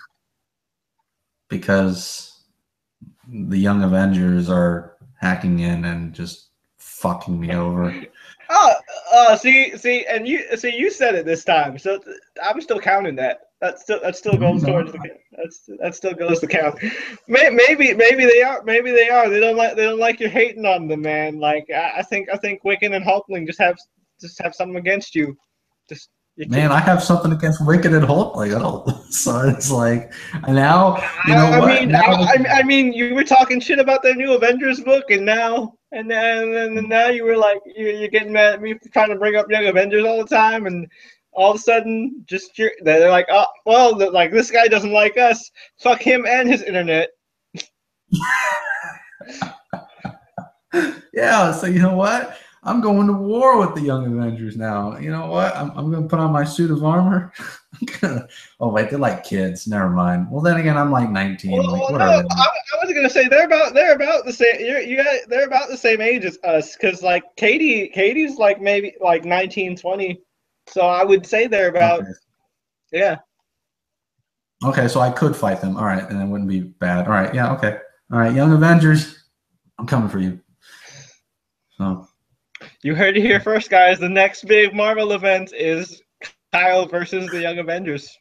[SPEAKER 2] Because the Young Avengers are hacking in and just fucking me over.
[SPEAKER 1] See, and you said it this time, so I'm still counting that. That still goes towards the that still goes to count. Maybe they are. Maybe they are. They don't like you hating on them, man. Like I think Wiccan and Hulkling just have something against you. Just
[SPEAKER 2] Man, I have something against Wicked and Hulk. Like I don't. So it's like now you know
[SPEAKER 1] I
[SPEAKER 2] what?
[SPEAKER 1] mean,
[SPEAKER 2] Now
[SPEAKER 1] I mean, you were talking shit about their new Avengers book, and now you were like, you're getting mad at me for trying to bring up Young Avengers all the time, and all of a sudden, they're like, oh, well, like this guy doesn't like us. Fuck him and his internet.
[SPEAKER 2] yeah. So you know what? I'm going to war with the Young Avengers now. You know what? I'm going to put on my suit of armor. Oh wait, they're like kids. Never mind. Well, then again, I'm like 19.
[SPEAKER 1] Well,
[SPEAKER 2] Like
[SPEAKER 1] no,
[SPEAKER 2] whatever.
[SPEAKER 1] I was gonna say they're about the same. They're about the same age as us, because like Katie's like maybe like 19, 20. So I would say they're about
[SPEAKER 2] Okay.
[SPEAKER 1] yeah.
[SPEAKER 2] Okay, so I could fight them. All right, and it wouldn't be bad. All right, yeah, okay. All right, Young Avengers, I'm coming for you. So
[SPEAKER 1] You heard it here first, guys. The next big Marvel event is Kyle versus the Young Avengers.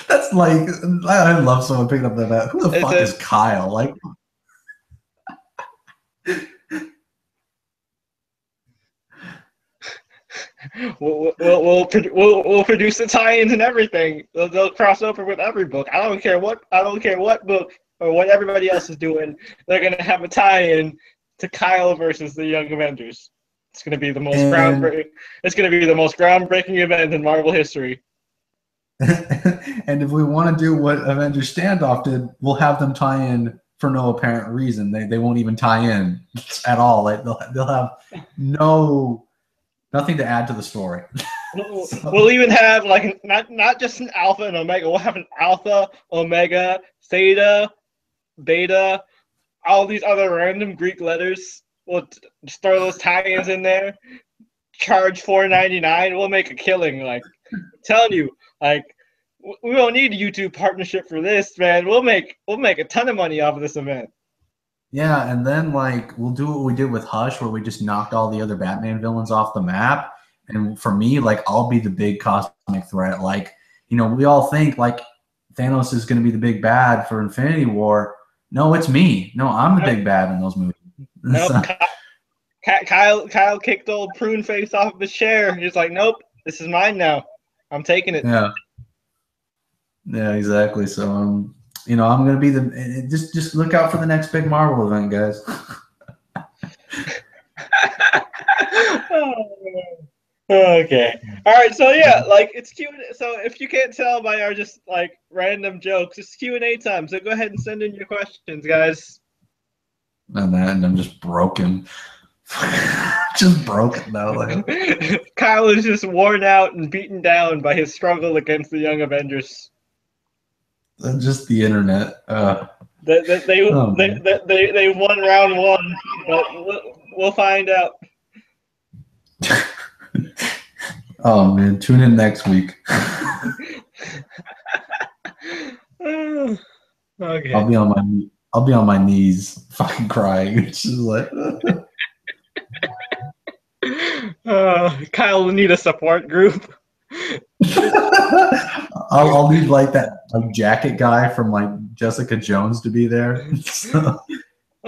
[SPEAKER 2] that's like I love someone picking up that. Who the fuck is Kyle? Like,
[SPEAKER 1] we'll produce the tie-ins and everything. They'll cross over with every book. I don't care what book or what everybody else is doing. They're gonna have a tie-in to Kyle versus the Young Avengers. It's gonna be the most groundbreaking. It's gonna be the most groundbreaking event in Marvel history.
[SPEAKER 2] and if we want to do what Avengers Standoff did, we'll have them tie in for no apparent reason. They won't even tie in at all. Like they'll have nothing to add to the story.
[SPEAKER 1] So. We'll even have like not just an Alpha and Omega. We'll have an Alpha, Omega, Theta, Beta, all these other random Greek letters. We'll just throw those tie-ins in there. Charge $4.99. We'll make a killing. Like I'm telling you, like we don't need a YouTube partnership for this, man. We'll make a ton of money off of this event.
[SPEAKER 2] Yeah, and then like we'll do what we did with Hush, where we just knocked all the other Batman villains off the map. And for me, like I'll be the big cosmic threat. Like, you know, we all think like Thanos is going to be the big bad for Infinity War. No, it's me. No, I'm the big bad in those movies.
[SPEAKER 1] Nope. Kyle kicked old Prune Face off of his chair. He's like, nope, this is mine now. I'm taking it.
[SPEAKER 2] Yeah, exactly. So you know, I'm gonna be the just look out for the next big Marvel event, guys.
[SPEAKER 1] Okay. All right. So yeah, like it's Q&A. So if you can't tell by our just like random jokes, it's Q&A time. So go ahead and send in your questions, guys.
[SPEAKER 2] And I'm just broken. Just broken now. Like.
[SPEAKER 1] Kyle is just worn out and beaten down by his struggle against the Young Avengers.
[SPEAKER 2] Just the internet.
[SPEAKER 1] They won round one, but we'll find out.
[SPEAKER 2] Oh man, tune in next week.
[SPEAKER 1] Okay.
[SPEAKER 2] I'll be on my knees, fucking crying. It's just like.
[SPEAKER 1] Kyle will need a support group.
[SPEAKER 2] I'll need like that jacket guy from like Jessica Jones to be there. So.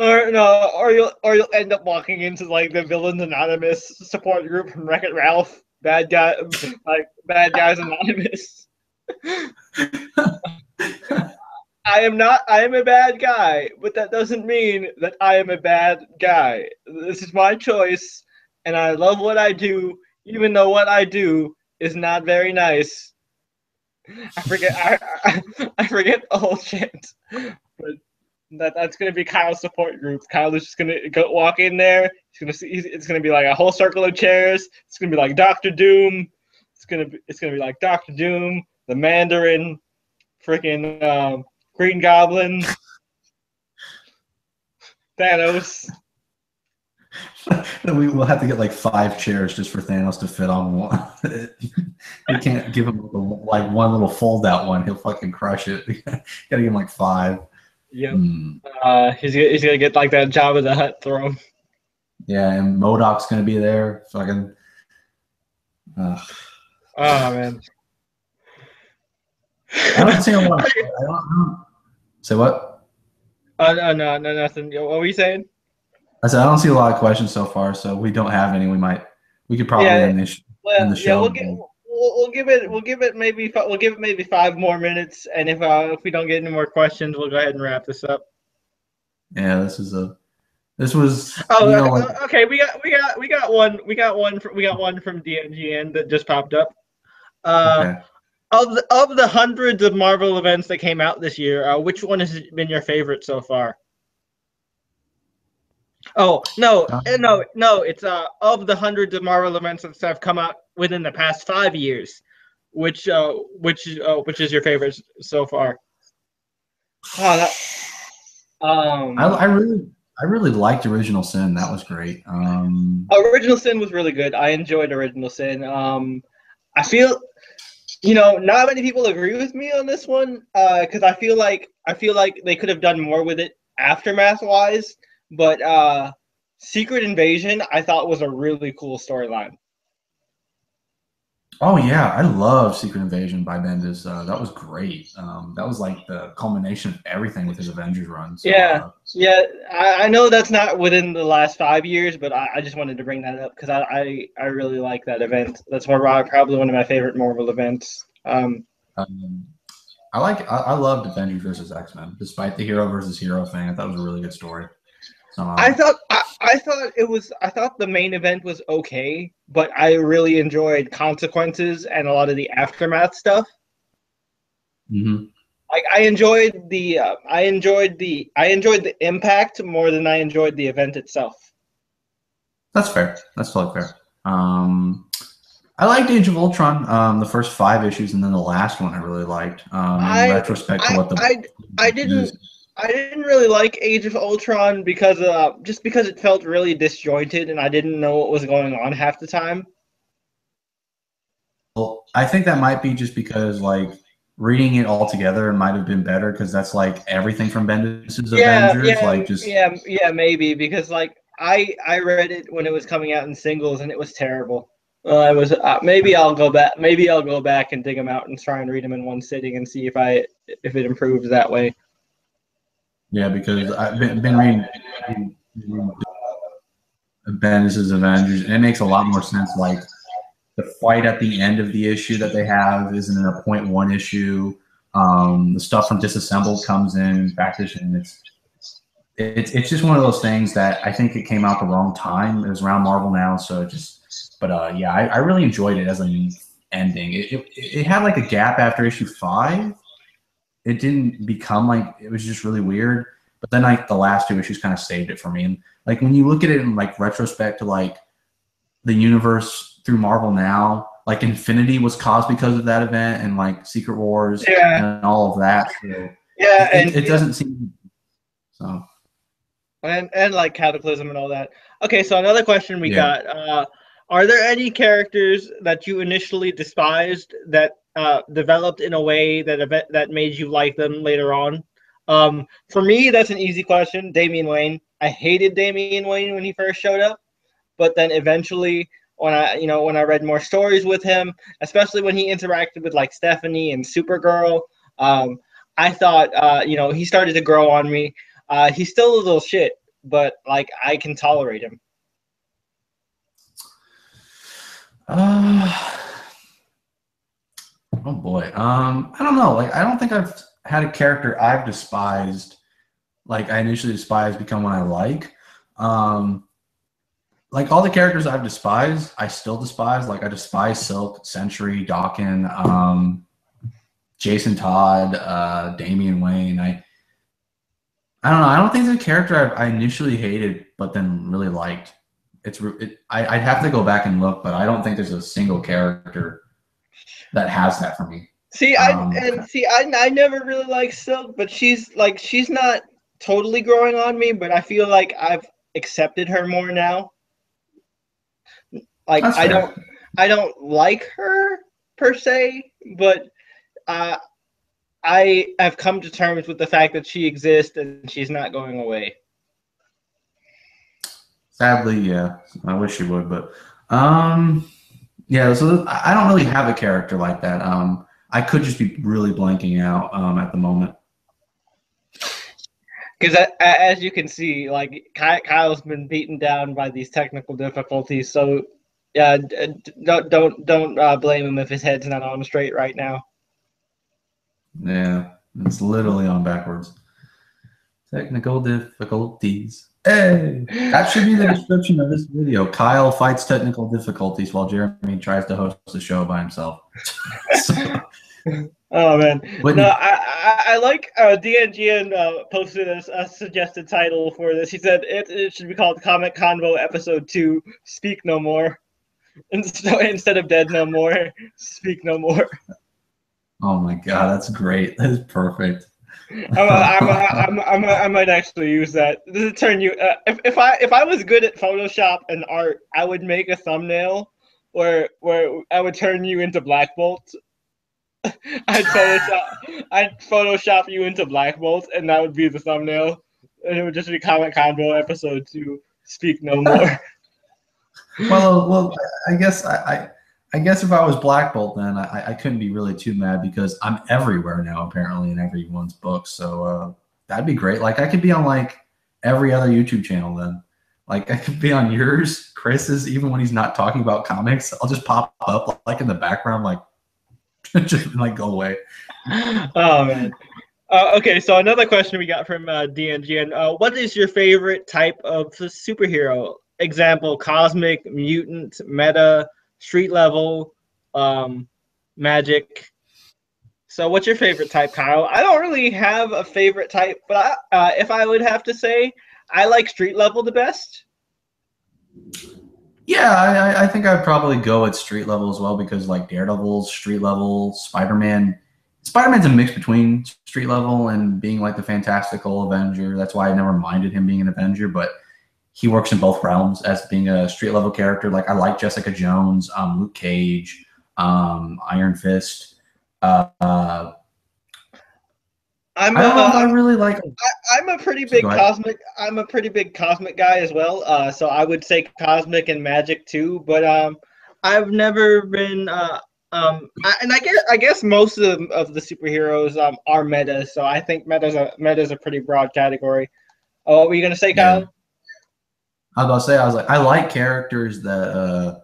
[SPEAKER 1] Or no, or you'll end up walking into like the Villains Anonymous support group from Wreck-It Ralph. Bad guy, like Bad Guys Anonymous. I am a bad guy, but that doesn't mean that I am a bad guy. This is my choice, and I love what I do, even though what I do is not very nice. I forget the whole chant, but that's gonna be Kyle's support group. Kyle is just gonna walk in there. It's gonna be like a whole circle of chairs. It's gonna be like Doctor Doom. It's gonna be like Doctor Doom, the Mandarin, freaking Green Goblin, Thanos.
[SPEAKER 2] We will have to get like 5 chairs just for Thanos to fit on one. We can't give him like one little fold out one. He'll fucking crush it. Gotta give him like 5.
[SPEAKER 1] Yep. He's gonna get like that Jabba the Hutt throne.
[SPEAKER 2] Yeah, and MODOK's gonna be there. Fucking.
[SPEAKER 1] Oh man.
[SPEAKER 2] I don't see a lot. I don't. Say what?
[SPEAKER 1] No, nothing. What were you saying?
[SPEAKER 2] I said I don't see a lot of questions so far, so we don't have any. We could probably end the show.
[SPEAKER 1] We'll give it maybe 5 more minutes, and if we don't get any more questions, we'll go ahead and wrap this up.
[SPEAKER 2] Yeah, this was.
[SPEAKER 1] Okay. We got one from DNGN that just popped up.
[SPEAKER 2] Okay.
[SPEAKER 1] Of the hundreds of Marvel events that came out this year, which one has been your favorite so far? Oh no! It's of the hundreds of Marvel events that have come out within the past 5 years, which is your favorite so far?
[SPEAKER 2] I really liked Original Sin. That was great.
[SPEAKER 1] Original Sin was really good. I enjoyed Original Sin. I feel, not many people agree with me on this one because I feel like they could have done more with it aftermath wise. But Secret Invasion, I thought was a really cool storyline.
[SPEAKER 2] Oh yeah, I love Secret Invasion by Bendis. That was great. That was like the culmination of everything with his Avengers run. So,
[SPEAKER 1] I know that's not within the last 5 years, but I just wanted to bring that up because I really like that event. That's probably one of my favorite Marvel events.
[SPEAKER 2] I loved Avengers versus X-Men, despite the hero versus hero thing. I thought it was a really good story.
[SPEAKER 1] I thought the main event was okay, but I really enjoyed Consequences and a lot of the aftermath stuff.
[SPEAKER 2] Mm-hmm.
[SPEAKER 1] Like I enjoyed the impact more than I enjoyed the event itself.
[SPEAKER 2] That's fair. That's totally fair. I liked Age of Ultron, the first 5 issues, and then the last one I really liked. In retrospect to what I didn't really like Age of Ultron because it felt really disjointed and I didn't know what was going on half the time. Well, I think that might be just because like reading it all together might have been better because that's like everything from Bendis' Avengers.
[SPEAKER 1] Maybe because like I read it when it was coming out in singles and it was terrible. Maybe I'll go back and dig them out and try and read them in one sitting and see if it improves that way.
[SPEAKER 2] Yeah, because I've been reading Bendis' Avengers, and it makes a lot more sense. Like the fight at the end of the issue that they have isn't in a 0.1 issue. The stuff from Disassembled comes in back issue, and it's just one of those things that I think it came out the wrong time. It was around Marvel now, so I really enjoyed it as an ending. It had like a gap after issue 5. It didn't become like it was just really weird, but then like the last 2 issues kind of saved it for me. And like when you look at it in like retrospect to like the universe through Marvel now, like Infinity was caused because of that event, and like Secret Wars and all of that. So it doesn't seem so.
[SPEAKER 1] And like Cataclysm and all that. Okay, so another question we got: are there any characters that you initially despised that developed in a way that made you like them later on? For me, that's an easy question. Damian Wayne. I hated Damian Wayne when he first showed up, but then eventually, when I read more stories with him, especially when he interacted with like Stephanie and Supergirl, I thought he started to grow on me. He's still a little shit, but like I can tolerate him.
[SPEAKER 2] Oh boy. I don't know. Like, I don't think I've had a character I've despised, like I initially despised, become one I like. Like all the characters I've despised, I still despise. Like I despise Silk, Sentry, Dawkin, Jason Todd, Damian Wayne. I don't know. I don't think there's a character I initially hated, but then really liked. I'd have to go back and look, but I don't think there's a single character that has that for me.
[SPEAKER 1] I never really liked Silk, but she's not totally growing on me, but I feel like I've accepted her more now. Like I don't like her per se, but I have come to terms with the fact that she exists and she's not going away.
[SPEAKER 2] Sadly, yeah. I wish she would, but yeah. So I don't really have a character like that. I could just be really blanking out at the moment.
[SPEAKER 1] Because as you can see, like Kyle's been beaten down by these technical difficulties, so yeah, don't blame him if his head's not on straight right now.
[SPEAKER 2] Yeah, it's literally on backwards. Technical difficulties. Hey, that should be the description of this video. Kyle fights technical difficulties while Jeremy tries to host the show by himself.
[SPEAKER 1] Oh man, no, I like DNGN posted a suggested title for this. He said it should be called Comic Convo Episode 2, Speak No More. Instead of Dead No More, Speak No More.
[SPEAKER 2] Oh my god, that's great. That is perfect.
[SPEAKER 1] I might actually use that. This is turn you. If I was good at Photoshop and art, I would make a thumbnail where I would turn you into Black Bolt. I'd Photoshop you into Black Bolt, and that would be the thumbnail. And it would just be Comic Convo Episode 2, Speak No More.
[SPEAKER 2] Well, I guess I guess if I was Black Bolt, then I couldn't be really too mad because I'm everywhere now, apparently, in everyone's books. So that'd be great. Like I could be on like every other YouTube channel then. Like I could be on yours, Chris's, even when he's not talking about comics. I'll just pop up like in the background, like just like go away.
[SPEAKER 1] Oh man. Okay, so another question we got from DNGN. What is your favorite type of superhero? Example: cosmic, mutant, meta, street level, magic. So what's your favorite type, Kyle? I don't really have a favorite type, but if I would have to say, I like street level the best.
[SPEAKER 2] Yeah, I think I'd probably go at street level as well because like Daredevil's street level, Spider-Man's a mix between street level and being like the fantastical Avenger. That's why I never minded him being an Avenger, but he works in both realms as being a street level character. Like I like Jessica Jones, Luke Cage, Iron Fist.
[SPEAKER 1] I'm a pretty big cosmic. I'm a pretty big cosmic guy as well. So I would say cosmic and magic too. But I've never been. I guess most of the superheroes are meta. So I think meta's a pretty broad category. Oh, what were you gonna say, Kyle?
[SPEAKER 2] Yeah. I was about to say, I like characters that,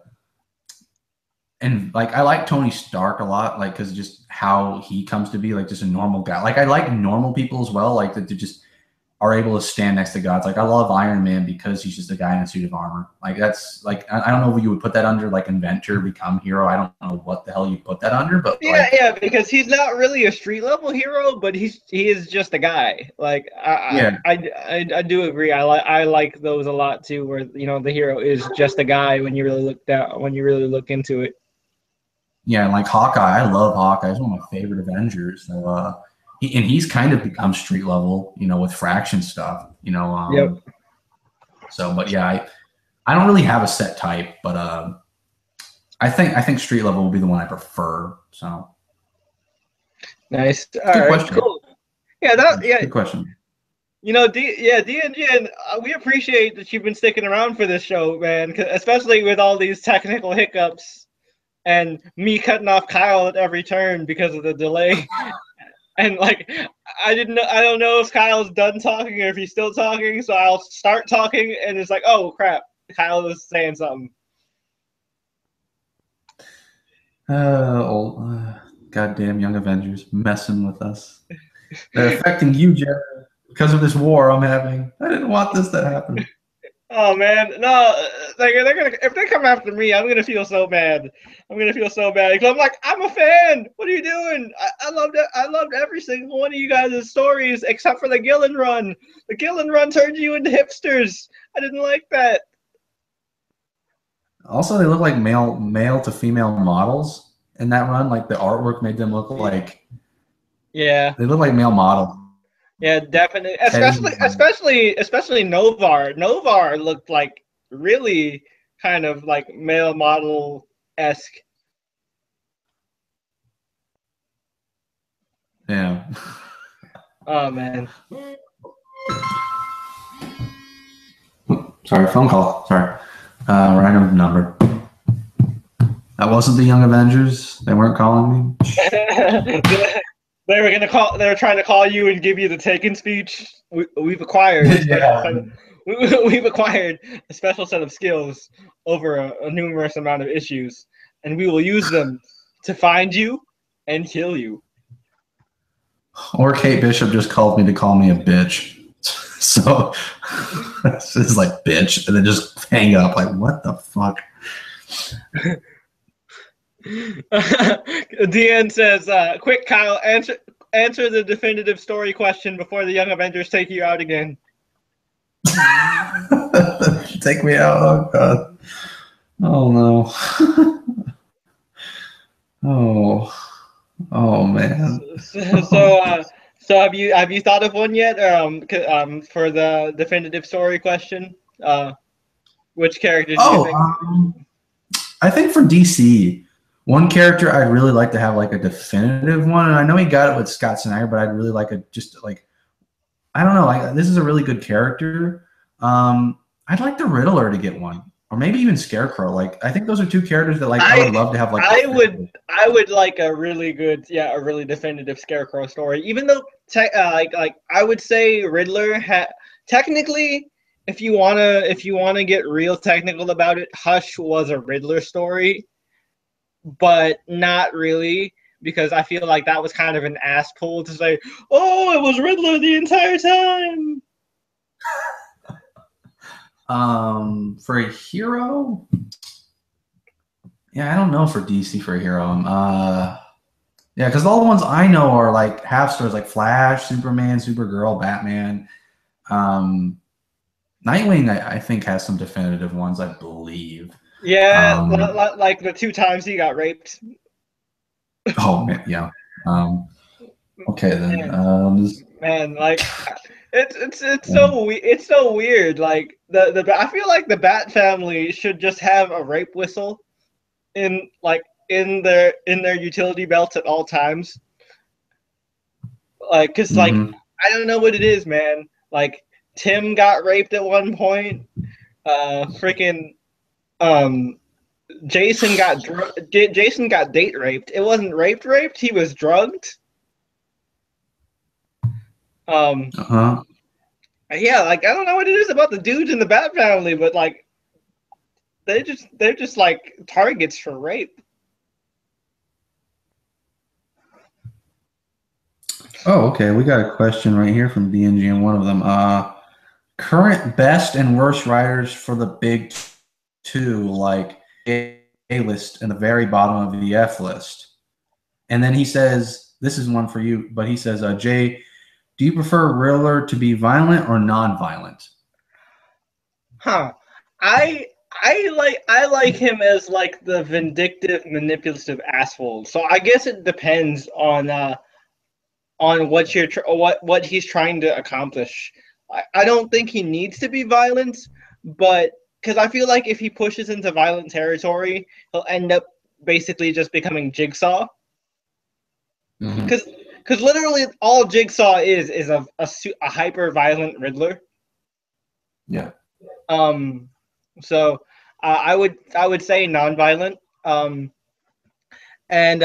[SPEAKER 2] and like I like Tony Stark a lot, like because just how he comes to be, like just a normal guy. Like I like normal people as well, like that just are able to stand next to gods. Like I love Iron Man because he's just a guy in a suit of armor. Like that's like I don't know if you would put that under like inventor become hero. I don't know what the hell you put that under, but
[SPEAKER 1] yeah, because he's not really a street level hero, but he is just a guy. Like I do agree. I like those a lot too, where the hero is just a guy when you really look into it.
[SPEAKER 2] Yeah, like Hawkeye. I love Hawkeye. He's one of my favorite Avengers. So he's kind of become street level, with fraction stuff,
[SPEAKER 1] Yep.
[SPEAKER 2] So, but yeah, I don't really have a set type, but I think street level will be the one I prefer. So
[SPEAKER 1] nice.
[SPEAKER 2] Good question.
[SPEAKER 1] Cool. Yeah,
[SPEAKER 2] good question.
[SPEAKER 1] DNG, and we appreciate that you've been sticking around for this show, man. Especially with all these technical hiccups and me cutting off Kyle at every turn because of the delay. And like I didn't know. I don't know if Kyle's done talking or if he's still talking. So I'll start talking, and it's like, oh crap, Kyle was saying something.
[SPEAKER 2] Goddamn Young Avengers messing with us. They're affecting you, Jared, because of this war I'm having. I didn't want this to happen.
[SPEAKER 1] Oh man, no! They're gonna if they come after me, I'm gonna feel so bad. I'm gonna feel so bad because I'm like, I'm a fan. What are you doing? I loved it. I loved every single one of you guys' stories except for the Gillen run. The Gillen run turned you into hipsters. I didn't like that.
[SPEAKER 2] Also, they look like male to female models in that run. Like the artwork made them look like they look like male models.
[SPEAKER 1] Yeah, definitely. Especially Novar. Novar looked like really kind of like male model-esque.
[SPEAKER 2] Yeah.
[SPEAKER 1] Oh man.
[SPEAKER 2] Sorry, phone call. Sorry. Random number. That wasn't the Young Avengers. They weren't calling me.
[SPEAKER 1] They were trying to call you and give you the Taken speech. We've acquired we've acquired a special set of skills over a numerous amount of issues, and we will use them to find you and kill you.
[SPEAKER 2] Or Kate Bishop just called me to call me a bitch. So it's like bitch, and then just hang up. Like, what the fuck?
[SPEAKER 1] DN says, quick, Kyle, answer the definitive story question before the Young Avengers take you out again.
[SPEAKER 2] Take me out. Oh, God. Oh, no. Oh, man.
[SPEAKER 1] So have you thought of one yet? For the definitive story question, which character do you think?
[SPEAKER 2] I think for DC, one character I'd really like to have like a definitive one, and I know he got it with Scott Snyder, but I'd really like I don't know, like this is a really good character. I'd like the Riddler to get one, or maybe even Scarecrow. Like I think those are two characters that I would love to have. Like
[SPEAKER 1] I would like a really good, a really definitive Scarecrow story. Even though I would say Riddler technically. If you wanna get real technical about it, Hush was a Riddler story, but not really, because I feel like that was kind of an ass pull to say, "Oh, it was Riddler the entire time."
[SPEAKER 2] For a hero, I don't know for DC for a hero. Because all the ones I know are like half stars, like Flash, Superman, Supergirl, Batman. Nightwing, I think, has some definitive ones, I believe.
[SPEAKER 1] Yeah, like the 2 times he got raped.
[SPEAKER 2] Oh man, yeah. Okay then.
[SPEAKER 1] Man, like it's so weird. Like I feel like the Bat family should just have a rape whistle in their utility belts at all times. Like, cause like I don't know what it is, man. Like Tim got raped at one point. Jason got date raped. It wasn't raped. He was drugged. Yeah, like I don't know what it is about the dudes in the Bat family, but like they're just like targets for rape.
[SPEAKER 2] Oh, okay. We got a question right here from BNG and one of them. Current best and worst writers for the big two, like A list and the very bottom of the F list. And then he says, this is one for you, but he says, Jay, do you prefer Riddler to be violent or non-violent?
[SPEAKER 1] Huh. I like him as like the vindictive, manipulative asshole. So I guess it depends on what he's trying to accomplish. I don't think he needs to be violent, but because I feel like if he pushes into violent territory, he'll end up basically just becoming Jigsaw. Because literally all Jigsaw is a hyper violent Riddler.
[SPEAKER 2] Yeah.
[SPEAKER 1] So I would say non-violent. And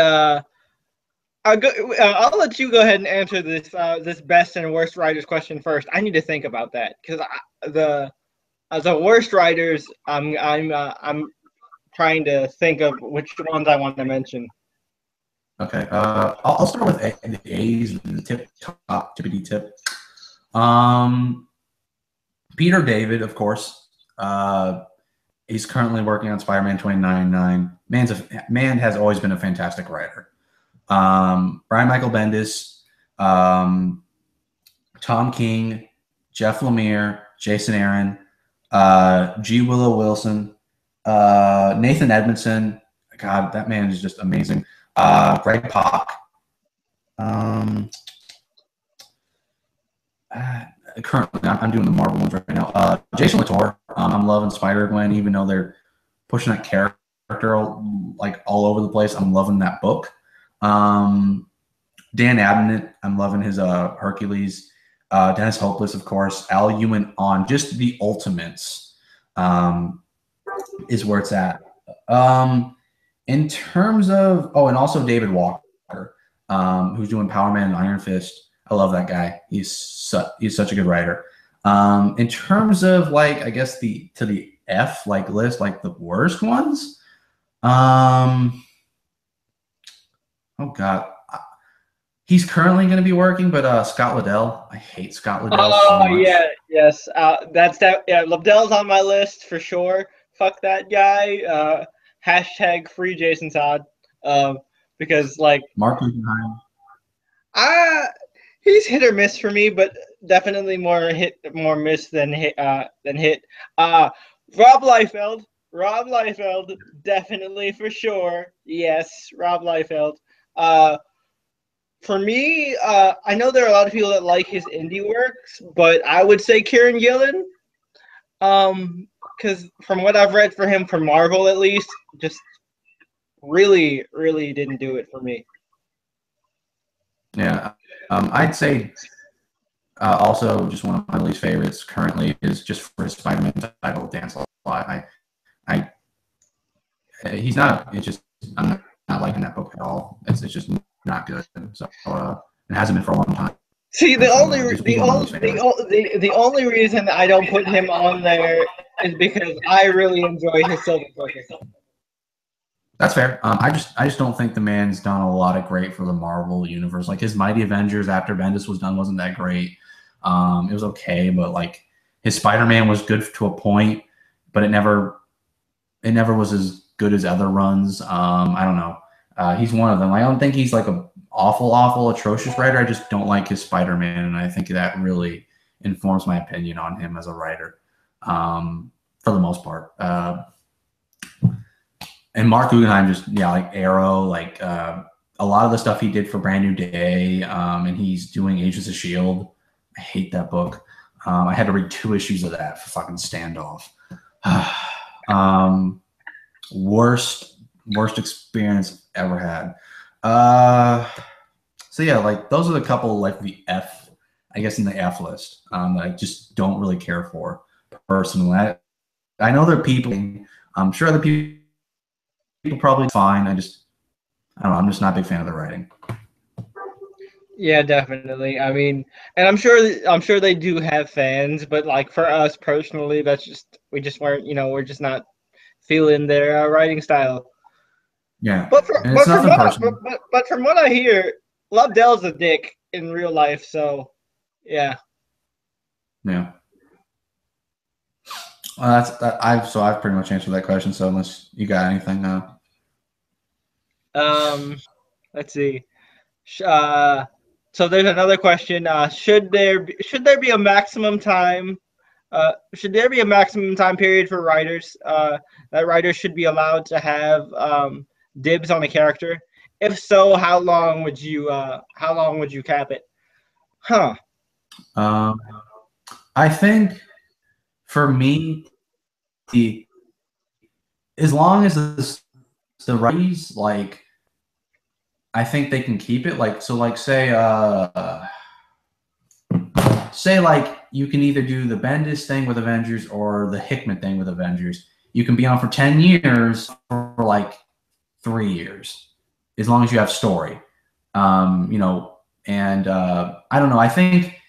[SPEAKER 1] I'll let you go ahead and answer this this best and worst writers question first. I need to think about that because the worst writers, I'm trying to think of which ones I want to mention.
[SPEAKER 2] Okay, I'll start with the A's, the tippity tip. Peter David, of course. He's currently working on Spider-Man 2099. Man has always been a fantastic writer. Brian Michael Bendis, Tom King, Jeff Lemire, Jason Aaron, G. Willow Wilson, Nathan Edmondson. God, that man is just amazing. Greg Pak. Currently, I'm doing the Marvel ones right now. Jason Latour. I'm loving Spider-Gwen, even though they're pushing that character like all over the place. I'm loving that book. Dan Abnett, I'm loving his Hercules. Dennis Hopeless, of course. Al Ewing on just the Ultimates is where it's at. In terms of and also David Walker, who's doing Power Man and Iron Fist. I love that guy. He's such a good writer. In terms of like, I guess the F like list, like the worst ones. Oh God, he's currently going to be working, but Scott Liddell. I hate Scott Liddell so much.
[SPEAKER 1] Yeah, yes, that's that. Yeah, Liddell's on my list for sure. Fuck that guy. Hashtag free Jason Todd. Because like
[SPEAKER 2] Mark Guggenheim.
[SPEAKER 1] He's hit or miss for me, but definitely more miss than hit. Rob Liefeld, definitely for sure. Yes, Rob Liefeld. For me, I know there are a lot of people that like his indie works, but I would say Kieran Gillen. Because from what I've read for him, for Marvel at least, just really, really didn't do it for me.
[SPEAKER 2] Yeah. I'd say also just one of my least favorites currently is just for his Spider-Man title, Dan Slott. He's not. It's just I'm not liking that book at all. It's just not good. So it hasn't been for a long time.
[SPEAKER 1] See, the only reason I don't put him on there is because I really enjoy his Silver Surfer.
[SPEAKER 2] That's fair. I just don't think the man's done a lot of great for the Marvel universe. Like his Mighty Avengers after Bendis was done wasn't that great. It was okay, but like his Spider-Man was good to a point, but it never was as good as other runs. I don't know. He's one of them. I don't think he's like a awful, atrocious writer. I just don't like his Spider-Man, and I think that really informs my opinion on him as a writer, for the most part. And Mark Guggenheim, like Arrow, like a lot of the stuff he did for Brand New Day, and he's doing Agents of S.H.I.E.L.D. I hate that book. I had to read 2 issues of that for fucking Standoff. Worst experience I've ever had. So yeah, like those are the couple like the F, I guess in the F list that I just don't really care for personally. I know there are people. I'm sure other people probably fine. I don't know. I'm just not a big fan of the writing.
[SPEAKER 1] Yeah, definitely. I mean, and I'm sure they do have fans, but like for us personally, we just weren't. We're just not feeling their writing style.
[SPEAKER 2] Yeah,
[SPEAKER 1] but from what I hear, Lovedell's a dick in real life. So, yeah.
[SPEAKER 2] Yeah. Well, I've pretty much answered that question. So unless you got anything now.
[SPEAKER 1] Let's see. So there's another question. Should there be a maximum time? Should there be a maximum time period for writers? That writers should be allowed to have dibs on a character. If so, how long would you cap it? Huh.
[SPEAKER 2] I think for me, as long as the writers like. I think they can keep it say like you can either do the Bendis thing with Avengers or the Hickman thing with Avengers. You can be on for 10 years or like 3 years, as long as you have story. You know, and I don't know. I think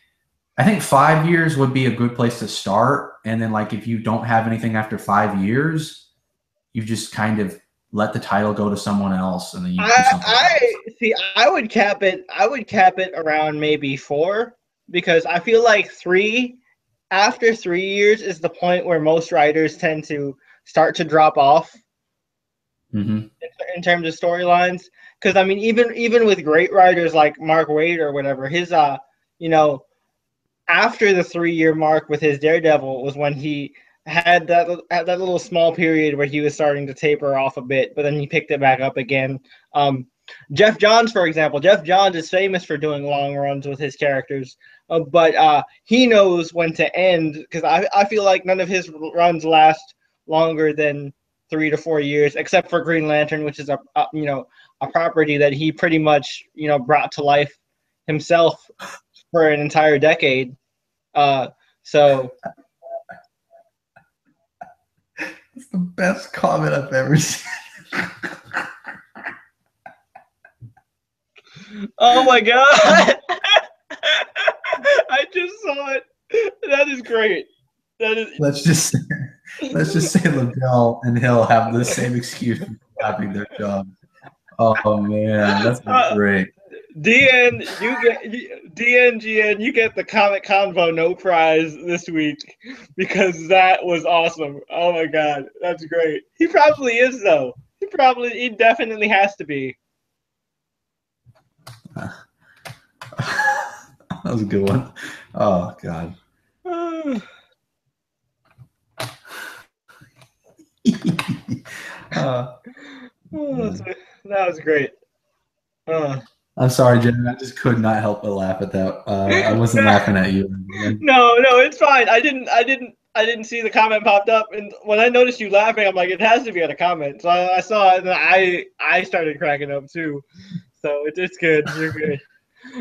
[SPEAKER 2] 5 years would be a good place to start. And then, like, if you don't have anything after 5 years, you just kind of let the title go to someone else, and then you do something else.
[SPEAKER 1] I see. I would cap it. I would cap it around maybe 4, because I feel like 3, after 3 years, is the point where most writers tend to start to drop off
[SPEAKER 2] Mm-hmm.
[SPEAKER 1] in terms of storylines. Because I mean, even with great writers like Mark Waid or whatever, his you know, after the 3-year mark with his Daredevil was when he had that little small period where he was starting to taper off a bit, but then he picked it back up again. Um, Jeff Johns, for example, Jeff Johns is famous for doing long runs with his characters, but he knows when to end, because I feel like none of his runs last longer than 3 to 4 years, except for Green Lantern, which is a property that he pretty much brought to life himself for an entire decade. So
[SPEAKER 2] It's the best comment I've ever seen.
[SPEAKER 1] oh my god, I just saw it. That is great. That is.
[SPEAKER 2] Let's just say Liddell and Hill have the same excuse for having their job. Oh man, that's great.
[SPEAKER 1] DNGN, you get the Comic Convo no prize this week, because that was awesome. Oh my god, that's great. He probably is, though. He definitely has to be.
[SPEAKER 2] That was a good one. Oh god.
[SPEAKER 1] That was great.
[SPEAKER 2] I'm sorry, Jen. I just could not help but laugh at that. I wasn't laughing at you.
[SPEAKER 1] No, it's fine. I didn't see the comment popped up, and when I noticed you laughing, I'm like, it has to be on a comment. So I saw it, and I started cracking up too. So it's good. You're good.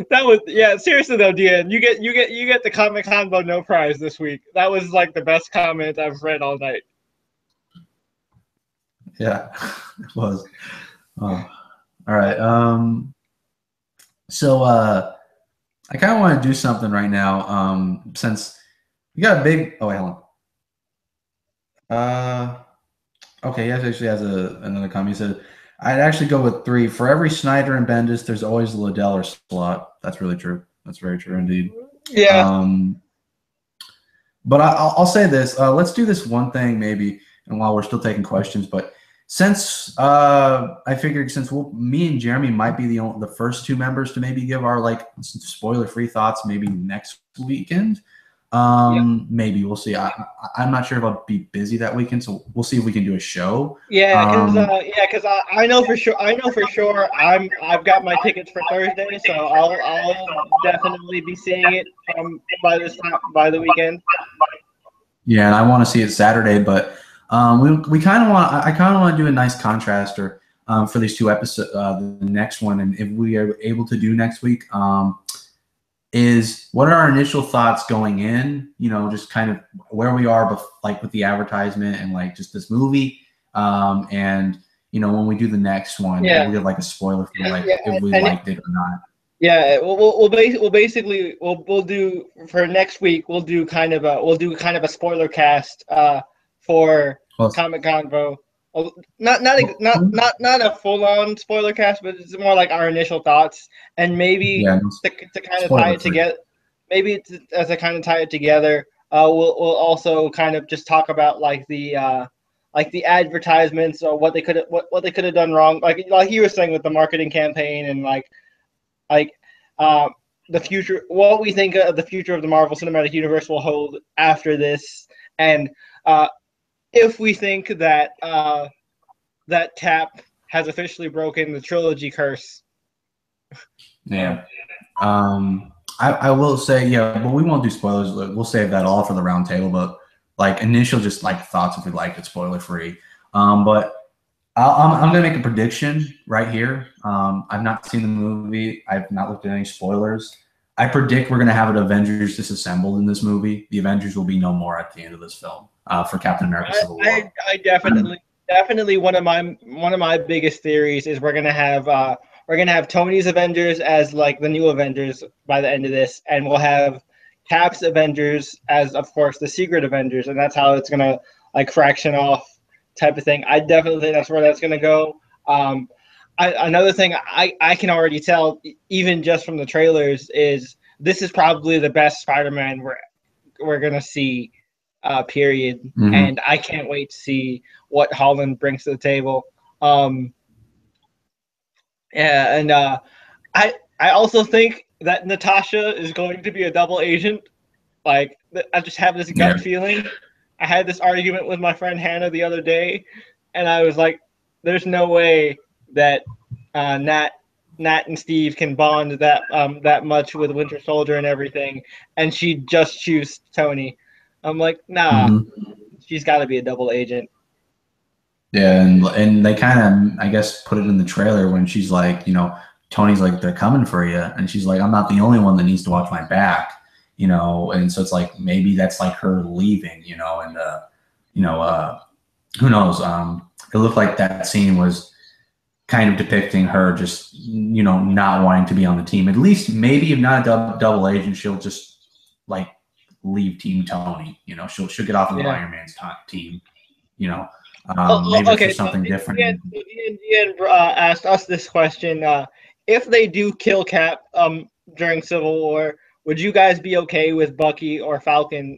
[SPEAKER 1] That was, yeah. Seriously though, Dean, you get the Comic Convo no prize this week. That was like the best comment I've read all night.
[SPEAKER 2] Yeah, it was. Oh. All right. So I kind of want to do something right now. Since you got a big. Oh wait, hold on. Okay, he actually has another comment. He said, "I'd actually go with 3. For every Snyder and Bendis, there's always a Liddell or Slott." That's really true. That's very true indeed.
[SPEAKER 1] Yeah.
[SPEAKER 2] But I'll say this. Let's do this one thing maybe, and while we're still taking questions, but. Since I figured me and Jeremy might be the first 2 members to maybe give our like spoiler-free thoughts maybe next weekend. Maybe we'll see. I'm not sure if I'll be busy that weekend, so we'll see if we can do a show.
[SPEAKER 1] Yeah, because I know for sure. I've got my tickets for Thursday, so I'll definitely be seeing it by the weekend.
[SPEAKER 2] Yeah, and I want to see it Saturday, but. I kind of want to do a nice contraster for these 2 episodes. The next one, and if we are able to do next week, is what are our initial thoughts going in? You know, just kind of where we are, like with the advertisement and like just this movie, and you know when we do the next one, we'll give like a spoiler for like if we liked it or not.
[SPEAKER 1] Yeah, we'll do for next week. We'll do kind of a spoiler cast for Comic Convo. Not a full on spoiler cast, but it's more like our initial thoughts, and maybe to kind of tie it together. Maybe as I kind of tie it together, we'll also kind of just talk about like the advertisements or what they could have done wrong, like you were saying with the marketing campaign, and the future, what we think of the future of the Marvel Cinematic Universe will hold after this, and if we think that that Cap has officially broken the trilogy curse.
[SPEAKER 2] Yeah. I will say, but we won't do spoilers. We'll save that all for the round table, but like initial just like thoughts if we liked it, spoiler free. But I'm going to make a prediction right here. I've not seen the movie. I've not looked at any spoilers. I predict we're going to have an Avengers disassembled in this movie. The Avengers will be no more at the end of this film for Captain America Civil War.
[SPEAKER 1] I definitely one of my biggest theories is we're going to have we're gonna have Tony's Avengers as like the new Avengers by the end of this, and we'll have Cap's Avengers as, of course, the Secret Avengers, and that's how it's gonna like fraction off type of thing. I definitely think that's where that's gonna go. Another thing I can already tell, even just from the trailers, is this is probably the best Spider-Man we're gonna see, period.
[SPEAKER 2] Mm-hmm.
[SPEAKER 1] And I can't wait to see what Holland brings to the table. Yeah, and I also think that Natasha is going to be a double agent. Like, I just have this gut feeling. I had this argument with my friend Hannah the other day, and I was like, "There's no way that Nat and Steve can bond that much with Winter Soldier and everything, and she just choose Tony." I'm like, nah, she's got to be a double agent.
[SPEAKER 2] Yeah, and they kind of, I guess, put it in the trailer when she's like, Tony's like, they're coming for you, and she's like, I'm not the only one that needs to watch my back, and so it's like maybe that's like her leaving, and who knows? It looked like that scene was kind of depicting her just, not wanting to be on the team. At least maybe if not a double agent, she'll just like leave Team Tony. She'll get off of Iron Man's team. Maybe
[SPEAKER 1] okay,
[SPEAKER 2] for something different.
[SPEAKER 1] Ian asked us this question: if they do kill Cap during Civil War, would you guys be okay with Bucky or Falcon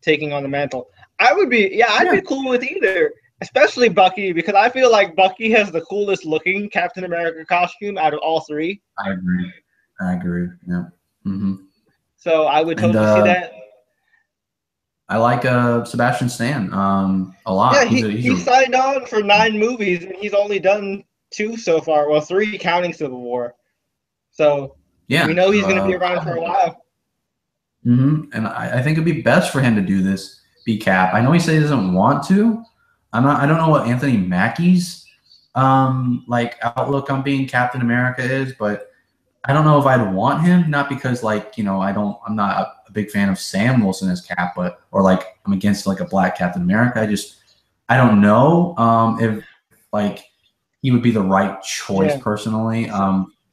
[SPEAKER 1] taking on the mantle? I would be. Yeah, I'd be cool with either. Especially Bucky, because I feel like Bucky has the coolest looking Captain America costume out of all three.
[SPEAKER 2] I agree. Yeah. Mm-hmm.
[SPEAKER 1] So I would totally see that.
[SPEAKER 2] I like Sebastian Stan a lot.
[SPEAKER 1] Yeah, he signed on for 9 movies, and he's only done 2 so far. Well, 3 counting Civil War. So we know he's going to be around for a while.
[SPEAKER 2] Mm-hmm. And I think it'd be best for him to do this, be Cap. I know he said he doesn't want to. I don't know what Anthony Mackie's like outlook on being Captain America is, but I don't know if I'd want him, not because like, I'm not a big fan of Sam Wilson as Cap, or like I'm against like a black Captain America. I don't know if like he would be the right choice personally.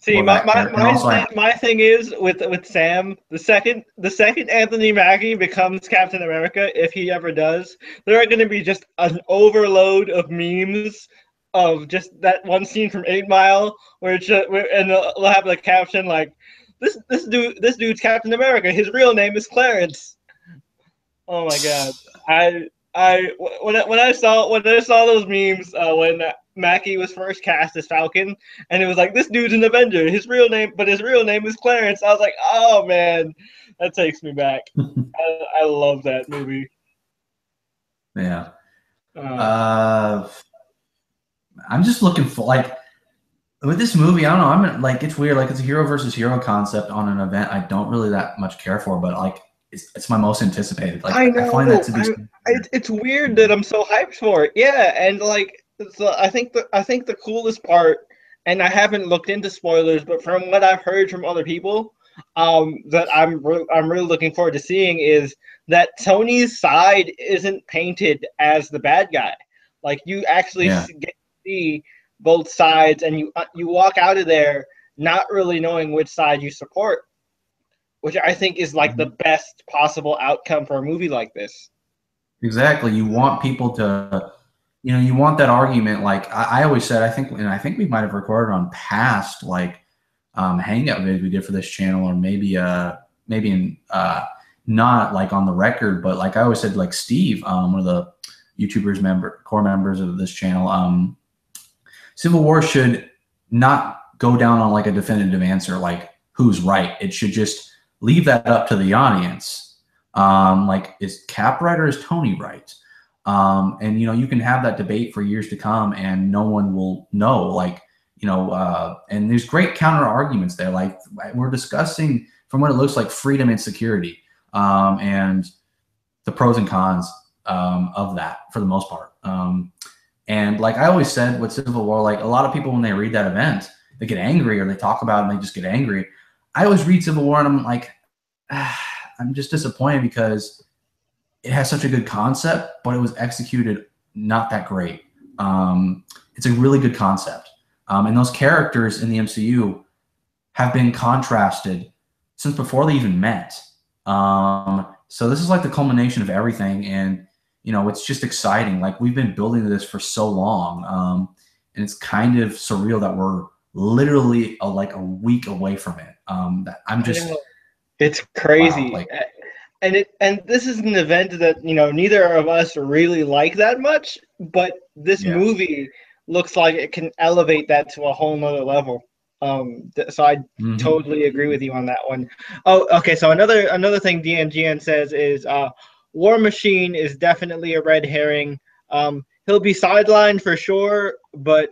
[SPEAKER 1] See, my thing is with Sam, the second Anthony Mackie becomes Captain America, if he ever does, there are going to be just an overload of memes of just that one scene from 8 Mile and they'll have the caption like, this dude's Captain America. His real name is Clarence. Oh my god! When I saw those memes when Mackie was first cast as Falcon, and it was like, this dude's an Avenger. His real name is Clarence. I was like, oh man, that takes me back. I love that movie.
[SPEAKER 2] Yeah. I'm just looking for like with this movie. I don't know. It's weird. Like it's a hero versus hero concept on an event I don't really that much care for, but like it's my most anticipated. Like
[SPEAKER 1] I know.
[SPEAKER 2] I find that to be.
[SPEAKER 1] It's weird that I'm so hyped for it. Yeah, and like I think the coolest part, and I haven't looked into spoilers, but from what I've heard from other people, that I'm really looking forward to seeing is that Tony's side isn't painted as the bad guy. Like you actually get to see both sides, and you walk out of there not really knowing which side you support, which I think is like the best possible outcome for a movie like this.
[SPEAKER 2] Exactly. You want people to, you want that argument. Like I always said, I think we might have recorded on past like hangout videos we did for this channel, or maybe in not like on the record, but like I always said, like Steve, one of the YouTubers core members of this channel, Civil War should not go down on like a definitive answer, like who's right. It should just leave that up to the audience. Like, is Cap right or is Tony right? And you can have that debate for years to come, and no one will know. Like, and there's great counter arguments there. Like we're discussing from what it looks like freedom and security, and the pros and cons of that for the most part. And like I always said with Civil War, like a lot of people when they read that event, they get angry or they talk about it and they just get angry. I always read Civil War and I'm like, I'm just disappointed because it has such a good concept, but it was executed not that great. It's a really good concept.
[SPEAKER 3] And those characters in the MCU have been contrasted since before they even met. So this is like the culmination of everything, and it's just exciting. Like, we've been building this for so long, and it's kind of surreal that we're literally like a week away from it. That I'm just,
[SPEAKER 1] it's crazy.
[SPEAKER 3] wow,
[SPEAKER 1] and this is an event that neither of us really like that much, but this movie looks like it can elevate that to a whole nother level. So I totally agree with you on that one. Oh, okay. So another thing DNGN says is War Machine is definitely a red herring. He'll be sidelined for sure, but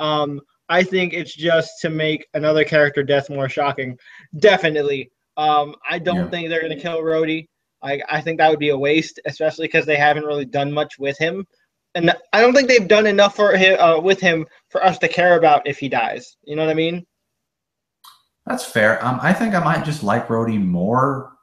[SPEAKER 1] I think it's just to make another character death more shocking. Definitely. I don't think they're going to kill Rhodey. I think that would be a waste, especially because they haven't really done much with him. And I don't think they've done enough for him with him for us to care about if he dies. You know what I mean?
[SPEAKER 3] That's fair. I think I might just like Rhodey more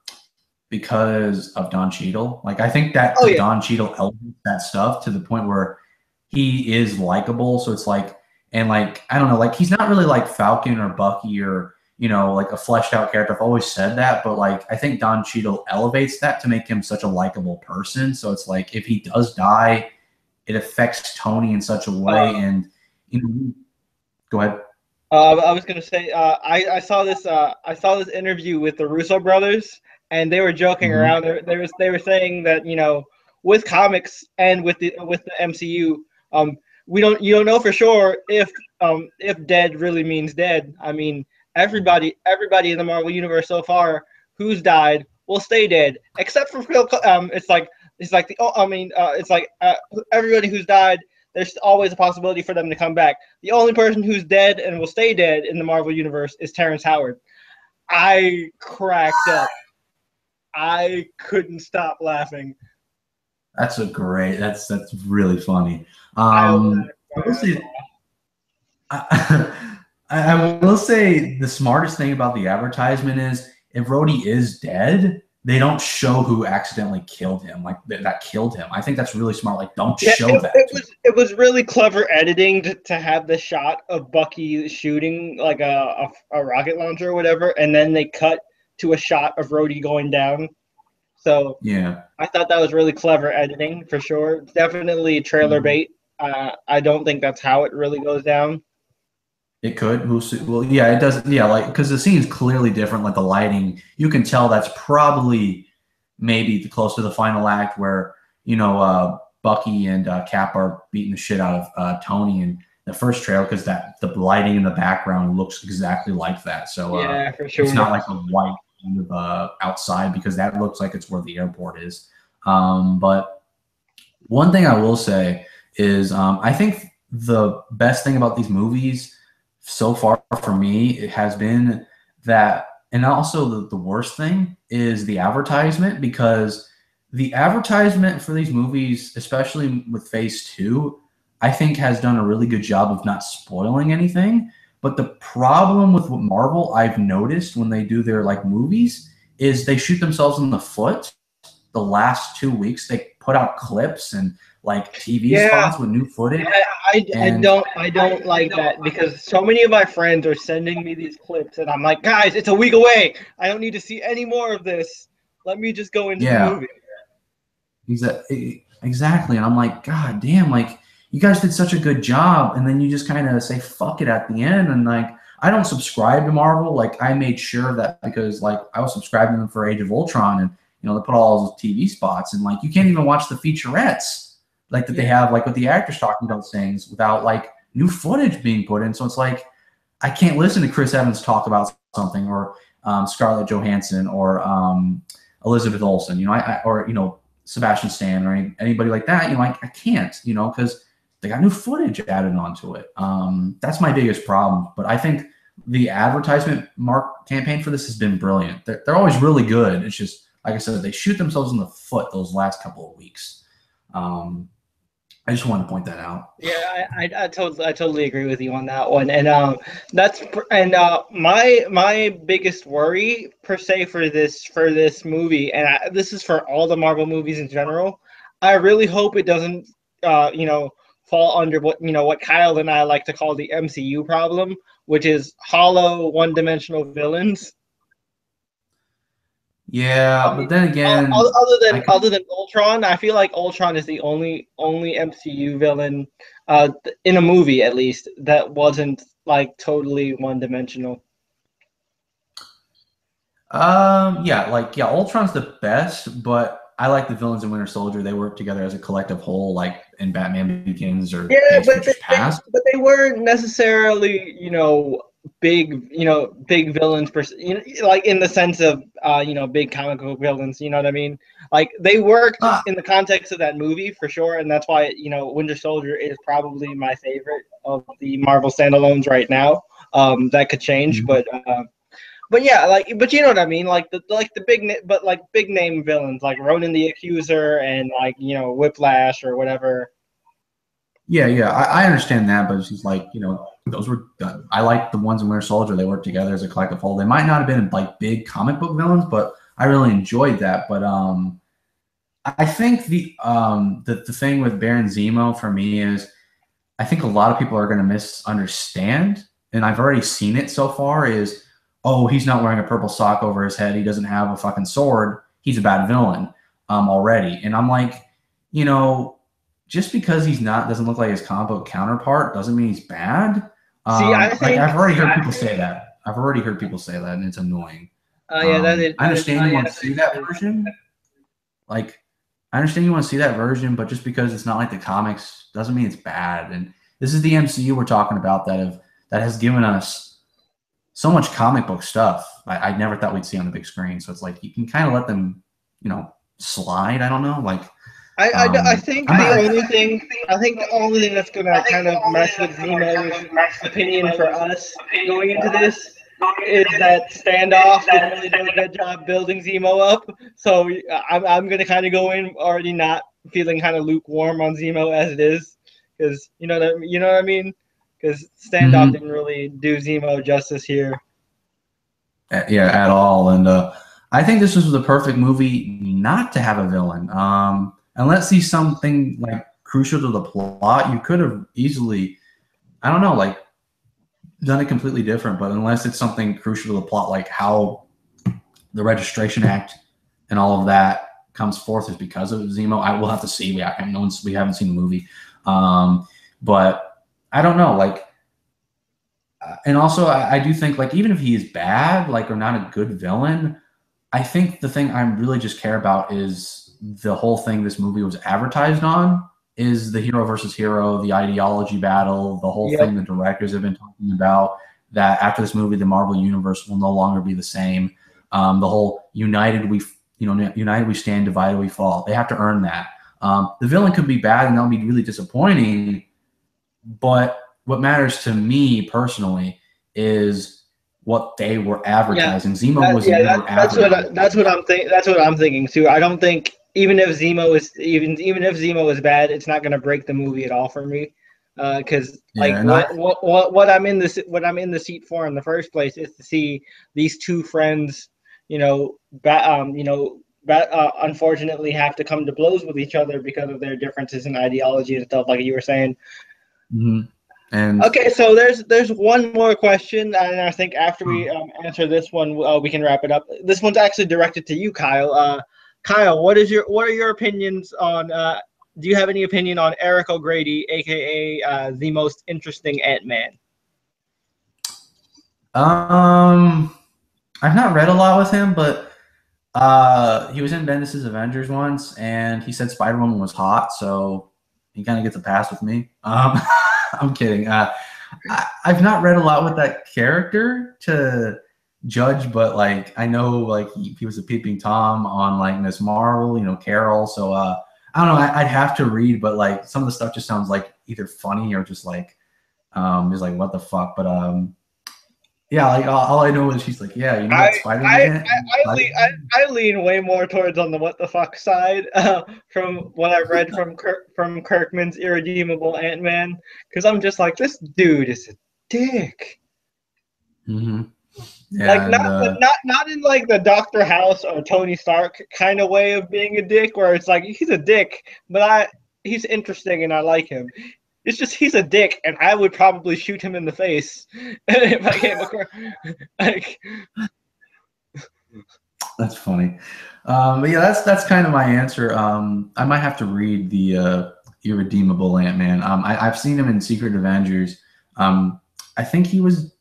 [SPEAKER 3] because of Don Cheadle. Like, I think that Don Cheadle elevates that stuff to the point where he is likable. So it's like, and like, I don't know, like, he's not really like Falcon or Bucky or, like a fleshed out character. I've always said that, but like, I think Don Cheadle elevates that to make him such a likable person. So it's like, if he does die, it affects Tony in such a way. And, go ahead.
[SPEAKER 1] I was gonna say I saw this interview with the Russo brothers, and they were joking around. They were saying that with comics and with the MCU, you don't know for sure if dead really means dead. I mean, everybody in the Marvel universe so far who's died will stay dead, except for everybody who's died. There's always a possibility for them to come back. The only person who's dead and will stay dead in the Marvel universe is Terrence Howard. I cracked up. I couldn't stop laughing.
[SPEAKER 3] That's really funny. I will say the smartest thing about the advertisement is if Rhodey is dead, they don't show who accidentally killed him, like that killed him. I think that's really smart. Like, don't show that.
[SPEAKER 1] It was really clever editing to have the shot of Bucky shooting like a rocket launcher or whatever, and then they cut to a shot of Rhodey going down. So
[SPEAKER 3] yeah,
[SPEAKER 1] I thought that was really clever editing for sure. Definitely trailer bait. I don't think that's how it really goes down.
[SPEAKER 3] It could. Well, yeah, it does. Yeah, like, because the scene is clearly different. Like, the lighting, you can tell that's probably maybe close to the final act where Bucky and Cap are beating the shit out of Tony in the first trailer, because the lighting in the background looks exactly like that. So
[SPEAKER 1] yeah, for sure.
[SPEAKER 3] It's not like a white kind of outside, because that looks like it's where the airport is. But one thing I will say is I think the best thing about these movies so far for me, it has been that, and also the worst thing is the advertisement, because the advertisement for these movies, especially with Phase 2, I think has done a really good job of not spoiling anything. But the problem with Marvel, I've noticed when they do their like movies, is they shoot themselves in the foot. The last 2 weeks, they put out clips and like TV spots with new footage.
[SPEAKER 1] I don't like that, because so many of my friends are sending me these clips, and I'm like, guys, it's a week away. I don't need to see any more of this. Let me just go into the
[SPEAKER 3] movie. Exactly. And I'm like, God damn, like, you guys did such a good job, and then you just kind of say fuck it at the end. And like, I don't subscribe to Marvel. Like, I made sure of that because like I was subscribing to them for Age of Ultron, and they put all those TV spots, and like you can't even watch the featurettes like that they have, like with the actors talking about things without like new footage being put in. So it's like I can't listen to Chris Evans talk about something, or Scarlett Johansson, or Elizabeth Olsen, or Sebastian Stan, or anybody like that. I can't, because they got new footage added onto it. That's my biggest problem. But I think the advertisement campaign for this has been brilliant. They're always really good. It's just, like I said, they shoot themselves in the foot those last couple of weeks. I just want to point that out.
[SPEAKER 1] Yeah, I totally agree with you on that one. And my biggest worry per se for this movie, and this is for all the Marvel movies in general. I really hope it doesn't fall under what Kyle and I like to call the MCU problem, which is hollow, one-dimensional villains.
[SPEAKER 3] Yeah, but then again,
[SPEAKER 1] other than Ultron, I feel like Ultron is the only MCU villain, in a movie at least, that wasn't like totally one-dimensional.
[SPEAKER 3] yeah, Ultron's the best, but I like the villains in Winter Soldier. They work together as a collective whole, like in Batman Begins or Days of Future Past.
[SPEAKER 1] But they weren't necessarily, big villains, like in the sense of big comic book villains. You know what I mean? Like they worked in the context of that movie for sure, and that's why Winter Soldier is probably my favorite of the Marvel standalones right now. That could change, but yeah, but you know what I mean, like the big name villains like Ronan the Accuser and Whiplash or whatever.
[SPEAKER 3] Yeah, I understand that, but it's just like those were done. I like the ones in Winter Soldier. They work together as a collective whole. They might not have been like big comic book villains, but I really enjoyed that. But I think the thing with Baron Zemo for me is I think a lot of people are going to misunderstand, and I've already seen it so far. Is oh, he's not wearing a purple sock over his head. He doesn't have a fucking sword. He's a bad villain already. And I'm like, just because he's doesn't look like his comic book counterpart doesn't mean he's bad. I've already heard people say that. And it's annoying. I understand you want to see that version. Like, I understand you want to see that version, but just because it's not like the comics doesn't mean it's bad. And this is the MCU we're talking about that has given us so much comic book stuff I never thought we'd see on the big screen. So it's like you can kind of let them, slide. I don't know. Like
[SPEAKER 1] I think the only thing that's gonna kind of mess with Zemo's opinion for us going into this is that Standoff didn't really do a good job building Zemo up. So I'm gonna kind of go in already not feeling kind of lukewarm on Zemo as it is, because you know what I mean. Because Standoff didn't really do Zemo justice here.
[SPEAKER 3] Yeah, at all. And I think this was the perfect movie not to have a villain. Unless he's something like crucial to the plot, you could have easily, I don't know, like done it completely different. But unless it's something crucial to the plot, like how the Registration Act and all of that comes forth is because of Zemo. I will have to see. We haven't seen the movie, but I don't know, like, and also I do think like even if he is bad, like or not a good villain, I think the thing I really just care about is the whole thing this movie was advertised on is the hero versus hero, the ideology battle, the whole thing the directors have been talking about. That after this movie, the Marvel universe will no longer be the same. The whole united we stand, divided we fall. They have to earn that. The villain could be bad and that'll be really disappointing. But what matters to me personally is what they were advertising. Zemo was never advertising.
[SPEAKER 1] That's what I'm thinking too. I don't think even if Zemo is bad, it's not going to break the movie at all for me. Because what I'm in the seat for in the first place is to see these two friends, unfortunately have to come to blows with each other because of their differences in ideology and stuff, like you were saying.
[SPEAKER 3] Mm-hmm. And
[SPEAKER 1] okay, so there's one more question, and I think after we answer this one, we can wrap it up. This one's actually directed to you, Kyle. Kyle, what are your opinions on? Do you have any opinion on Eric O'Grady, aka the most interesting Ant-Man?
[SPEAKER 3] I've not read a lot with him, but he was in Bendis' Avengers once, and he said Spider-Woman was hot, so he kind of gets a pass with me. I'm kidding. I've not read a lot with that character to judge, but like I know like he was a peeping Tom on like Miss Marvel, Carol. So I don't know. I'd have to read, but like some of the stuff just sounds like either funny or just like is like what the fuck. But yeah, like all I know is she's like, yeah, Spider-Man.
[SPEAKER 1] I lean way more towards on the what the fuck side from what I've read from Kirkman's Irredeemable Ant-Man, because I'm just like, this dude is a dick.
[SPEAKER 3] Mm-hmm. Yeah,
[SPEAKER 1] like not in like the Dr. House or Tony Stark kind of way of being a dick, where it's like he's a dick, but he's interesting and I like him. It's just he's a dick, and I would probably shoot him in the face if I came across. Like,
[SPEAKER 3] That's funny. But yeah, that's kind of my answer. I might have to read the Irredeemable Ant-Man. I've seen him in Secret Avengers. I think he was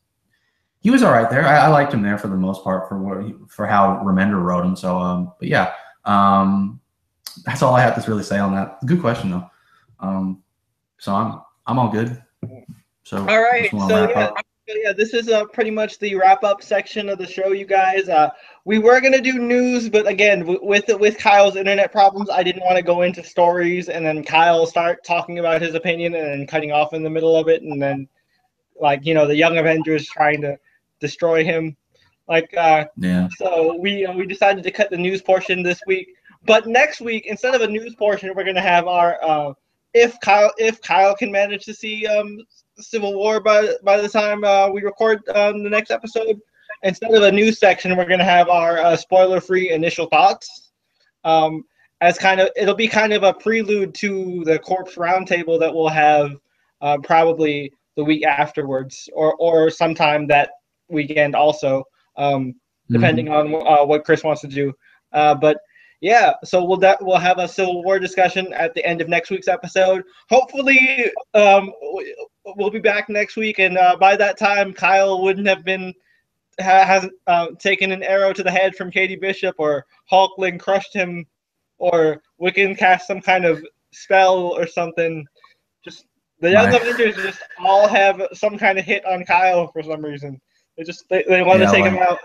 [SPEAKER 3] all right there. I liked him there for the most part for how Remender wrote him. So, but yeah, that's all I have to really say on that. Good question though. So I'm all good. So
[SPEAKER 1] all right. So yeah, this is pretty much the wrap up section of the show, you guys. We were gonna do news, but again, with Kyle's internet problems, I didn't want to go into stories and then Kyle start talking about his opinion and then cutting off in the middle of it, and then like the Young Avengers trying to destroy him. Like
[SPEAKER 3] yeah.
[SPEAKER 1] So we decided to cut the news portion this week, but next week instead of a news portion, we're gonna have our if Kyle can manage to see Civil War by the time we record the next episode, instead of a news section, we're gonna have our spoiler-free initial thoughts. It'll be kind of a prelude to the Corpse Roundtable that we'll have probably the week afterwards, or sometime that weekend also, depending on what Chris wants to do. But yeah, so we'll have a Civil War discussion at the end of next week's episode. Hopefully, we'll be back next week, and by that time, Kyle wouldn't have been hasn't taken an arrow to the head from Katie Bishop, or Hulkling crushed him, or Wiccan cast some kind of spell or something. Just the Young Avengers just all have some kind of hit on Kyle for some reason. They want to take him out.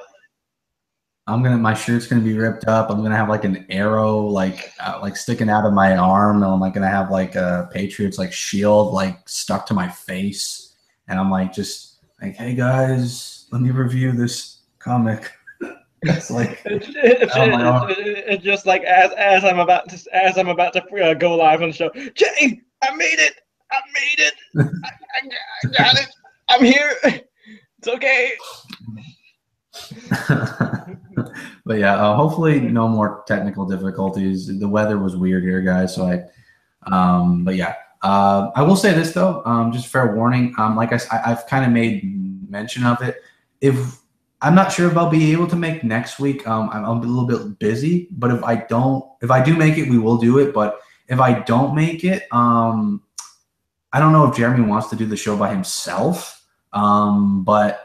[SPEAKER 3] My shirt's gonna be ripped up. I'm gonna have like an arrow like sticking out of my arm, and I'm like gonna have like a Patriots like shield like stuck to my face, and I'm like just like, hey guys, let me review this comic. It's like
[SPEAKER 1] it's just like as I'm about to go live on the show. Jay, I made it. I got it. I'm here. It's okay.
[SPEAKER 3] But yeah, hopefully no more technical difficulties. The weather was weird here, guys. So but yeah, I will say this though, just fair warning. Like I've kind of made mention of it. If I'm not sure if I'll be able to make next week, I'm a little bit busy. But if I do make it, we will do it. But if I don't make it, I don't know if Jeremy wants to do the show by himself. But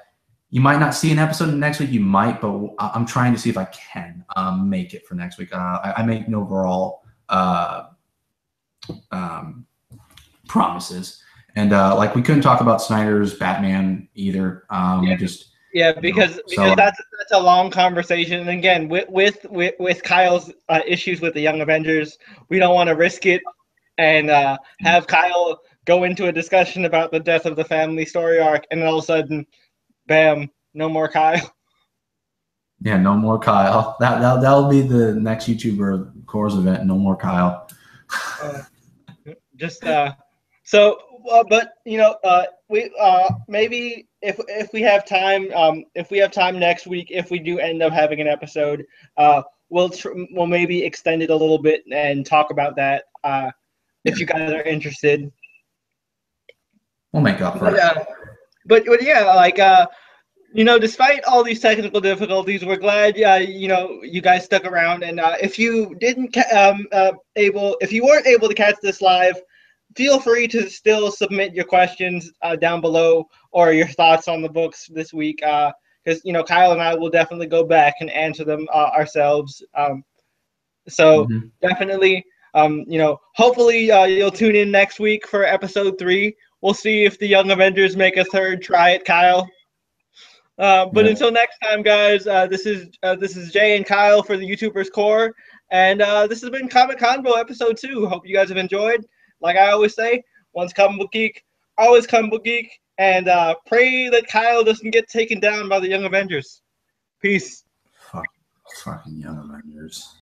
[SPEAKER 3] you might not see an episode next week. You might, but I'm trying to see if I can make it for next week. I make no overall promises, and like we couldn't talk about Snyder's Batman either.
[SPEAKER 1] Because that's a long conversation. And again, with Kyle's issues with the Young Avengers, we don't want to risk it and have Kyle go into a discussion about the death of the family story arc, and then all of a sudden, bam, no more Kyle.
[SPEAKER 3] Yeah, no more Kyle. That'll be the next YouTuber Core's event. No more Kyle.
[SPEAKER 1] But we maybe if we have time next week, if we do end up having an episode, we'll maybe extend it a little bit and talk about that. If you guys are interested,
[SPEAKER 3] we'll make up for it.
[SPEAKER 1] But yeah, despite all these technical difficulties, we're glad you guys stuck around. And if you weren't able to catch this live, feel free to still submit your questions down below or your thoughts on the books this week, because Kyle and I will definitely go back and answer them ourselves. Definitely, hopefully you'll tune in next week for episode 3. We'll see if the Young Avengers make a third try at Kyle. Until next time, guys, this is Jay and Kyle for the YouTubers Core, and this has been Comic Convo episode 2. Hope you guys have enjoyed. Like I always say, once comic book geek, always comic book geek, and pray that Kyle doesn't get taken down by the Young Avengers. Peace.
[SPEAKER 3] Fucking Young Avengers.